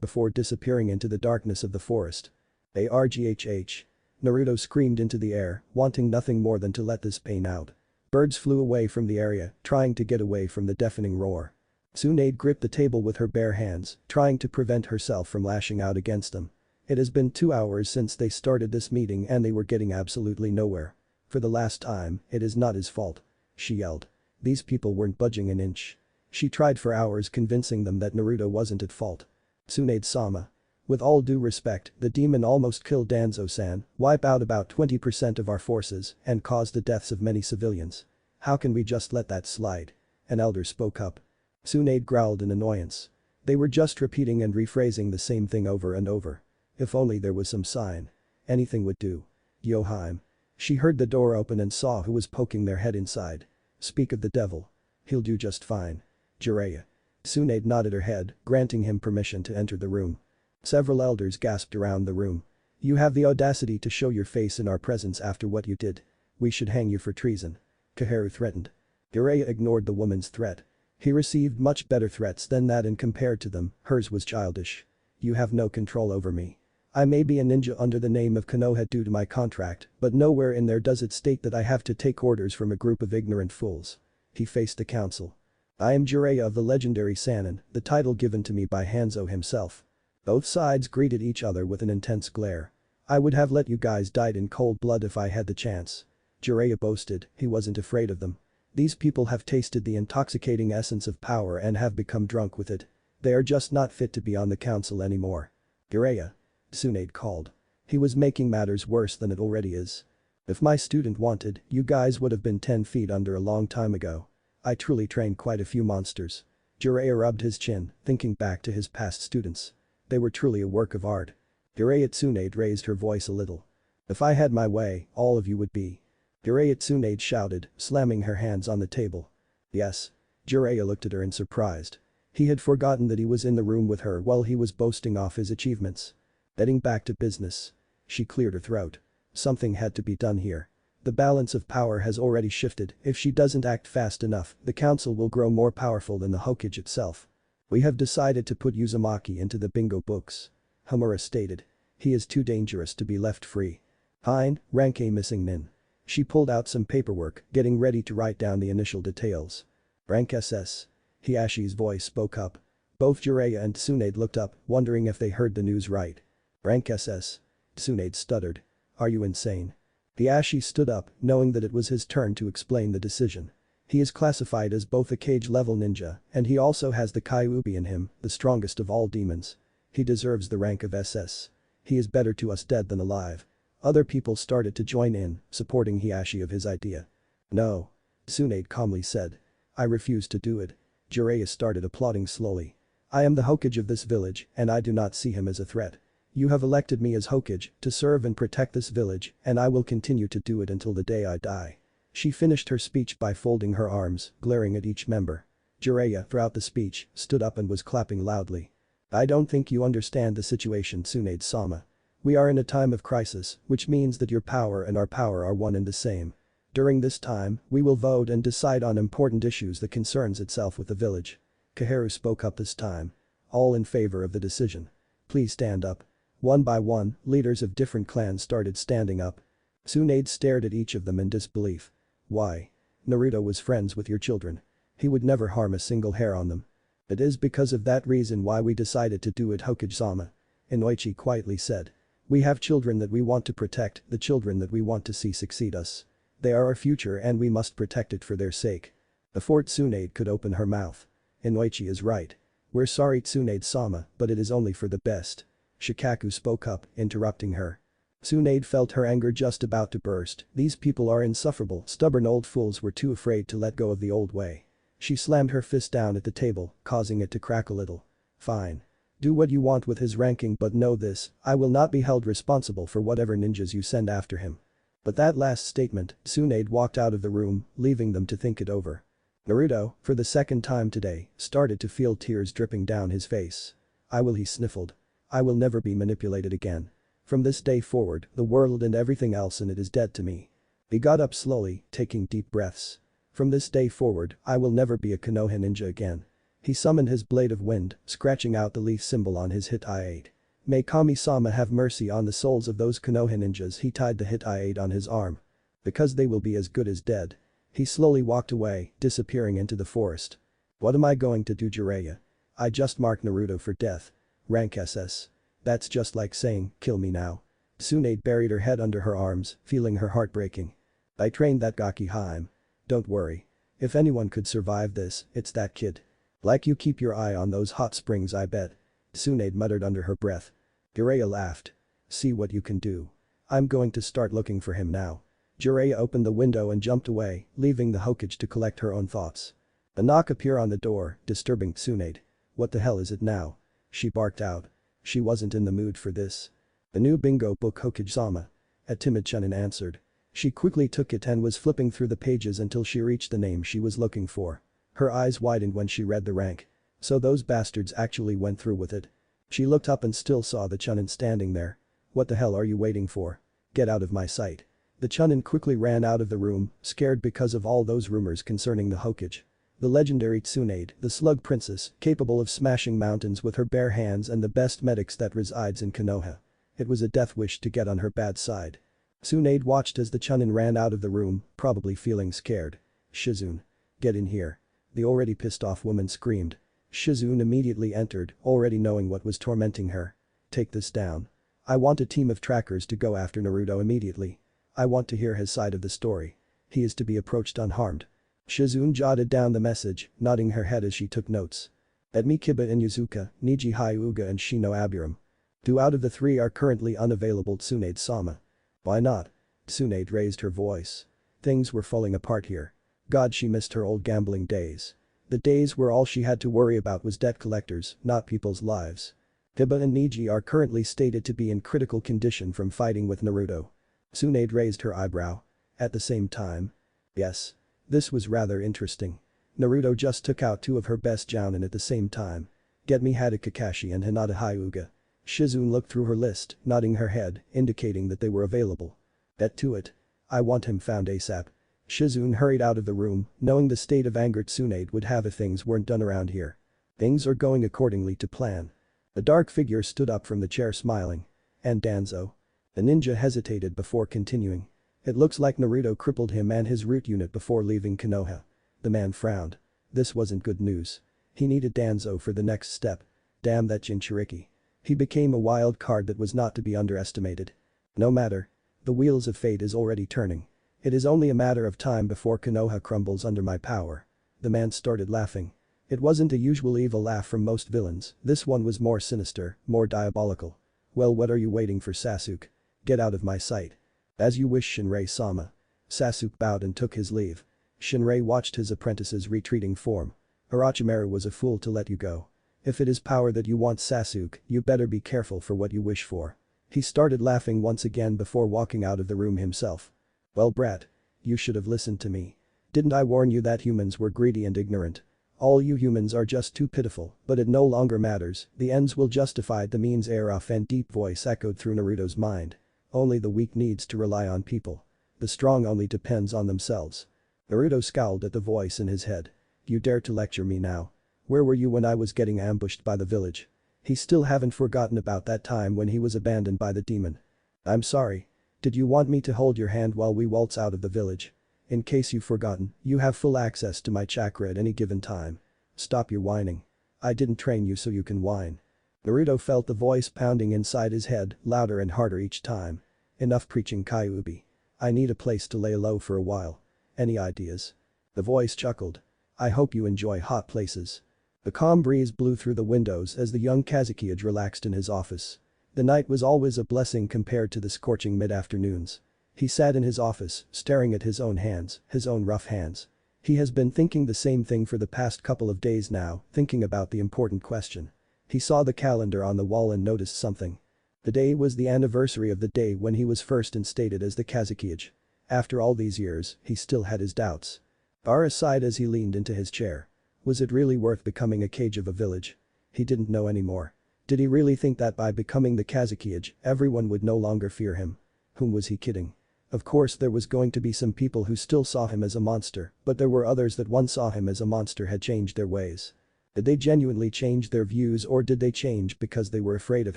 before disappearing into the darkness of the forest. Arghh. Naruto screamed into the air, wanting nothing more than to let this pain out. Birds flew away from the area, trying to get away from the deafening roar. Tsunade gripped the table with her bare hands, trying to prevent herself from lashing out against them. It has been 2 hours since they started this meeting and they were getting absolutely nowhere. For the last time, it is not his fault. She yelled. These people weren't budging an inch. She tried for hours convincing them that Naruto wasn't at fault. Tsunade-sama. With all due respect, the demon almost killed Danzo-san, wipe out about 20% of our forces, and cause the deaths of many civilians. How can we just let that slide? An elder spoke up. Tsunade growled in annoyance. They were just repeating and rephrasing the same thing over and over. If only there was some sign. Anything would do. Yohime. She heard the door open and saw who was poking their head inside. Speak of the devil. He'll do just fine. Jiraiya. Tsunade nodded her head, granting him permission to enter the room. Several elders gasped around the room. You have the audacity to show your face in our presence after what you did. We should hang you for treason. Koharu threatened. Jiraiya ignored the woman's threat. He received much better threats than that and compared to them, hers was childish. You have no control over me. I may be a ninja under the name of Konoha due to my contract, but nowhere in there does it state that I have to take orders from a group of ignorant fools. He faced the council. I am Jiraiya of the legendary Sannin, the title given to me by Hanzo himself. Both sides greeted each other with an intense glare. I would have let you guys die in cold blood if I had the chance. Jiraiya boasted, he wasn't afraid of them. These people have tasted the intoxicating essence of power and have become drunk with it. They are just not fit to be on the council anymore. Jiraiya. Tsunade called. He was making matters worse than it already is. If my student wanted, you guys would have been 10 feet under a long time ago. I truly trained quite a few monsters. Jiraiya rubbed his chin, thinking back to his past students. They were truly a work of art. Jiraiya Tsunade raised her voice a little. If I had my way, all of you would be. Jiraiya Tsunade shouted, slamming her hands on the table. Yes. Jiraiya looked at her in surprised. He had forgotten that he was in the room with her while he was boasting off his achievements. Getting back to business. She cleared her throat. Something had to be done here. The balance of power has already shifted. If she doesn't act fast enough, the council will grow more powerful than the Hokage itself. We have decided to put Uzumaki into the bingo books. Homura stated. He is too dangerous to be left free. Hein, rank A missing nin. She pulled out some paperwork, getting ready to write down the initial details. Rank SS. Hiashi's voice spoke up. Both Jiraiya and Tsunade looked up, wondering if they heard the news right. Rank SS. Tsunade stuttered. Are you insane? Hiashi stood up, knowing that it was his turn to explain the decision. He is classified as both a cage-level ninja, and he also has the Kyuubi in him, the strongest of all demons. He deserves the rank of SS. He is better to us dead than alive. Other people started to join in, supporting Hiashi of his idea. No. Tsunade calmly said. I refuse to do it. Jiraiya started applauding slowly. I am the Hokage of this village and I do not see him as a threat. You have elected me as Hokage to serve and protect this village and I will continue to do it until the day I die. She finished her speech by folding her arms, glaring at each member. Jiraiya, throughout the speech, stood up and was clapping loudly. I don't think you understand the situation, Tsunade-sama. We are in a time of crisis, which means that your power and our power are one and the same. During this time, we will vote and decide on important issues that concerns itself with the village. Kaharu spoke up this time. All in favor of the decision. Please stand up. One by one, leaders of different clans started standing up. Tsunade stared at each of them in disbelief. Why? Naruto was friends with your children. He would never harm a single hair on them. It is because of that reason why we decided to do it, Hokage-sama. Inoichi quietly said. We have children that we want to protect, the children that we want to see succeed us. They are our future and we must protect it for their sake. Before Tsunade could open her mouth. Inoichi is right. We're sorry, Tsunade-sama, but it is only for the best. Shikaku spoke up, interrupting her. Tsunade felt her anger just about to burst. These people are insufferable, stubborn old fools were too afraid to let go of the old way. She slammed her fist down at the table, causing it to crack a little. Fine. Do what you want with his ranking, but know this, I will not be held responsible for whatever ninjas you send after him. But that last statement, Tsunade walked out of the room, leaving them to think it over. Naruto, for the second time today, started to feel tears dripping down his face. He sniffled. I will never be manipulated again. From this day forward, the world and everything else in it is dead to me. He got up slowly, taking deep breaths. From this day forward, I will never be a Konoha ninja again. He summoned his blade of wind, scratching out the leaf symbol on his hit I-8. May Kami-sama have mercy on the souls of those Konoha ninjas. He tied the hit I-8 on his arm. Because they will be as good as dead. He slowly walked away, disappearing into the forest. What am I going to do, Jiraiya? I just marked Naruto for death. Rank SS. That's just like saying, kill me now. Tsunade buried her head under her arms, feeling her heart breaking. I trained that Gaki Haim. Don't worry. If anyone could survive this, it's that kid. Like you keep your eye on those hot springs, I bet. Tsunade muttered under her breath. Jiraiya laughed. See what you can do. I'm going to start looking for him now. Jiraiya opened the window and jumped away, leaving the Hokage to collect her own thoughts. A knock appeared on the door, disturbing Tsunade. What the hell is it now? She barked out. She wasn't in the mood for this. The new bingo book, Hokage-sama. A timid Chunin answered. She quickly took it and was flipping through the pages until she reached the name she was looking for. Her eyes widened when she read the rank. So those bastards actually went through with it. She looked up and still saw the Chunin standing there. What the hell are you waiting for? Get out of my sight. The Chunin quickly ran out of the room, scared because of all those rumors concerning the Hokage. The legendary Tsunade, the slug princess, capable of smashing mountains with her bare hands and the best medics that resides in Konoha. It was a death wish to get on her bad side. Tsunade watched as the Chunin ran out of the room, probably feeling scared. Shizune. Get in here. The already pissed off woman screamed. Shizune immediately entered, already knowing what was tormenting her. Take this down. I want a team of trackers to go after Naruto immediately. I want to hear his side of the story. He is to be approached unharmed. Shizune jotted down the message, nodding her head as she took notes. At Mikiba and Yuzuka, Niji Hyuga and Shino Aburam. 2 out of the 3 are currently unavailable, Tsunade-sama. Why not? Tsunade raised her voice. Things were falling apart here. God, she missed her old gambling days. The days where all she had to worry about was debt collectors, not people's lives. Hiba and Niji are currently stated to be in critical condition from fighting with Naruto. Tsunade raised her eyebrow. At the same time. Yes. This was rather interesting. Naruto just took out 2 of her best jounin at the same time. Get me Hada Kakashi and Hinata Hyuga. Shizune looked through her list, nodding her head, indicating that they were available. Bet to it. I want him found ASAP. Shizune hurried out of the room, knowing the state of anger Tsunade would have if things weren't done around here. Things are going accordingly to plan. A dark figure stood up from the chair smiling. And Danzo. The ninja hesitated before continuing. It looks like Naruto crippled him and his root unit before leaving Konoha. The man frowned. This wasn't good news. He needed Danzo for the next step. Damn that Jinchuriki. He became a wild card that was not to be underestimated. No matter. The wheels of fate is already turning. It is only a matter of time before Konoha crumbles under my power. The man started laughing. It wasn't a usual evil laugh from most villains, this one was more sinister, more diabolical. Well, what are you waiting for, Sasuke? Get out of my sight. As you wish, Shinrei-sama. Sasuke bowed and took his leave. Shinrei watched his apprentice's retreating form. Orochimaru was a fool to let you go. If it is power that you want, Sasuke, you better be careful for what you wish for. He started laughing once again before walking out of the room himself. Well, brat. You should have listened to me. Didn't I warn you that humans were greedy and ignorant? All you humans are just too pitiful, but it no longer matters, the ends will justify the means. Off and deep voice echoed through Naruto's mind. Only the weak needs to rely on people. The strong only depends on themselves. Naruto scowled at the voice in his head. You dare to lecture me now? Where were you when I was getting ambushed by the village? He still haven't forgotten about that time when he was abandoned by the demon. I'm sorry. Did you want me to hold your hand while we waltz out of the village? In case you've forgotten, you have full access to my chakra at any given time. Stop your whining. I didn't train you so you can whine. Naruto felt the voice pounding inside his head, louder and harder each time. Enough preaching, Kyuubi. I need a place to lay low for a while. Any ideas? The voice chuckled. I hope you enjoy hot places. The calm breeze blew through the windows as the young Kazekage relaxed in his office. The night was always a blessing compared to the scorching mid-afternoons. He sat in his office, staring at his own hands, his own rough hands. He has been thinking the same thing for the past couple of days now, thinking about the important question. He saw the calendar on the wall and noticed something. The day was the anniversary of the day when he was first instated as the Kazekage. After all these years, he still had his doubts. Gaara sighed as he leaned into his chair. Was it really worth becoming a Kage of a village? He didn't know anymore. Did he really think that by becoming the Kazekage, everyone would no longer fear him? Whom was he kidding? Of course there was going to be some people who still saw him as a monster, but there were others that once saw him as a monster had changed their ways. Did they genuinely change their views, or did they change because they were afraid of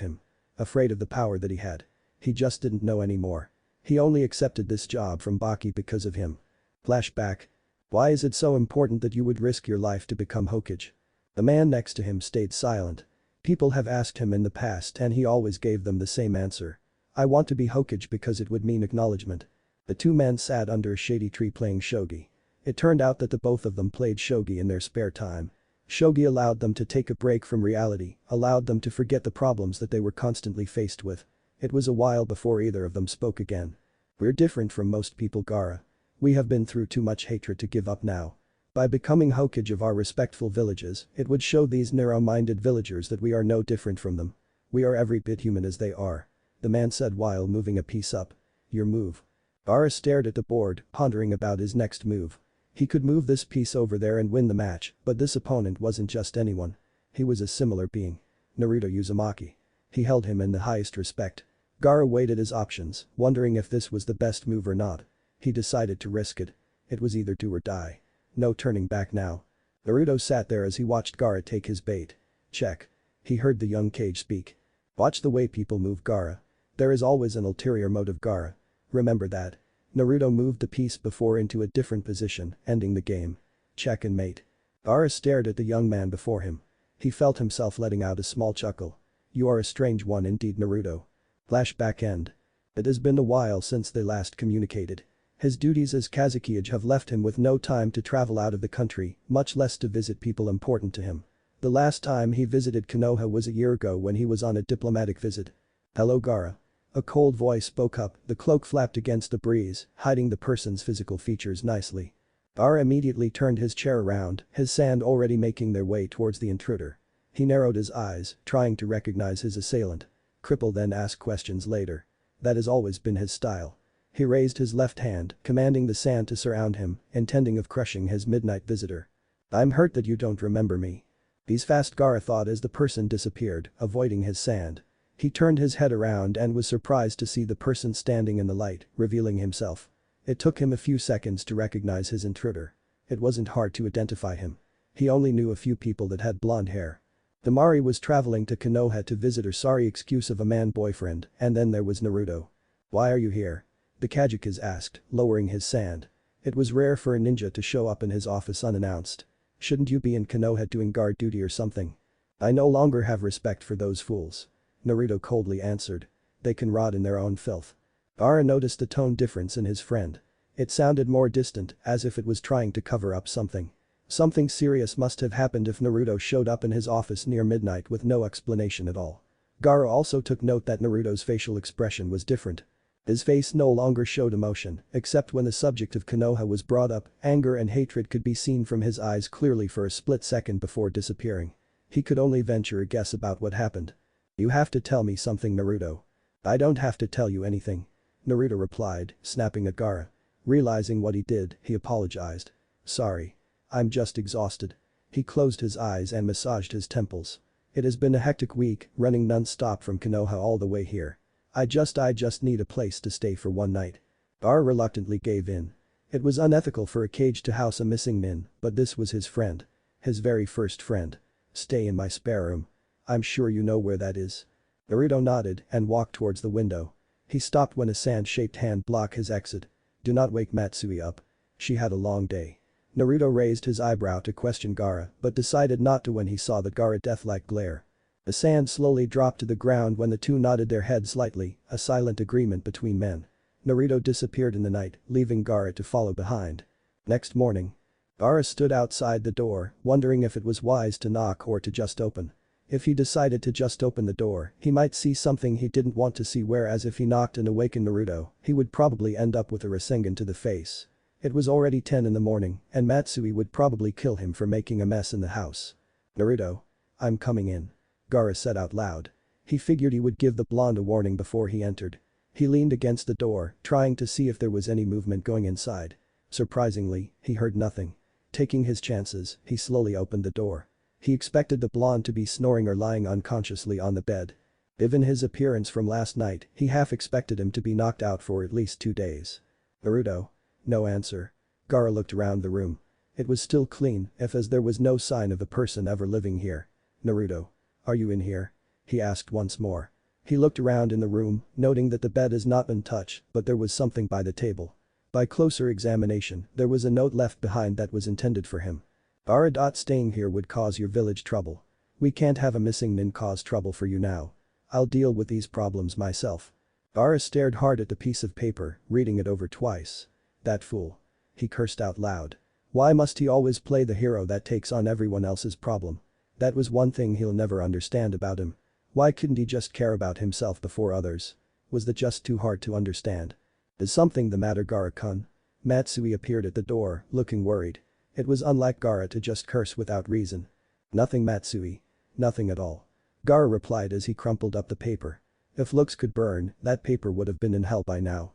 him? Afraid of the power that he had? He just didn't know anymore. He only accepted this job from Baki because of him. Flashback. Why is it so important that you would risk your life to become Hokage? The man next to him stayed silent. People have asked him in the past and he always gave them the same answer. I want to be Hokage because it would mean acknowledgement. The two men sat under a shady tree playing shogi. It turned out that the both of them played shogi in their spare time. Shogi allowed them to take a break from reality, allowed them to forget the problems that they were constantly faced with. It was a while before either of them spoke again. We're different from most people, Gaara. We have been through too much hatred to give up now. By becoming Hokage of our respectful villages, it would show these narrow-minded villagers that we are no different from them. We are every bit human as they are. The man said while moving a piece up. Your move. Gaara stared at the board, pondering about his next move. He could move this piece over there and win the match, but this opponent wasn't just anyone. He was a similar being. Naruto Uzumaki. He held him in the highest respect. Gaara weighed his options, wondering if this was the best move or not. He decided to risk it. It was either do or die. No turning back now. Naruto sat there as he watched Gaara take his bait. Check. He heard the young Kage speak. Watch the way people move, Gaara. There is always an ulterior motive, Gaara. Remember that. Naruto moved the piece before into a different position, ending the game. Check and mate. Gaara stared at the young man before him. He felt himself letting out a small chuckle. You are a strange one indeed, Naruto. Flashback end. It has been a while since they last communicated. His duties as Kazekage have left him with no time to travel out of the country, much less to visit people important to him. The last time he visited Konoha was a year ago when he was on a diplomatic visit. Hello, Gaara. A cold voice spoke up, the cloak flapped against the breeze, hiding the person's physical features nicely. Gaara immediately turned his chair around, his sand already making their way towards the intruder. He narrowed his eyes, trying to recognize his assailant. Cripple then asked questions later. That has always been his style. He raised his left hand, commanding the sand to surround him, intending of crushing his midnight visitor. I'm hurt that you don't remember me. He's fast, Gaara thought as the person disappeared, avoiding his sand. He turned his head around and was surprised to see the person standing in the light, revealing himself. It took him a few seconds to recognize his intruder. It wasn't hard to identify him. He only knew a few people that had blonde hair. The Mari was traveling to Konoha to visit her sorry excuse of a man boyfriend, and then there was Naruto. Why are you here? The Kazekage asked, lowering his sand. It was rare for a ninja to show up in his office unannounced. Shouldn't you be in Konoha doing guard duty or something? I no longer have respect for those fools. Naruto coldly answered. They can rot in their own filth. Gaara noticed the tone difference in his friend. It sounded more distant, as if it was trying to cover up something. Something serious must have happened if Naruto showed up in his office near midnight with no explanation at all. Gaara also took note that Naruto's facial expression was different. His face no longer showed emotion, except when the subject of Konoha was brought up, anger and hatred could be seen from his eyes clearly for a split second before disappearing. He could only venture a guess about what happened. "You have to tell me something, Naruto." "I don't have to tell you anything," Naruto replied, snapping at Gaara. Realizing what he did, he apologized. "Sorry. I'm just exhausted." He closed his eyes and massaged his temples. "It has been a hectic week, running non-stop from Konoha all the way here. I just need a place to stay for one night." Gaara reluctantly gave in. It was unethical for a Kage to house a missing nin, but this was his friend. His very first friend. "Stay in my spare room. I'm sure you know where that is." Naruto nodded and walked towards the window. He stopped when a sand-shaped hand blocked his exit. "Do not wake Matsui up. She had a long day." Naruto raised his eyebrow to question Gaara but decided not to when he saw the Gaara death-like glare. The sand slowly dropped to the ground when the two nodded their heads slightly, a silent agreement between men. Naruto disappeared in the night, leaving Gaara to follow behind. Next morning. Gaara stood outside the door, wondering if it was wise to knock or to just open. If he decided to just open the door, he might see something he didn't want to see, whereas if he knocked and awakened Naruto, he would probably end up with a Rasengan to the face. It was already 10 in the morning, and Matsui would probably kill him for making a mess in the house. "Naruto. I'm coming in," Gaara said out loud. He figured he would give the blonde a warning before he entered. He leaned against the door, trying to see if there was any movement going inside. Surprisingly, he heard nothing. Taking his chances, he slowly opened the door. He expected the blonde to be snoring or lying unconsciously on the bed. Given his appearance from last night, he half expected him to be knocked out for at least 2 days. "Naruto." No answer. Gaara looked around the room. It was still clean, as there was no sign of a person ever living here. "Naruto. Are you in here?" he asked once more. He looked around in the room, noting that the bed has not been touched, but there was something by the table. By closer examination, there was a note left behind that was intended for him. "Gaara. Staying here would cause your village trouble. We can't have a missing nin cause trouble for you now. I'll deal with these problems myself." Gaara stared hard at the piece of paper, reading it over twice. "That fool." He cursed out loud. Why must he always play the hero that takes on everyone else's problem? That was one thing he'll never understand about him. Why couldn't he just care about himself before others? Was that just too hard to understand? "Is something the matter, Gaara-kun?" Matsui appeared at the door, looking worried. It was unlike Gaara to just curse without reason. "Nothing, Matsui. Nothing at all." Gaara replied as he crumpled up the paper. If looks could burn, that paper would have been in hell by now.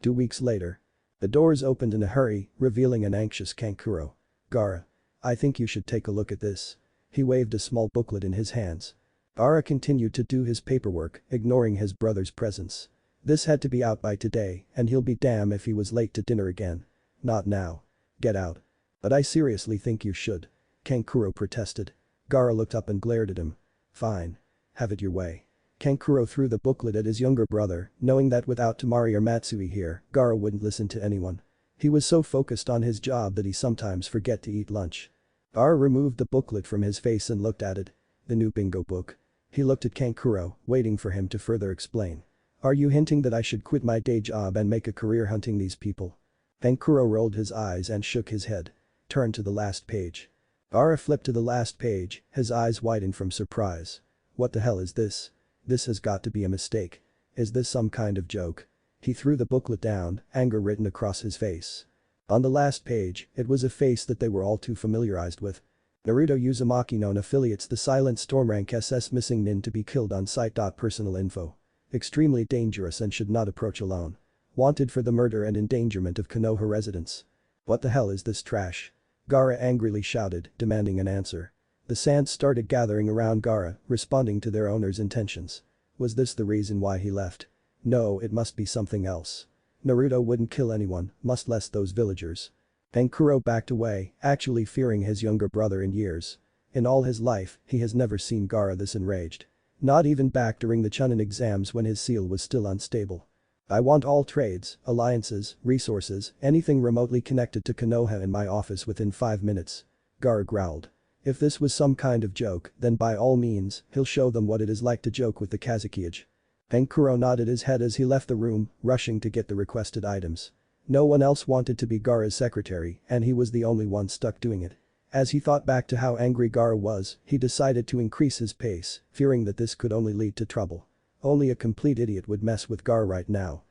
2 weeks later. The doors opened in a hurry, revealing an anxious Kankuro. "Gaara. I think you should take a look at this." He waved a small booklet in his hands. Gaara continued to do his paperwork, ignoring his brother's presence. This had to be out by today, and he'll be damned if he was late to dinner again. "Not now. Get out." "But I seriously think you should." Kankuro protested. Gaara looked up and glared at him. "Fine. Have it your way." Kankuro threw the booklet at his younger brother, knowing that without Temari or Matsui here, Gaara wouldn't listen to anyone. He was so focused on his job that he sometimes forget to eat lunch. Gaara removed the booklet from his face and looked at it. The new bingo book. He looked at Kankuro, waiting for him to further explain. "Are you hinting that I should quit my day job and make a career hunting these people?" Kankuro rolled his eyes and shook his head. "Turn to the last page." Gaara flipped to the last page, his eyes widened from surprise. "What the hell is this? This has got to be a mistake. Is this some kind of joke?" He threw the booklet down, anger written across his face. On the last page, it was a face that they were all too familiarized with. Naruto Uzumaki known affiliates the Silent Storm rank SS missing nin to be killed on site. Personal info. Extremely dangerous and should not approach alone. Wanted for the murder and endangerment of Konoha residents. What the hell is this trash? Gaara angrily shouted, demanding an answer. The sand started gathering around Gaara, responding to their owner's intentions. Was this the reason why he left? No, it must be something else. Naruto wouldn't kill anyone, much less those villagers. Kankuro backed away, actually fearing his younger brother in years. In all his life, he has never seen Gaara this enraged. Not even back during the Chunin exams when his seal was still unstable. "I want all trades, alliances, resources, anything remotely connected to Konoha in my office within 5 minutes." Gaara growled. If this was some kind of joke, then by all means, he'll show them what it is like to joke with the Kazekage. Kankuro nodded his head as he left the room, rushing to get the requested items. No one else wanted to be Gaara's secretary, and he was the only one stuck doing it. As he thought back to how angry Gaara was, he decided to increase his pace, fearing that this could only lead to trouble. Only a complete idiot would mess with Gaara right now.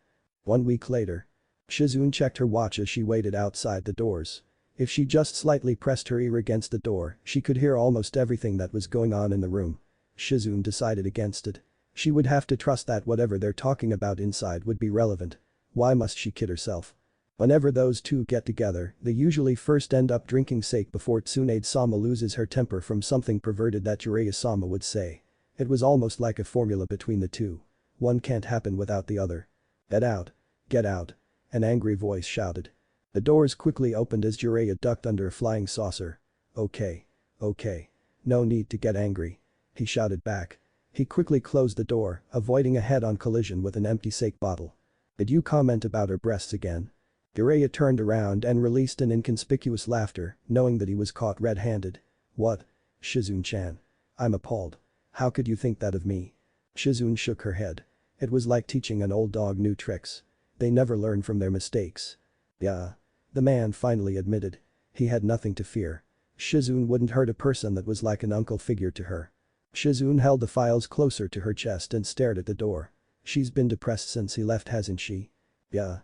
1 week later. Shizune checked her watch as she waited outside the doors. If she just slightly pressed her ear against the door, she could hear almost everything that was going on in the room. Shizune decided against it. She would have to trust that whatever they're talking about inside would be relevant. Why must she kid herself? Whenever those two get together, they usually first end up drinking sake before Tsunade-sama loses her temper from something perverted that Jiraiya-sama would say. It was almost like a formula between the two. One can't happen without the other. Get out. Get out. An angry voice shouted. The doors quickly opened as Jiraiya ducked under a flying saucer. Okay. Okay. No need to get angry. He shouted back. He quickly closed the door, avoiding a head-on collision with an empty sake bottle. Did you comment about her breasts again? Jiraiya turned around and released an inconspicuous laughter, knowing that he was caught red-handed. What? Shizune-chan. I'm appalled. How could you think that of me? Shizune shook her head. It was like teaching an old dog new tricks. They never learn from their mistakes. Yeah. The man finally admitted. He had nothing to fear. Shizune wouldn't hurt a person that was like an uncle figure to her. Shizune held the files closer to her chest and stared at the door. She's been depressed since he left, hasn't she? Yeah.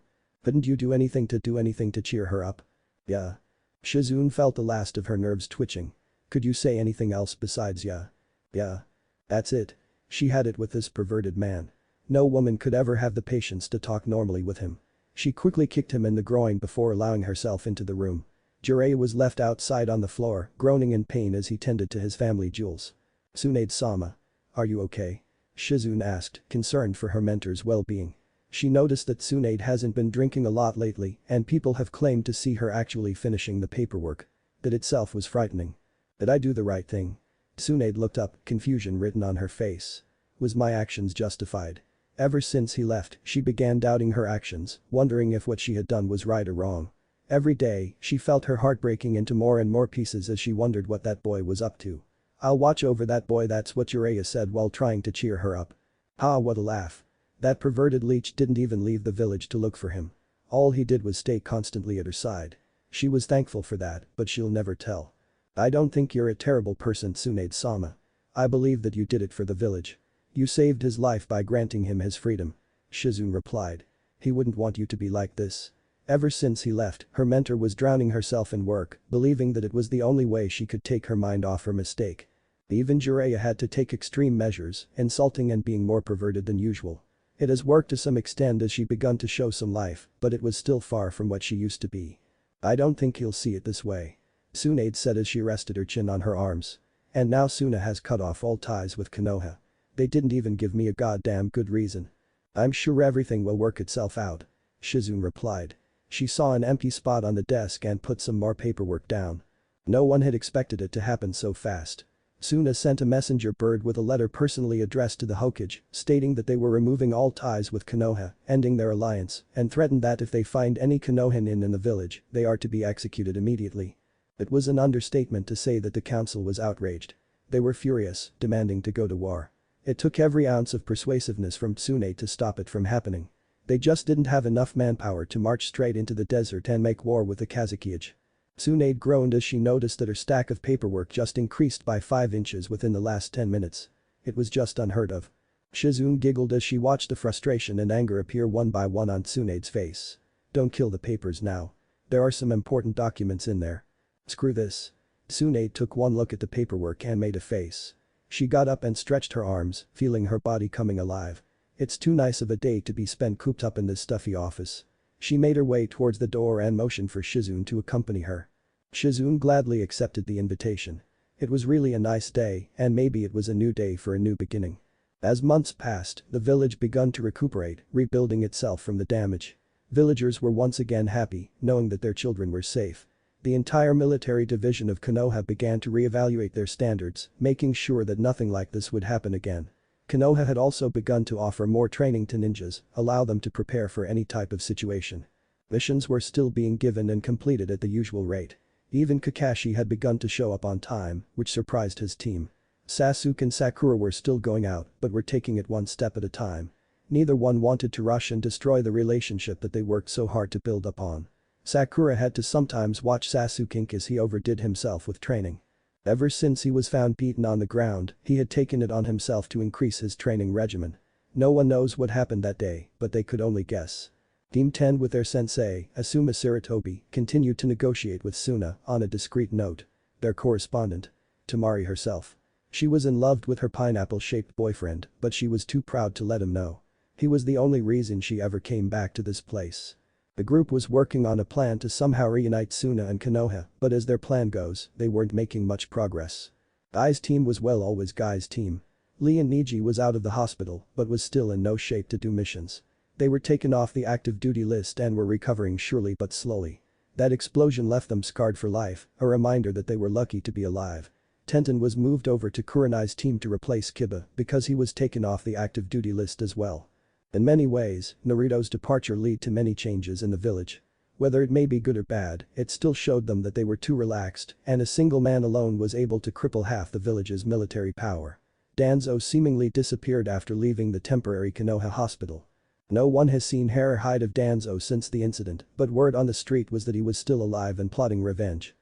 Couldn't you do anything to cheer her up? Yeah. Shizune felt the last of her nerves twitching. Could you say anything else besides yeah? Yeah. That's it. She had it with this perverted man. No woman could ever have the patience to talk normally with him. She quickly kicked him in the groin before allowing herself into the room. Jiraiya was left outside on the floor, groaning in pain as he tended to his family jewels. Tsunade-sama. Are you okay? Shizune asked, concerned for her mentor's well-being. She noticed that Tsunade hasn't been drinking a lot lately and people have claimed to see her actually finishing the paperwork. That itself was frightening. Did I do the right thing? Tsunade looked up, confusion written on her face. Was my actions justified? Ever since he left, she began doubting her actions, wondering if what she had done was right or wrong. Every day, she felt her heart breaking into more and more pieces as she wondered what that boy was up to. I'll watch over that boy, that's what Jiraiya said while trying to cheer her up. Ah, what a laugh. That perverted leech didn't even leave the village to look for him. All he did was stay constantly at her side. She was thankful for that, but she'll never tell. I don't think you're a terrible person, Tsunade-sama. I believe that you did it for the village. You saved his life by granting him his freedom. Shizune replied. He wouldn't want you to be like this. Ever since he left, her mentor was drowning herself in work, believing that it was the only way she could take her mind off her mistake. Even Jiraiya had to take extreme measures, insulting and being more perverted than usual. It has worked to some extent as she begun to show some life, but it was still far from what she used to be. I don't think he'll see it this way. Tsunade said as she rested her chin on her arms. And now Suna has cut off all ties with Konoha. They didn't even give me a goddamn good reason. I'm sure everything will work itself out. Shizune replied. She saw an empty spot on the desk and put some more paperwork down. No one had expected it to happen so fast. Suna sent a messenger bird with a letter personally addressed to the Hokage, stating that they were removing all ties with Konoha, ending their alliance, and threatened that if they find any Konohan in the village, they are to be executed immediately. It was an understatement to say that the council was outraged. They were furious, demanding to go to war. It took every ounce of persuasiveness from Tsunade to stop it from happening. They just didn't have enough manpower to march straight into the desert and make war with the Kazekage. Tsunade groaned as she noticed that her stack of paperwork just increased by 5 inches within the last 10 minutes. It was just unheard of. Shizune giggled as she watched the frustration and anger appear one by one on Tsunade's face. Don't kill the papers now. There are some important documents in there. Screw this. Tsunade took one look at the paperwork and made a face. She got up and stretched her arms, feeling her body coming alive. It's too nice of a day to be spent cooped up in this stuffy office. She made her way towards the door and motioned for Shizune to accompany her. Shizune gladly accepted the invitation. It was really a nice day, and maybe it was a new day for a new beginning. As months passed, the village began to recuperate, rebuilding itself from the damage. Villagers were once again happy, knowing that their children were safe. The entire military division of Konoha began to reevaluate their standards, making sure that nothing like this would happen again. Konoha had also begun to offer more training to ninjas, allow them to prepare for any type of situation. Missions were still being given and completed at the usual rate. Even Kakashi had begun to show up on time, which surprised his team. Sasuke and Sakura were still going out, but were taking it one step at a time. Neither one wanted to rush and destroy the relationship that they worked so hard to build upon. Sakura had to sometimes watch Sasuke as he overdid himself with training. Ever since he was found beaten on the ground, he had taken it on himself to increase his training regimen. No one knows what happened that day, but they could only guess. Team 10 with their sensei, Asuma Saratobi, continued to negotiate with Suna on a discreet note. Their correspondent. Tamari herself. She was in love with her pineapple-shaped boyfriend, but she was too proud to let him know. He was the only reason she ever came back to this place. The group was working on a plan to somehow reunite Suna and Konoha, but as their plan goes, they weren't making much progress. Guy's team was always Guy's team. Lee and Niji was out of the hospital, but was still in no shape to do missions. They were taken off the active duty list and were recovering surely but slowly. That explosion left them scarred for life, a reminder that they were lucky to be alive. Tenten was moved over to Kurenai's team to replace Kiba because he was taken off the active duty list as well. In many ways, Naruto's departure led to many changes in the village. Whether it may be good or bad, it still showed them that they were too relaxed and a single man alone was able to cripple half the village's military power. Danzo seemingly disappeared after leaving the temporary Konoha hospital. No one has seen hair or hide of Danzo since the incident, but word on the street was that he was still alive and plotting revenge.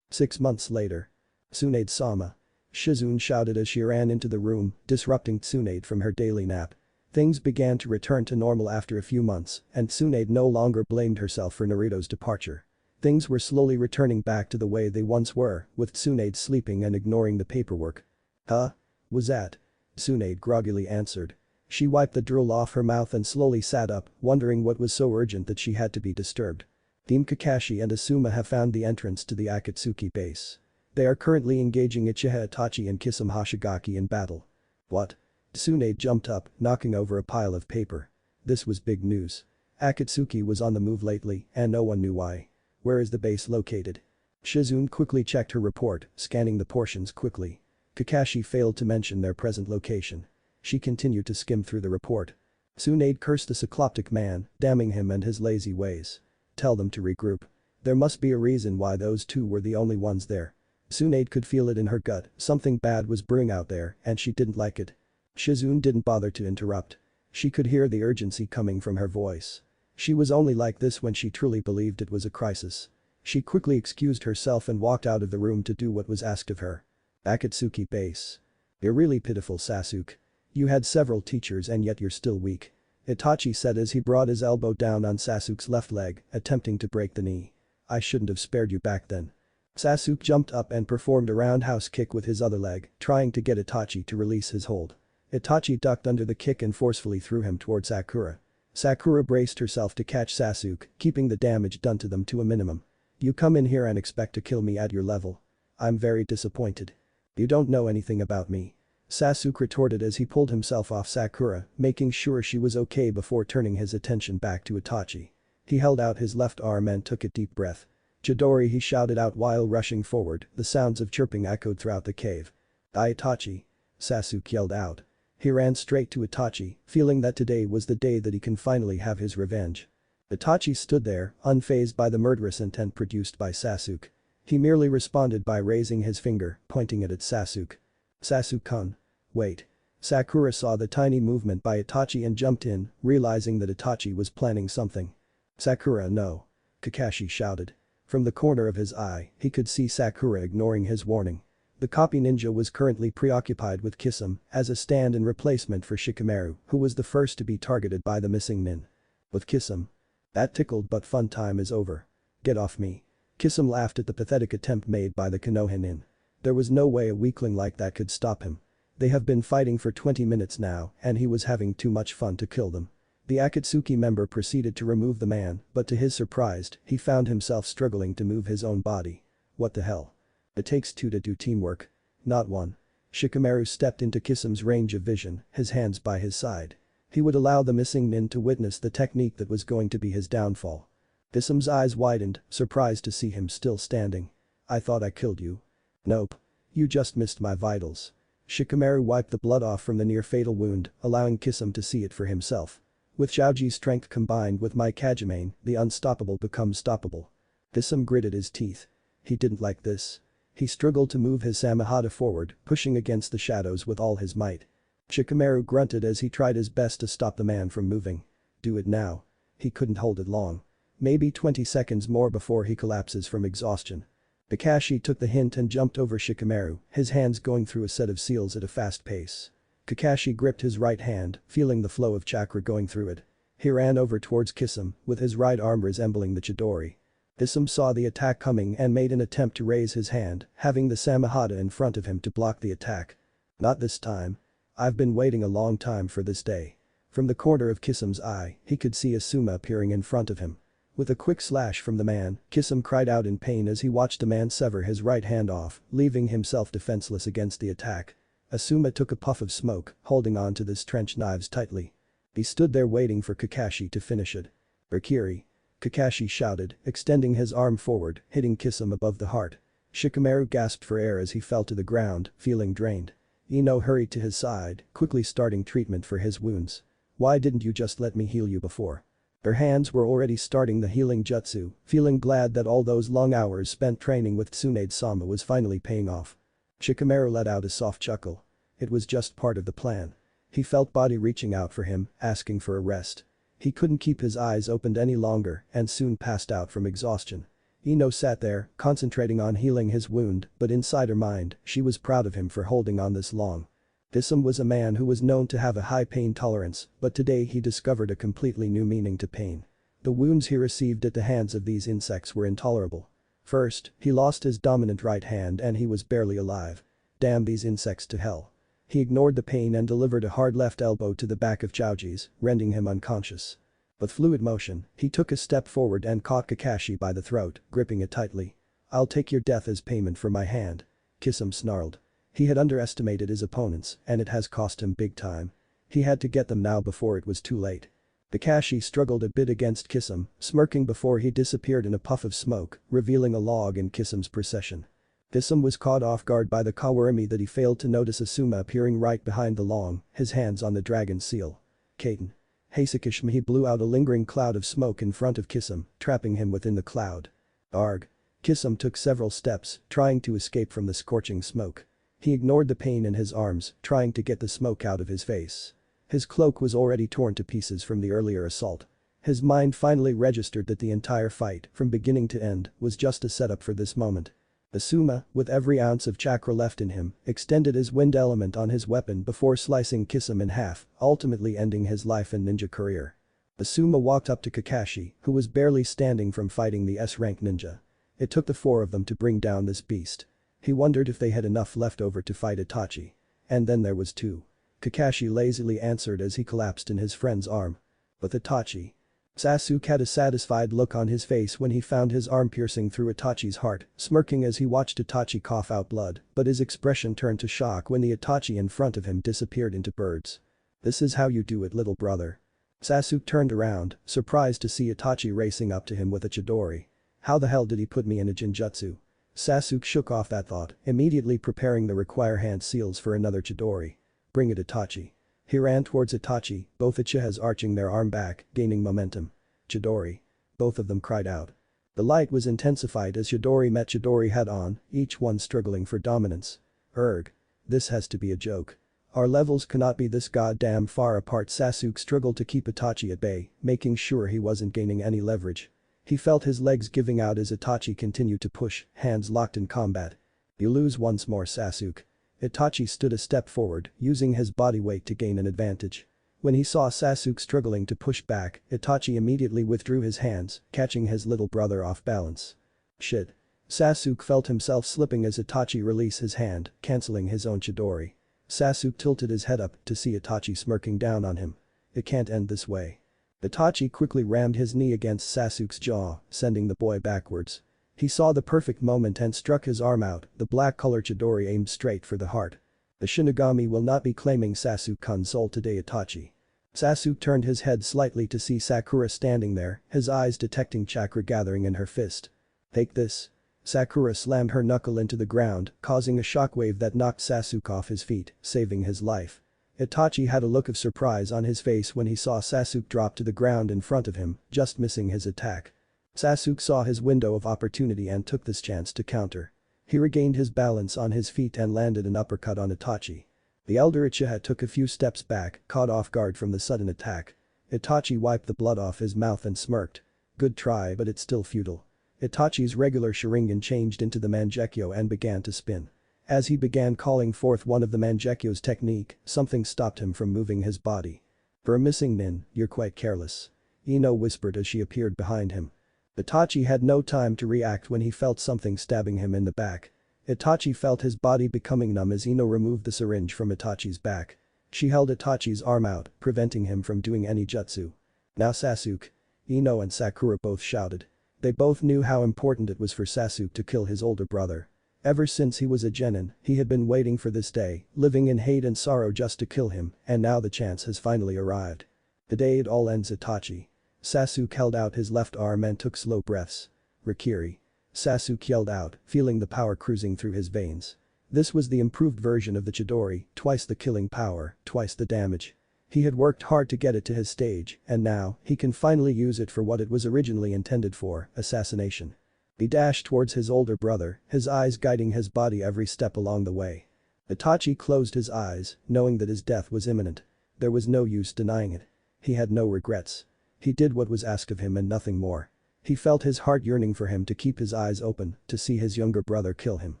6 months later. Tsunade-sama. Shizune shouted as she ran into the room, disrupting Tsunade from her daily nap. Things began to return to normal after a few months, and Tsunade no longer blamed herself for Naruto's departure. Things were slowly returning back to the way they once were, with Tsunade sleeping and ignoring the paperwork. Huh? Was that? Tsunade groggily answered. She wiped the drool off her mouth and slowly sat up, wondering what was so urgent that she had to be disturbed. Team Kakashi and Asuma have found the entrance to the Akatsuki base. They are currently engaging Uchiha Itachi and Kisame Hoshigaki in battle. What? Tsunade jumped up, knocking over a pile of paper. This was big news. Akatsuki was on the move lately, and no one knew why. Where is the base located? Shizune quickly checked her report, scanning the portions quickly. Kakashi failed to mention their present location. She continued to skim through the report. Tsunade cursed the cycloptic man, damning him and his lazy ways. Tell them to regroup. There must be a reason why those two were the only ones there. Tsunade could feel it in her gut, something bad was brewing out there and she didn't like it. Shizune didn't bother to interrupt. She could hear the urgency coming from her voice. She was only like this when she truly believed it was a crisis. She quickly excused herself and walked out of the room to do what was asked of her. Akatsuki base. You're really pitiful, Sasuke. You had several teachers and yet you're still weak. Itachi said as he brought his elbow down on Sasuke's left leg, attempting to break the knee. I shouldn't have spared you back then. Sasuke jumped up and performed a roundhouse kick with his other leg, trying to get Itachi to release his hold. Itachi ducked under the kick and forcefully threw him toward Sakura. Sakura braced herself to catch Sasuke, keeping the damage done to them to a minimum. You come in here and expect to kill me at your level. I'm very disappointed. You don't know anything about me. Sasuke retorted as he pulled himself off Sakura, making sure she was okay before turning his attention back to Itachi. He held out his left arm and took a deep breath. Chidori, he shouted out while rushing forward, the sounds of chirping echoed throughout the cave. Itachi. Sasuke yelled out. He ran straight to Itachi, feeling that today was the day that he can finally have his revenge. Itachi stood there, unfazed by the murderous intent produced by Sasuke. He merely responded by raising his finger, pointing it at Sasuke. Sasuke-kun. Wait. Sakura saw the tiny movement by Itachi and jumped in, realizing that Itachi was planning something. Sakura, no. Kakashi shouted. From the corner of his eye, he could see Sakura ignoring his warning. The copy ninja was currently preoccupied with Kisame as a stand-in replacement for Shikamaru, who was the first to be targeted by the missing nin. With Kisame. That tickled but fun time is over. Get off me. Kisame laughed at the pathetic attempt made by the Konoha nin. There was no way a weakling like that could stop him. They have been fighting for 20 minutes now and he was having too much fun to kill them. The Akatsuki member proceeded to remove the man, but to his surprise, he found himself struggling to move his own body. What the hell? It takes two to do teamwork. Not one. Shikamaru stepped into Kisame's range of vision, his hands by his side. He would allow the missing nin to witness the technique that was going to be his downfall. Kisame's eyes widened, surprised to see him still standing. I thought I killed you. Nope. You just missed my vitals. Shikamaru wiped the blood off from the near-fatal wound, allowing Kisame to see it for himself. With Xiaoji's strength combined with my Kajimane, the unstoppable becomes stoppable. Kisame gritted his teeth. He didn't like this. He struggled to move his Samahata forward, pushing against the shadows with all his might. Shikamaru grunted as he tried his best to stop the man from moving. Do it now. He couldn't hold it long. Maybe 20 seconds more before he collapses from exhaustion. Kakashi took the hint and jumped over Shikamaru, his hands going through a set of seals at a fast pace. Kakashi gripped his right hand, feeling the flow of chakra going through it. He ran over towards Kisum, with his right arm resembling the Chidori. Kisum saw the attack coming and made an attempt to raise his hand, having the Samahata in front of him to block the attack. Not this time. I've been waiting a long time for this day. From the corner of Kisum's eye, he could see Asuma appearing in front of him. With a quick slash from the man, Kisum cried out in pain as he watched the man sever his right hand off, leaving himself defenseless against the attack. Asuma took a puff of smoke, holding on to his trench knives tightly. He stood there waiting for Kakashi to finish it. "Bakiri!" Kakashi shouted, extending his arm forward, hitting Kisum above the heart. Shikamaru gasped for air as he fell to the ground, feeling drained. Ino hurried to his side, quickly starting treatment for his wounds. "Why didn't you just let me heal you before?" Her hands were already starting the healing jutsu, feeling glad that all those long hours spent training with Tsunade-sama was finally paying off. Shikamaru let out a soft chuckle. It was just part of the plan. He felt body reaching out for him, asking for a rest. He couldn't keep his eyes opened any longer and soon passed out from exhaustion. Ino sat there, concentrating on healing his wound, but inside her mind, she was proud of him for holding on this long. Kisum was a man who was known to have a high pain tolerance, but today he discovered a completely new meaning to pain. The wounds he received at the hands of these insects were intolerable. First, he lost his dominant right hand and he was barely alive. Damn these insects to hell. He ignored the pain and delivered a hard left elbow to the back of Chouji's, rendering him unconscious. With fluid motion, he took a step forward and caught Kakashi by the throat, gripping it tightly. "I'll take your death as payment for my hand." Kisum snarled. He had underestimated his opponents, and it has cost him big time. He had to get them now before it was too late. Kakashi struggled a bit against Kisum, smirking before he disappeared in a puff of smoke, revealing a log in Kisum's procession. Kisum was caught off guard by the Kawarimi that he failed to notice Asuma appearing right behind the long, his hands on the dragon's seal. Kaiten. Heisakishima he blew out a lingering cloud of smoke in front of Kisum, trapping him within the cloud. Arg. Kisum took several steps, trying to escape from the scorching smoke. He ignored the pain in his arms, trying to get the smoke out of his face. His cloak was already torn to pieces from the earlier assault. His mind finally registered that the entire fight, from beginning to end, was just a setup for this moment. Asuma, with every ounce of chakra left in him, extended his wind element on his weapon before slicing Kisum in half, ultimately ending his life and ninja career. Asuma walked up to Kakashi, who was barely standing from fighting the S-rank ninja. It took the four of them to bring down this beast. He wondered if they had enough left over to fight Itachi. And then there was two. Kakashi lazily answered as he collapsed in his friend's arm. But Itachi. Sasuke had a satisfied look on his face when he found his arm piercing through Itachi's heart, smirking as he watched Itachi cough out blood, but his expression turned to shock when the Itachi in front of him disappeared into birds. "This is how you do it, little brother." Sasuke turned around, surprised to see Itachi racing up to him with a Chidori. "How the hell did he put me in a Jinjutsu?" Sasuke shook off that thought, immediately preparing the require hand seals for another Chidori. "Bring it, Itachi." He ran towards Itachi, both Uchihas arching their arm back, gaining momentum. "Chidori." Both of them cried out. The light was intensified as Chidori met Chidori head-on, each one struggling for dominance. "Erg. This has to be a joke. Our levels cannot be this goddamn far apart." Sasuke struggled to keep Itachi at bay, making sure he wasn't gaining any leverage. He felt his legs giving out as Itachi continued to push, hands locked in combat. "You lose once more, Sasuke." Itachi stood a step forward, using his body weight to gain an advantage. When he saw Sasuke struggling to push back, Itachi immediately withdrew his hands, catching his little brother off balance. "Shit." Sasuke felt himself slipping as Itachi released his hand, cancelling his own Chidori. Sasuke tilted his head up to see Itachi smirking down on him. It can't end this way. Itachi quickly rammed his knee against Sasuke's jaw, sending the boy backwards. He saw the perfect moment and struck his arm out, the black color Chidori aimed straight for the heart. "The Shinigami will not be claiming Sasuke-kun's soul today, Itachi." Sasuke turned his head slightly to see Sakura standing there, his eyes detecting chakra gathering in her fist. "Take this." Sakura slammed her knuckle into the ground, causing a shockwave that knocked Sasuke off his feet, saving his life. Itachi had a look of surprise on his face when he saw Sasuke drop to the ground in front of him, just missing his attack. Sasuke saw his window of opportunity and took this chance to counter. He regained his balance on his feet and landed an uppercut on Itachi. The elder Uchiha took a few steps back, caught off guard from the sudden attack. Itachi wiped the blood off his mouth and smirked. "Good try, but it's still futile." Itachi's regular Sharingan changed into the Mangekyo and began to spin. As he began calling forth one of the Mangekyo's technique, something stopped him from moving his body. For a missing nin, you're quite careless. Ino whispered as she appeared behind him. Itachi had no time to react when he felt something stabbing him in the back. Itachi felt his body becoming numb as Ino removed the syringe from Itachi's back. She held Itachi's arm out, preventing him from doing any jutsu. Now Sasuke. Ino and Sakura both shouted. They both knew how important it was for Sasuke to kill his older brother. Ever since he was a genin, he had been waiting for this day, living in hate and sorrow just to kill him, and now the chance has finally arrived. The day it all ends. Itachi. Sasuke held out his left arm and took slow breaths. Rikiri. Sasuke yelled out, feeling the power cruising through his veins. This was the improved version of the Chidori, twice the killing power, twice the damage. He had worked hard to get it to his stage, and now, he can finally use it for what it was originally intended for, assassination. He dashed towards his older brother, his eyes guiding his body every step along the way. Itachi closed his eyes, knowing that his death was imminent. There was no use denying it. He had no regrets. He did what was asked of him and nothing more. He felt his heart yearning for him to keep his eyes open, to see his younger brother kill him.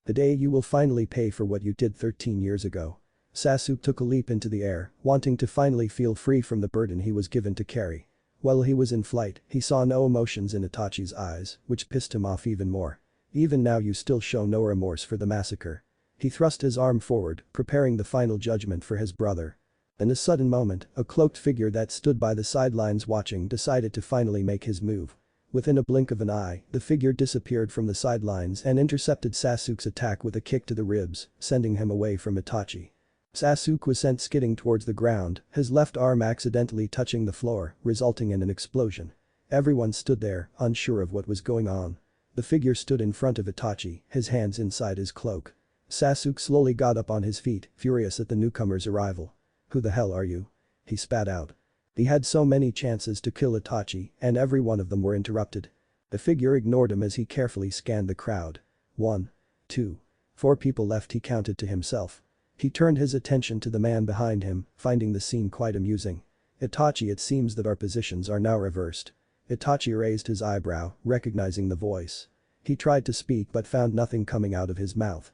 The day you will finally pay for what you did 13 years ago. Sasuke took a leap into the air, wanting to finally feel free from the burden he was given to carry. While he was in flight, he saw no emotions in Itachi's eyes, which pissed him off even more. Even now you still show no remorse for the massacre. He thrust his arm forward, preparing the final judgment for his brother. In a sudden moment, a cloaked figure that stood by the sidelines watching decided to finally make his move. Within a blink of an eye, the figure disappeared from the sidelines and intercepted Sasuke's attack with a kick to the ribs, sending him away from Itachi. Sasuke was sent skidding towards the ground, his left arm accidentally touching the floor, resulting in an explosion. Everyone stood there, unsure of what was going on. The figure stood in front of Itachi, his hands inside his cloak. Sasuke slowly got up on his feet, furious at the newcomer's arrival. "Who the hell are you?" he spat out. He had so many chances to kill Itachi, and every one of them were interrupted. The figure ignored him as he carefully scanned the crowd. 1, 2, 4 people left, he counted to himself. He turned his attention to the man behind him, finding the scene quite amusing. "Itachi, it seems that our positions are now reversed." Itachi raised his eyebrow, recognizing the voice. He tried to speak but found nothing coming out of his mouth.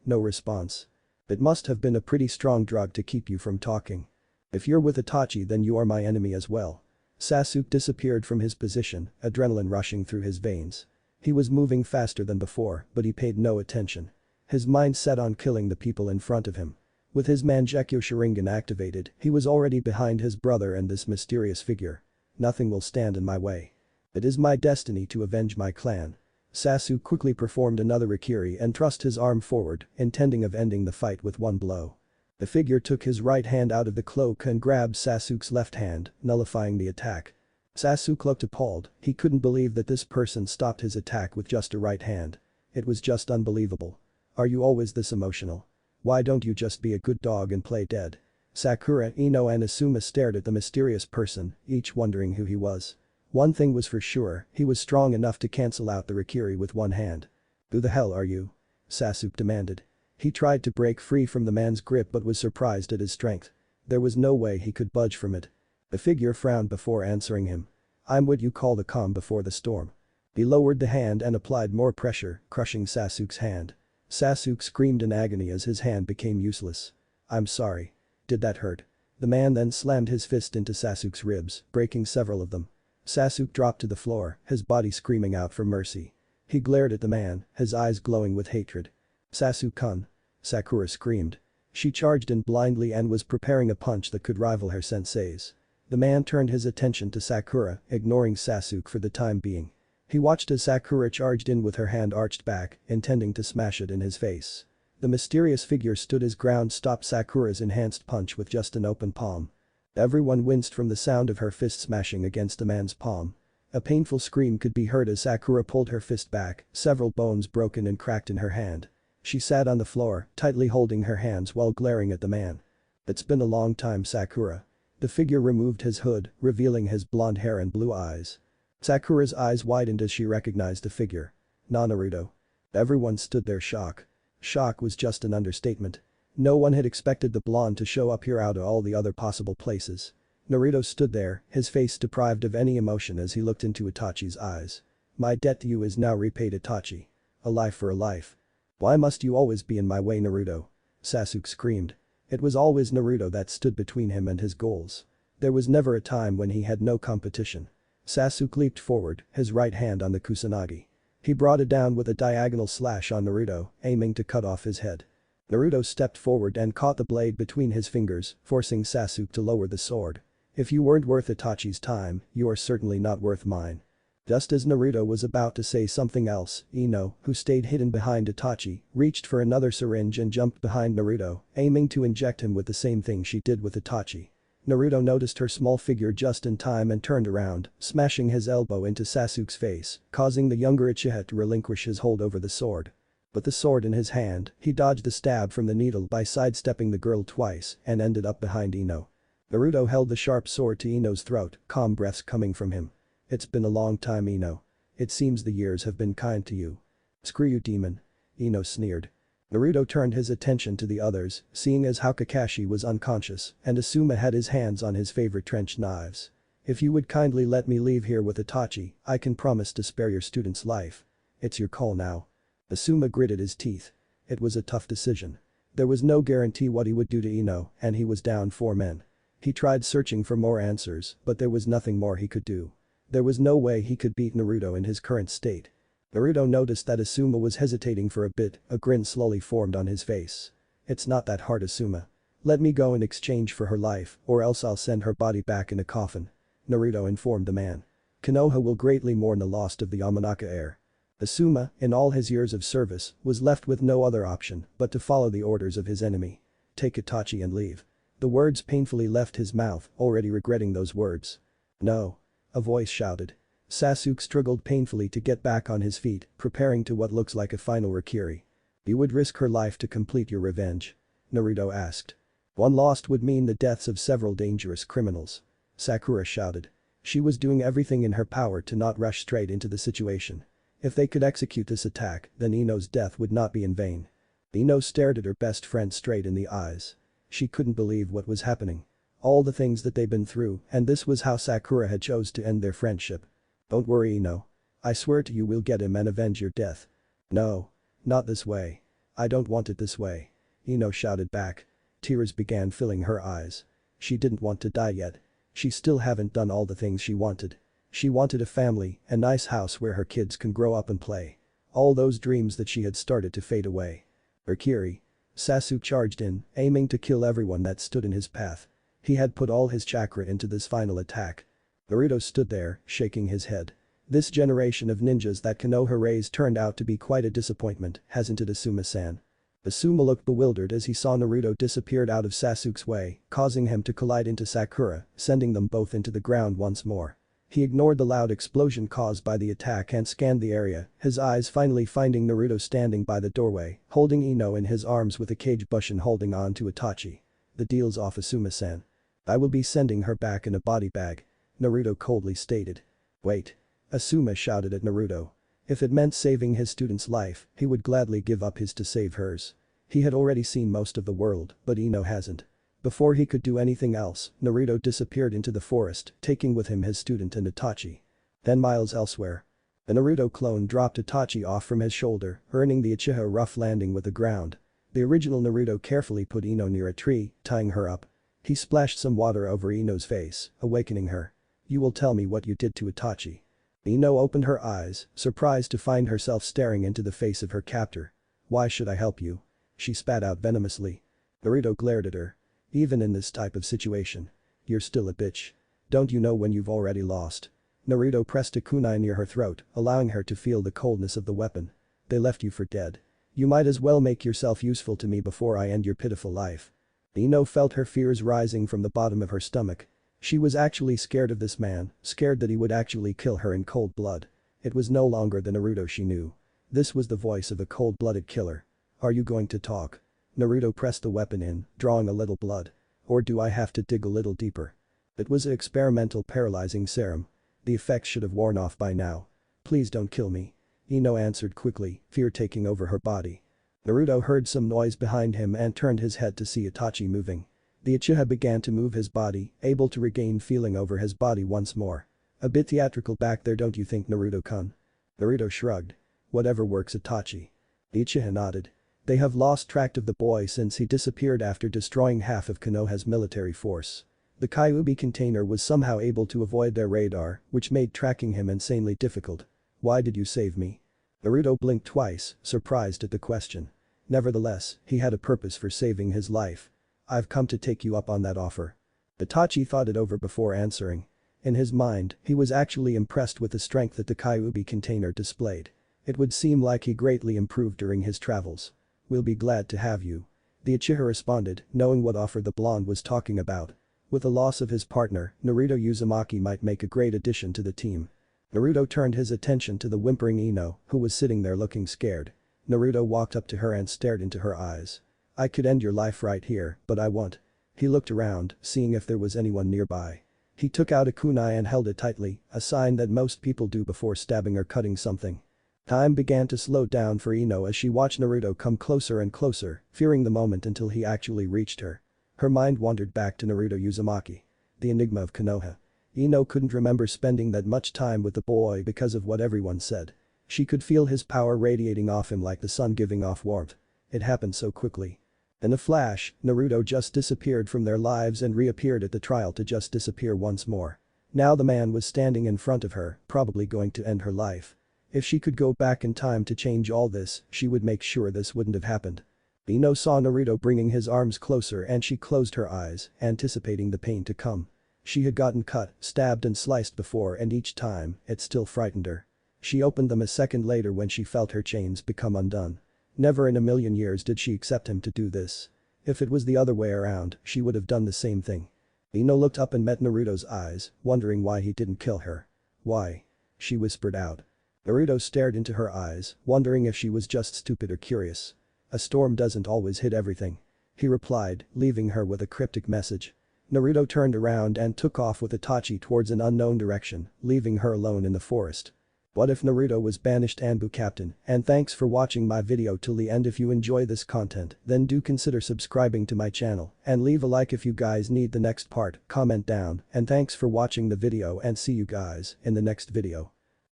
No response. "It must have been a pretty strong drug to keep you from talking. If you're with Itachi then you are my enemy as well." Sasuke disappeared from his position, adrenaline rushing through his veins. He was moving faster than before, but he paid no attention. His mind set on killing the people in front of him. With his Mangekyo Sharingan activated, he was already behind his brother and this mysterious figure. "Nothing will stand in my way. It is my destiny to avenge my clan." Sasuke quickly performed another Rikiri and thrust his arm forward, intending of ending the fight with one blow. The figure took his right hand out of the cloak and grabbed Sasuke's left hand, nullifying the attack. Sasuke looked appalled, he couldn't believe that this person stopped his attack with just a right hand. It was just unbelievable. "Are you always this emotional? Why don't you just be a good dog and play dead?" Sakura, Ino and Asuma stared at the mysterious person, each wondering who he was. One thing was for sure, he was strong enough to cancel out the Rikiri with one hand. "Who the hell are you?" Sasuke demanded. He tried to break free from the man's grip but was surprised at his strength. There was no way he could budge from it. The figure frowned before answering him. "I'm what you call the calm before the storm." He lowered the hand and applied more pressure, crushing Sasuke's hand. Sasuke screamed in agony as his hand became useless. "I'm sorry. Did that hurt?" The man then slammed his fist into Sasuke's ribs, breaking several of them. Sasuke dropped to the floor, his body screaming out for mercy. He glared at the man, his eyes glowing with hatred. "Sasuke-kun!" Sakura screamed. She charged in blindly and was preparing a punch that could rival her sensei's. The man turned his attention to Sakura, ignoring Sasuke for the time being. He watched as Sakura charged in with her hand arched back, intending to smash it in his face. The mysterious figure stood his ground, stopped Sakura's enhanced punch with just an open palm. Everyone winced from the sound of her fist smashing against the man's palm. A painful scream could be heard as Sakura pulled her fist back, several bones broken and cracked in her hand. She sat on the floor, tightly holding her hands while glaring at the man. "It's been a long time, Sakura." The figure removed his hood, revealing his blonde hair and blue eyes. Sakura's eyes widened as she recognized the figure. Naruto. Everyone stood there shocked. Shock was just an understatement. No one had expected the blonde to show up here out of all the other possible places. Naruto stood there, his face deprived of any emotion as he looked into Itachi's eyes. "My debt to you is now repaid, Itachi. A life for a life." "Why must you always be in my way, Naruto?" Sasuke screamed. It was always Naruto that stood between him and his goals. There was never a time when he had no competition. Sasuke leaped forward, his right hand on the Kusanagi. He brought it down with a diagonal slash on Naruto, aiming to cut off his head. Naruto stepped forward and caught the blade between his fingers, forcing Sasuke to lower the sword. If you weren't worth Itachi's time, you are certainly not worth mine. Just as Naruto was about to say something else, Ino, who stayed hidden behind Itachi, reached for another syringe and jumped behind Naruto, aiming to inject him with the same thing she did with Itachi. Naruto noticed her small figure just in time and turned around, smashing his elbow into Sasuke's face, causing the younger Uchiha to relinquish his hold over the sword. With the sword in his hand, he dodged the stab from the needle by sidestepping the girl twice and ended up behind Ino. Naruto held the sharp sword to Ino's throat, calm breaths coming from him. It's been a long time, Ino. It seems the years have been kind to you. Screw you, demon. Ino sneered. Naruto turned his attention to the others, seeing as how Kakashi was unconscious and Asuma had his hands on his favorite trench knives. If you would kindly let me leave here with Itachi, I can promise to spare your student's life. It's your call now. Asuma gritted his teeth. It was a tough decision. There was no guarantee what he would do to Ino, and he was down 4 men. He tried searching for more answers, but there was nothing more he could do. There was no way he could beat Naruto in his current state. Naruto noticed that Asuma was hesitating for a bit, a grin slowly formed on his face. It's not that hard, Asuma. Let me go in exchange for her life, or else I'll send her body back in a coffin. Naruto informed the man. Konoha will greatly mourn the loss of the Yamanaka heir. Asuma, in all his years of service, was left with no other option but to follow the orders of his enemy. Take Itachi and leave. The words painfully left his mouth, already regretting those words. No. A voice shouted. Sasuke struggled painfully to get back on his feet, preparing to what looks like a final Rakiri. You would risk her life to complete your revenge? Naruto asked. One lost would mean the deaths of several dangerous criminals. Sakura shouted. She was doing everything in her power to not rush straight into the situation. If they could execute this attack, then Ino's death would not be in vain. Ino stared at her best friend straight in the eyes. She couldn't believe what was happening. All the things that they'd been through, and this was how Sakura had chose to end their friendship. Don't worry, Ino. I swear to you we'll get him and avenge your death. No. Not this way. I don't want it this way. Ino shouted back. Tears began filling her eyes. She didn't want to die yet. She still haven't done all the things she wanted. She wanted a family, a nice house where her kids can grow up and play. All those dreams that she had started to fade away. Rakiri. Sasuke charged in, aiming to kill everyone that stood in his path. He had put all his chakra into this final attack. Naruto stood there, shaking his head. This generation of ninjas that Konoha raised turned out to be quite a disappointment, hasn't it, Asuma-san? Asuma looked bewildered as he saw Naruto disappeared out of Sasuke's way, causing him to collide into Sakura, sending them both into the ground once more. He ignored the loud explosion caused by the attack and scanned the area, his eyes finally finding Naruto standing by the doorway, holding Ino in his arms with a cage Bushin holding on to Itachi. The deal's off, Asuma-san. I will be sending her back in a body bag. Naruto coldly stated. Wait. Asuma shouted at Naruto. If it meant saving his student's life, he would gladly give up his to save hers. He had already seen most of the world, but Ino hasn't. Before he could do anything else, Naruto disappeared into the forest, taking with him his student and Itachi. 10 miles elsewhere. A Naruto clone dropped Itachi off from his shoulder, earning the Uchiha a rough landing with the ground. The original Naruto carefully put Ino near a tree, tying her up. He splashed some water over Ino's face, awakening her. You will tell me what you did to Itachi. Ino opened her eyes, surprised to find herself staring into the face of her captor. Why should I help you? She spat out venomously. Naruto glared at her. Even in this type of situation. You're still a bitch. Don't you know when you've already lost? Naruto pressed a kunai near her throat, allowing her to feel the coldness of the weapon. They left you for dead. You might as well make yourself useful to me before I end your pitiful life. Ino felt her fears rising from the bottom of her stomach. She was actually scared of this man, scared that he would actually kill her in cold blood. It was no longer the Naruto she knew. This was the voice of a cold-blooded killer. Are you going to talk? Naruto pressed the weapon in, drawing a little blood. Or do I have to dig a little deeper? It was an experimental paralyzing serum. The effects should have worn off by now. Please don't kill me. Ino answered quickly, fear taking over her body. Naruto heard some noise behind him and turned his head to see Itachi moving. The Uchiha began to move his body, able to regain feeling over his body once more. A bit theatrical back there, don't you think, Naruto-kun? Naruto shrugged. Whatever works, Itachi. The Uchiha nodded. They have lost track of the boy since he disappeared after destroying half of Konoha's military force. The Kyuubi container was somehow able to avoid their radar, which made tracking him insanely difficult. Why did you save me? Naruto blinked twice, surprised at the question. Nevertheless, he had a purpose for saving his life. I've come to take you up on that offer. Itachi thought it over before answering. In his mind, he was actually impressed with the strength that the Kyuubi container displayed. It would seem like he greatly improved during his travels. We'll be glad to have you. The Uchiha responded, knowing what offer the blonde was talking about. With the loss of his partner, Naruto Uzumaki might make a great addition to the team. Naruto turned his attention to the whimpering Ino, who was sitting there looking scared. Naruto walked up to her and stared into her eyes. I could end your life right here, but I won't. He looked around, seeing if there was anyone nearby. He took out a kunai and held it tightly, a sign that most people do before stabbing or cutting something. Time began to slow down for Ino as she watched Naruto come closer and closer, fearing the moment until he actually reached her. Her mind wandered back to Naruto Uzumaki. The enigma of Konoha. Ino couldn't remember spending that much time with the boy because of what everyone said. She could feel his power radiating off him like the sun giving off warmth. It happened so quickly. In a flash, Naruto just disappeared from their lives and reappeared at the trial to just disappear once more. Now the man was standing in front of her, probably going to end her life. If she could go back in time to change all this, she would make sure this wouldn't have happened. Ino saw Naruto bringing his arms closer and she closed her eyes, anticipating the pain to come. She had gotten cut, stabbed and sliced before and each time, it still frightened her. She opened them a second later when she felt her chains become undone. Never in a million years did she accept him to do this. If it was the other way around, she would have done the same thing. Ino looked up and met Naruto's eyes, wondering why he didn't kill her. Why? She whispered out. Naruto stared into her eyes, wondering if she was just stupid or curious. A storm doesn't always hit everything. He replied, leaving her with a cryptic message. Naruto turned around and took off with Itachi towards an unknown direction, leaving her alone in the forest. What if Naruto was banished Anbu captain? And thanks for watching my video till the end. If you enjoy this content, then do consider subscribing to my channel and leave a like if you guys need the next part, comment down, and thanks for watching the video and see you guys in the next video.